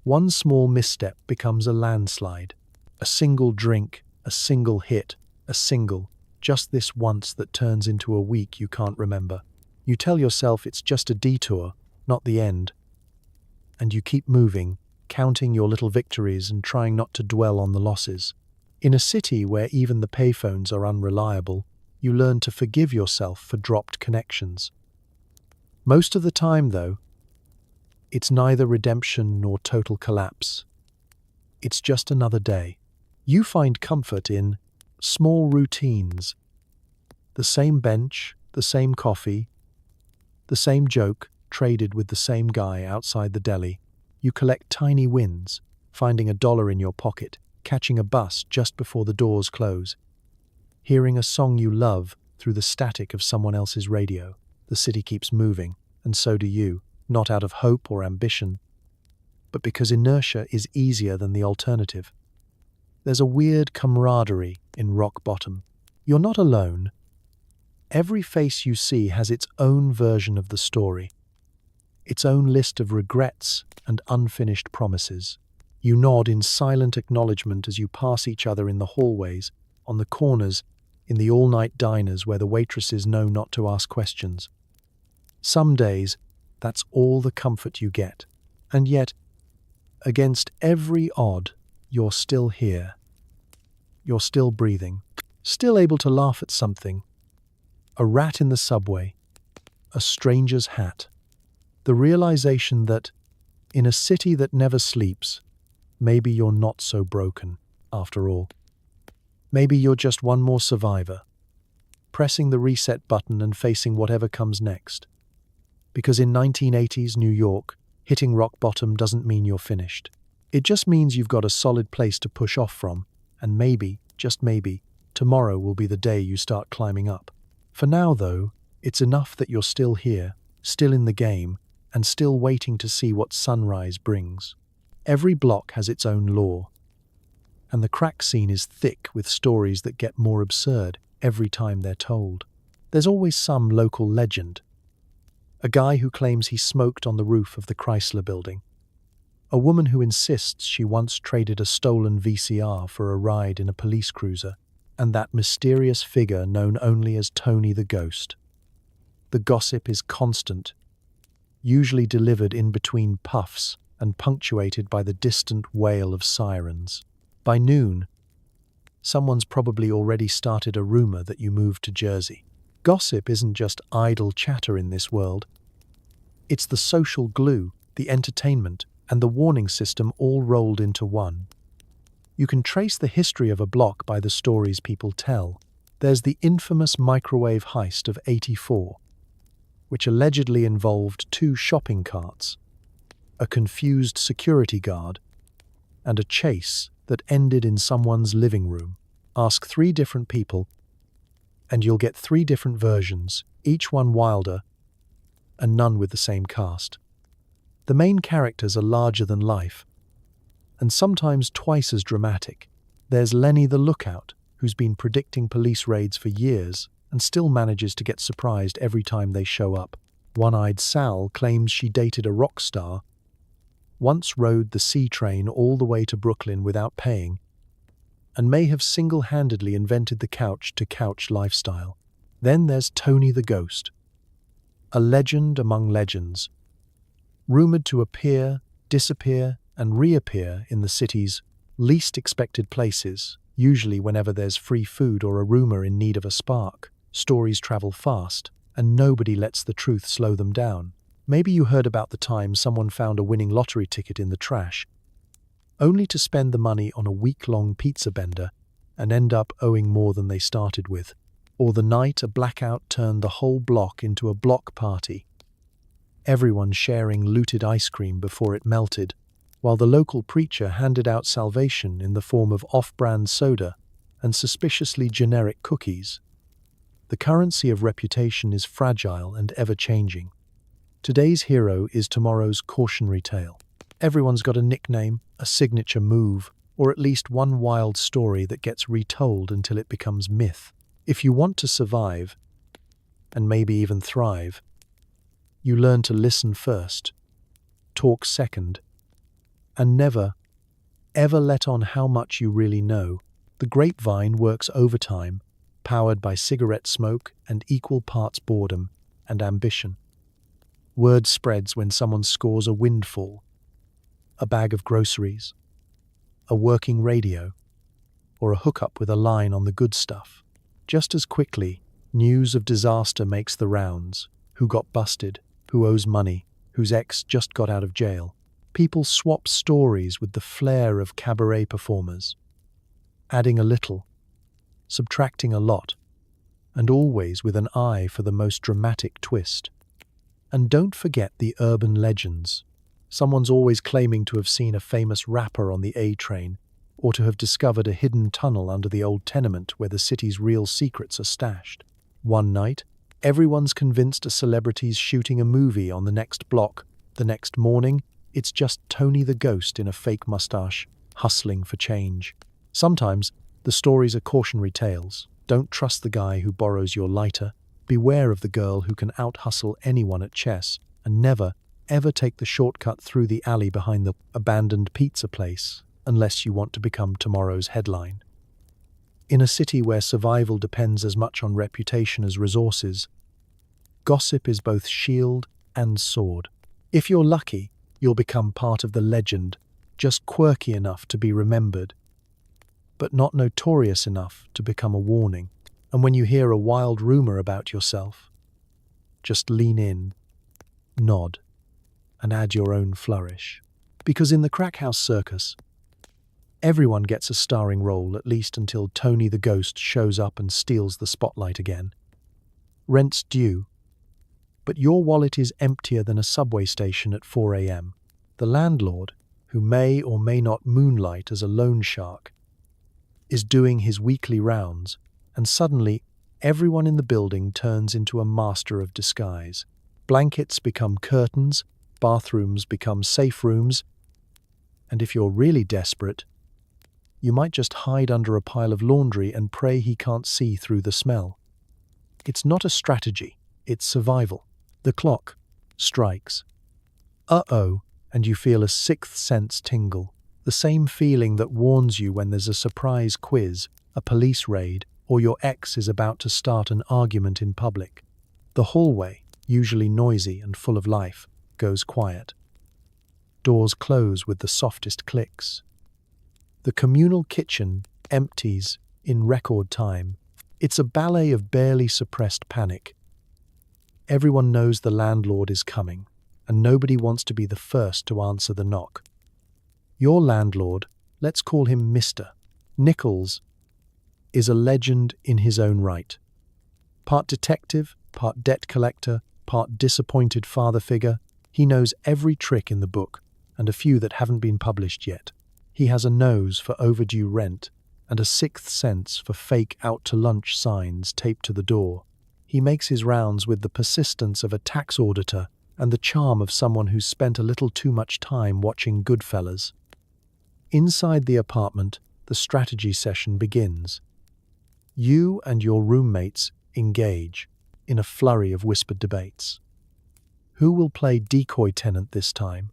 One small misstep becomes a landslide. A single drink, a single hit, just this once that turns into a week you can't remember. You tell yourself it's just a detour, not the end. And you keep moving, counting your little victories and trying not to dwell on the losses. In a city where even the payphones are unreliable, you learn to forgive yourself for dropped connections. Most of the time, though, it's neither redemption nor total collapse. It's just another day. You find comfort in small routines. The same bench, the same coffee, the same joke traded with the same guy outside the deli. You collect tiny wins, finding $1 in your pocket, catching a bus just before the doors close, hearing a song you love through the static of someone else's radio. The city keeps moving, and so do you, not out of hope or ambition, but because inertia is easier than the alternative. There's a weird camaraderie in rock bottom. You're not alone. Every face you see has its own version of the story, its own list of regrets and unfinished promises. You nod in silent acknowledgement as you pass each other in the hallways, on the corners, in the all-night diners where the waitresses know not to ask questions. Some days, that's all the comfort you get. And yet, against every odd, you're still here. You're still breathing, still able to laugh at something. A rat in the subway, a stranger's hat. The realization that, in a city that never sleeps, maybe you're not so broken, after all. Maybe you're just one more survivor, pressing the reset button and facing whatever comes next. Because in 1980s New York, hitting rock bottom doesn't mean you're finished. It just means you've got a solid place to push off from, and maybe, just maybe, tomorrow will be the day you start climbing up. For now, though, it's enough that you're still here, still in the game, and still waiting to see what sunrise brings. Every block has its own lore, and the crack scene is thick with stories that get more absurd every time they're told. There's always some local legend. A guy who claims he smoked on the roof of the Chrysler building. A woman who insists she once traded a stolen VCR for a ride in a police cruiser, and that mysterious figure known only as Tony the Ghost. The gossip is constant, usually delivered in between puffs and punctuated by the distant wail of sirens. By noon, someone's probably already started a rumor that you moved to Jersey. Gossip isn't just idle chatter in this world. It's the social glue, the entertainment, and the warning system all rolled into one. You can trace the history of a block by the stories people tell. There's the infamous microwave heist of '84, which allegedly involved 2 shopping carts, a confused security guard, and a chase that ended in someone's living room. Ask 3 different people, and you'll get 3 different versions, each one wilder, and none with the same cast. The main characters are larger than life, and sometimes twice as dramatic. There's Lenny the Lookout, who's been predicting police raids for years and still manages to get surprised every time they show up. One-Eyed Sal claims she dated a rock star, once rode the C train all the way to Brooklyn without paying, and may have single-handedly invented the couch-to-couch lifestyle. Then there's Tony the Ghost, a legend among legends, rumored to appear, disappear, and reappear in the city's least expected places, usually whenever there's free food or a rumor in need of a spark. Stories travel fast, and nobody lets the truth slow them down. Maybe you heard about the time someone found a winning lottery ticket in the trash, only to spend the money on a week-long pizza bender and end up owing more than they started with. Or the night a blackout turned the whole block into a block party, everyone sharing looted ice cream before it melted, while the local preacher handed out salvation in the form of off-brand soda and suspiciously generic cookies. The currency of reputation is fragile and ever-changing. Today's hero is tomorrow's cautionary tale. Everyone's got a nickname, a signature move, or at least one wild story that gets retold until it becomes myth. If you want to survive, and maybe even thrive, you learn to listen first, talk second, and never, ever let on how much you really know. The grapevine works overtime, powered by cigarette smoke and equal parts boredom and ambition. Word spreads when someone scores a windfall, a bag of groceries, a working radio, or a hookup with a line on the good stuff. Just as quickly, news of disaster makes the rounds. Who got busted, who owes money, whose ex just got out of jail. People swap stories with the flair of cabaret performers, adding a little, subtracting a lot, and always with an eye for the most dramatic twist. And don't forget the urban legends. Someone's always claiming to have seen a famous rapper on the A train, or to have discovered a hidden tunnel under the old tenement where the city's real secrets are stashed. One night, everyone's convinced a celebrity's shooting a movie on the next block. The next morning, it's just Tony the Ghost in a fake mustache, hustling for change. Sometimes, the stories are cautionary tales. Don't trust the guy who borrows your lighter. Beware of the girl who can out-hustle anyone at chess. And never, ever take the shortcut through the alley behind the abandoned pizza place, unless you want to become tomorrow's headline. In a city where survival depends as much on reputation as resources, gossip is both shield and sword. If you're lucky, you'll become part of the legend, just quirky enough to be remembered, but not notorious enough to become a warning. And when you hear a wild rumor about yourself, just lean in, nod, and add your own flourish. Because in the crack house circus, everyone gets a starring role, at least until Tony the Ghost shows up and steals the spotlight again. Rent's due, but your wallet is emptier than a subway station at 4 a.m. The landlord, who may or may not moonlight as a loan shark, is doing his weekly rounds, and suddenly everyone in the building turns into a master of disguise. Blankets become curtains, bathrooms become safe rooms, and if you're really desperate, you might just hide under a pile of laundry and pray he can't see through the smell. It's not a strategy, it's survival. The clock strikes. Uh-oh, and you feel a sixth sense tingle. The same feeling that warns you when there's a surprise quiz, a police raid, or your ex is about to start an argument in public. The hallway, usually noisy and full of life, goes quiet. Doors close with the softest clicks. The communal kitchen empties in record time. It's a ballet of barely suppressed panic. Everyone knows the landlord is coming, and nobody wants to be the first to answer the knock. Your landlord, let's call him Mr. Nichols, is a legend in his own right. Part detective, part debt collector, part disappointed father figure, he knows every trick in the book, and a few that haven't been published yet. He has a nose for overdue rent, and a sixth sense for fake out-to-lunch signs taped to the door. He makes his rounds with the persistence of a tax auditor and the charm of someone who's spent a little too much time watching Goodfellas. Inside the apartment, the strategy session begins. You and your roommates engage in a flurry of whispered debates. Who will play decoy tenant this time?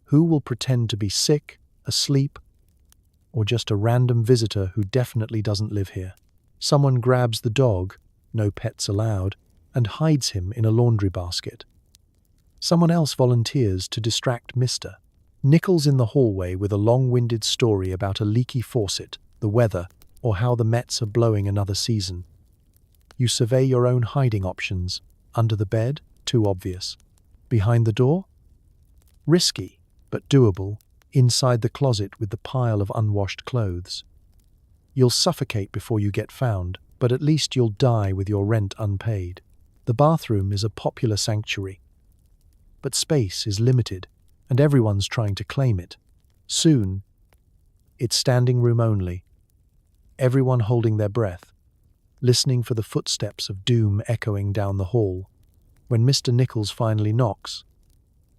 Who will pretend to be sick, asleep, or just a random visitor who definitely doesn't live here? Someone grabs the dog, no pets allowed, and hides him in a laundry basket. Someone else volunteers to distract Mr. Nichols in the hallway with a long-winded story about a leaky faucet, the weather, or how the Mets are blowing another season. You survey your own hiding options. Under the bed? Too obvious. Behind the door? Risky, but doable. Inside the closet with the pile of unwashed clothes. You'll suffocate before you get found, but at least you'll die with your rent unpaid. The bathroom is a popular sanctuary, but space is limited, and everyone's trying to claim it. Soon, it's standing room only, everyone holding their breath, listening for the footsteps of doom echoing down the hall. When Mr. Nichols finally knocks,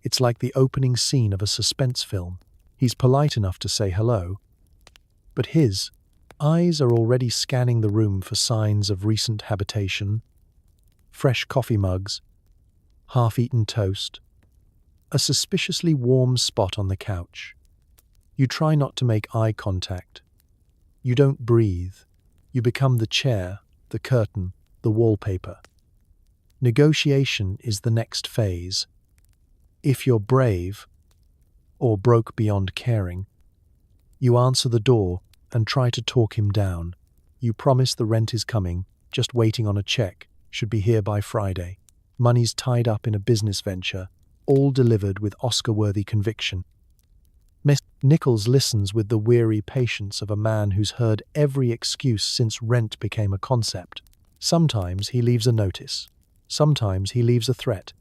it's like the opening scene of a suspense film. He's polite enough to say hello, but his eyes are already scanning the room for signs of recent habitation: fresh coffee mugs, half-eaten toast, a suspiciously warm spot on the couch. You try not to make eye contact. You don't breathe. You become the chair, the curtain, the wallpaper. Negotiation is the next phase. If you're brave, or broke beyond caring, you answer the door and try to talk him down. You promise the rent is coming, just waiting on a check, should be here by Friday. Money's tied up in a business venture, all delivered with Oscar-worthy conviction. Miss Nichols listens with the weary patience of a man who's heard every excuse since rent became a concept. Sometimes he leaves a notice. Sometimes he leaves a threat.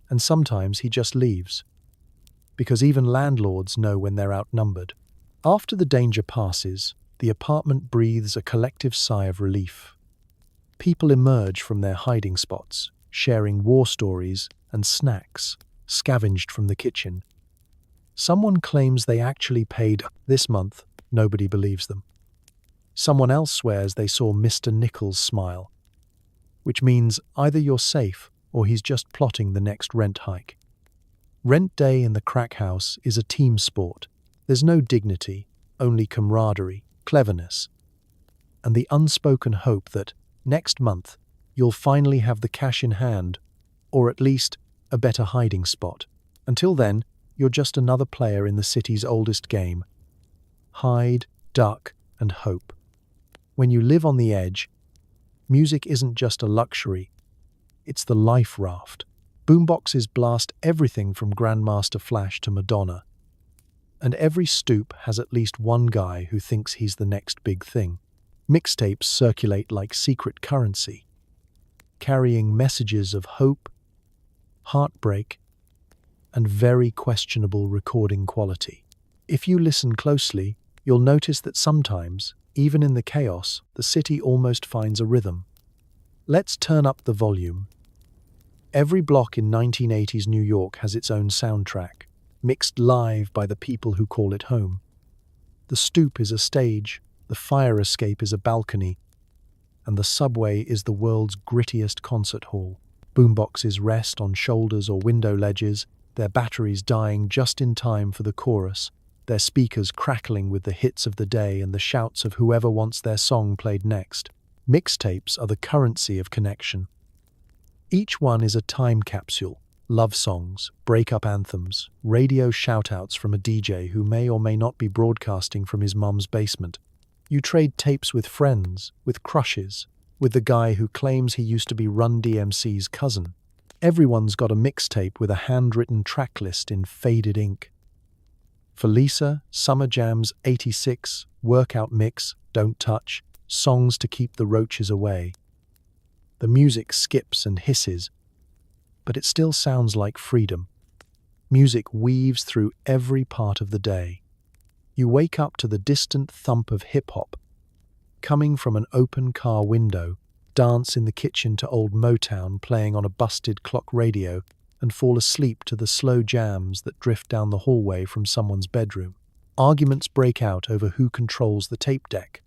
And sometimes he just leaves. Because even landlords know when they're outnumbered. After the danger passes, the apartment breathes a collective sigh of relief. People emerge from their hiding spots, sharing war stories and snacks scavenged from the kitchen. Someone claims they actually paid this month. Nobody believes them. Someone else swears they saw Mr. Nichols smile, which means either you're safe or he's just plotting the next rent hike. Rent day in the crack house is a team sport. There's no dignity, only camaraderie, cleverness, and the unspoken hope that next month you'll finally have the cash in hand, or at least a better hiding spot. Until then, you're just another player in the city's oldest game. Hide, duck, and hope. When you live on the edge, music isn't just a luxury, it's the life raft. Boomboxes blast everything from Grandmaster Flash to Madonna. And every stoop has at least one guy who thinks he's the next big thing. Mixtapes circulate like secret currency, carrying messages of hope, heartbreak, and very questionable recording quality. If you listen closely, you'll notice that sometimes, even in the chaos, the city almost finds a rhythm. Let's turn up the volume. Every block in 1980s New York has its own soundtrack, mixed live by the people who call it home. The stoop is a stage, the fire escape is a balcony, and the subway is the world's grittiest concert hall. Boomboxes rest on shoulders or window ledges, their batteries dying just in time for the chorus, their speakers crackling with the hits of the day and the shouts of whoever wants their song played next. Mixtapes are the currency of connection. Each one is a time capsule: love songs, breakup anthems, radio shoutouts from a DJ who may or may not be broadcasting from his mum's basement. You trade tapes with friends, with crushes, with the guy who claims he used to be Run DMC's cousin. Everyone's got a mixtape with a handwritten track list in faded ink. For Lisa, Summer Jams 86, Workout Mix, Don't Touch, songs to keep the roaches away. The music skips and hisses, but it still sounds like freedom. Music weaves through every part of the day. You wake up to the distant thump of hip-hop, coming from an open car window, dance in the kitchen to old Motown playing on a busted clock radio, and fall asleep to the slow jams that drift down the hallway from someone's bedroom. Arguments break out over who controls the tape deck.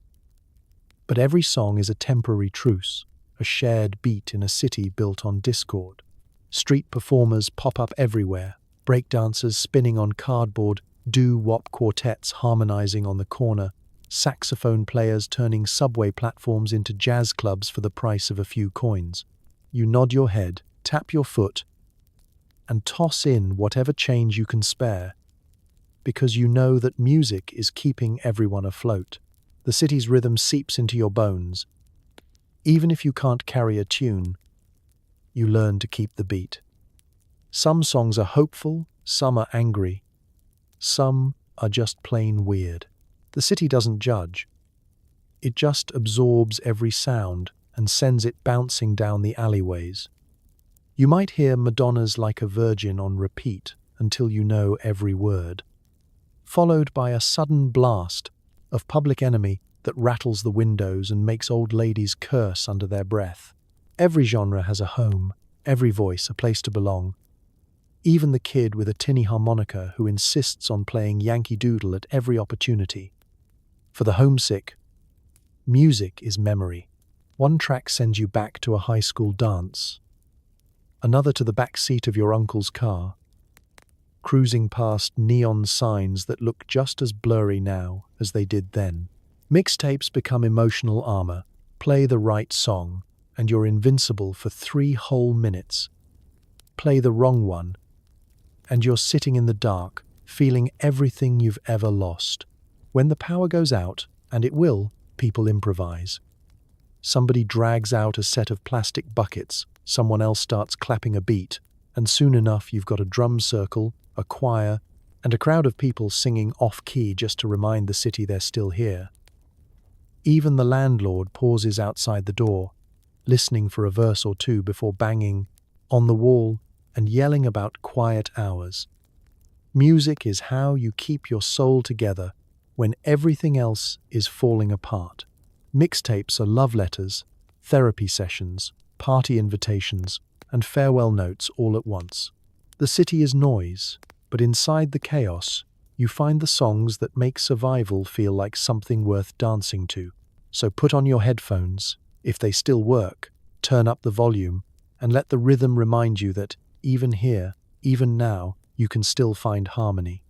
But every song is a temporary truce, a shared beat in a city built on discord. Street performers pop up everywhere, breakdancers spinning on cardboard, doo-wop quartets harmonizing on the corner, saxophone players turning subway platforms into jazz clubs for the price of a few coins. You nod your head, tap your foot, and toss in whatever change you can spare, because you know that music is keeping everyone afloat. The city's rhythm seeps into your bones. Even if you can't carry a tune, you learn to keep the beat. Some songs are hopeful, some are angry, some are just plain weird. The city doesn't judge. It just absorbs every sound and sends it bouncing down the alleyways. You might hear Madonna's Like a Virgin on repeat until you know every word, followed by a sudden blast of Public Enemy that rattles the windows and makes old ladies curse under their breath. Every genre has a home, every voice a place to belong. Even the kid with a tinny harmonica who insists on playing Yankee Doodle at every opportunity. For the homesick, music is memory. One track sends you back to a high school dance, another to the back seat of your uncle's car, cruising past neon signs that look just as blurry now as they did then. Mixtapes become emotional armor. Play the right song, and you're invincible for 3 whole minutes. Play the wrong one, and you're sitting in the dark, feeling everything you've ever lost. When the power goes out, and it will, people improvise. Somebody drags out a set of plastic buckets, someone else starts clapping a beat, and soon enough you've got a drum circle, a choir, and a crowd of people singing off-key just to remind the city they're still here. Even the landlord pauses outside the door, listening for a verse or two before banging on the wall and yelling about quiet hours. Music is how you keep your soul together when everything else is falling apart. Mixtapes are love letters, therapy sessions, party invitations, and farewell notes all at once. The city is noise, but inside the chaos, you find the songs that make survival feel like something worth dancing to. So put on your headphones, if they still work, turn up the volume, and let the rhythm remind you that even here, even now, you can still find harmony.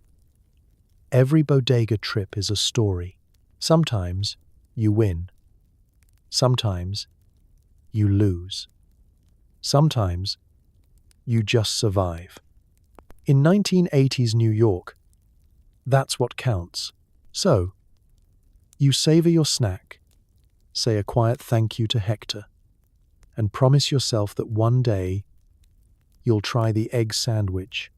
Every bodega trip is a story. Sometimes you win. Sometimes you lose. Sometimes you just survive. In 1980s New York, that's what counts. So, you savor your snack, say a quiet thank you to Hector, and promise yourself that one day you'll try the egg sandwich,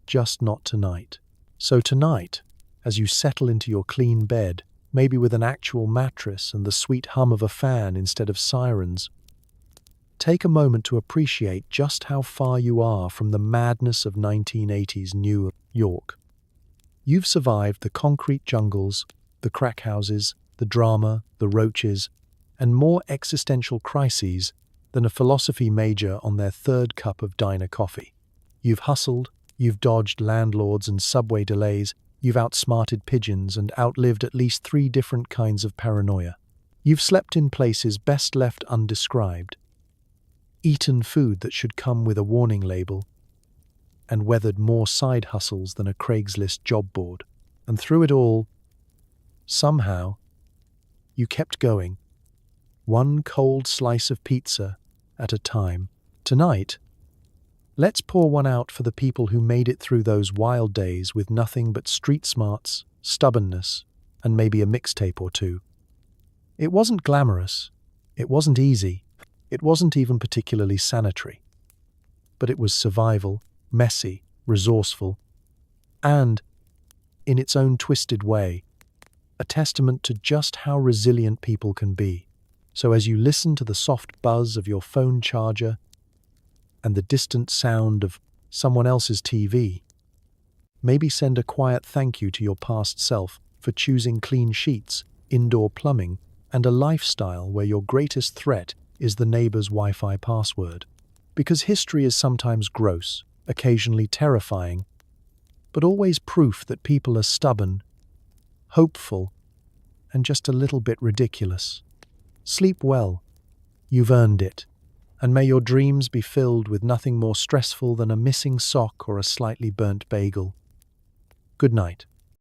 just not tonight. So tonight, as you settle into your clean bed, maybe with an actual mattress and the sweet hum of a fan instead of sirens, take a moment to appreciate just how far you are from the madness of 1980s New York. You've survived the concrete jungles, the crack houses, the drama, the roaches, and more existential crises than a philosophy major on their 3rd cup of diner coffee. You've hustled, you've dodged landlords and subway delays, you've outsmarted pigeons and outlived at least 3 different kinds of paranoia. You've slept in places best left undescribed, eaten food that should come with a warning label, and weathered more side hustles than a Craigslist job board. And through it all, somehow, you kept going, one cold slice of pizza at a time. Tonight, let's pour one out for the people who made it through those wild days with nothing but street smarts, stubbornness, and maybe a mixtape or two. It wasn't glamorous, it wasn't easy, it wasn't even particularly sanitary. But it was survival, messy, resourceful, and, in its own twisted way, a testament to just how resilient people can be. So as you listen to the soft buzz of your phone charger and the distant sound of someone else's TV, maybe send a quiet thank you to your past self for choosing clean sheets, indoor plumbing, and a lifestyle where your greatest threat is the neighbor's Wi-Fi password. Because history is sometimes gross, occasionally terrifying, but always proof that people are stubborn, hopeful, and just a little bit ridiculous. Sleep well. You've earned it. And may your dreams be filled with nothing more stressful than a missing sock or a slightly burnt bagel. Good night.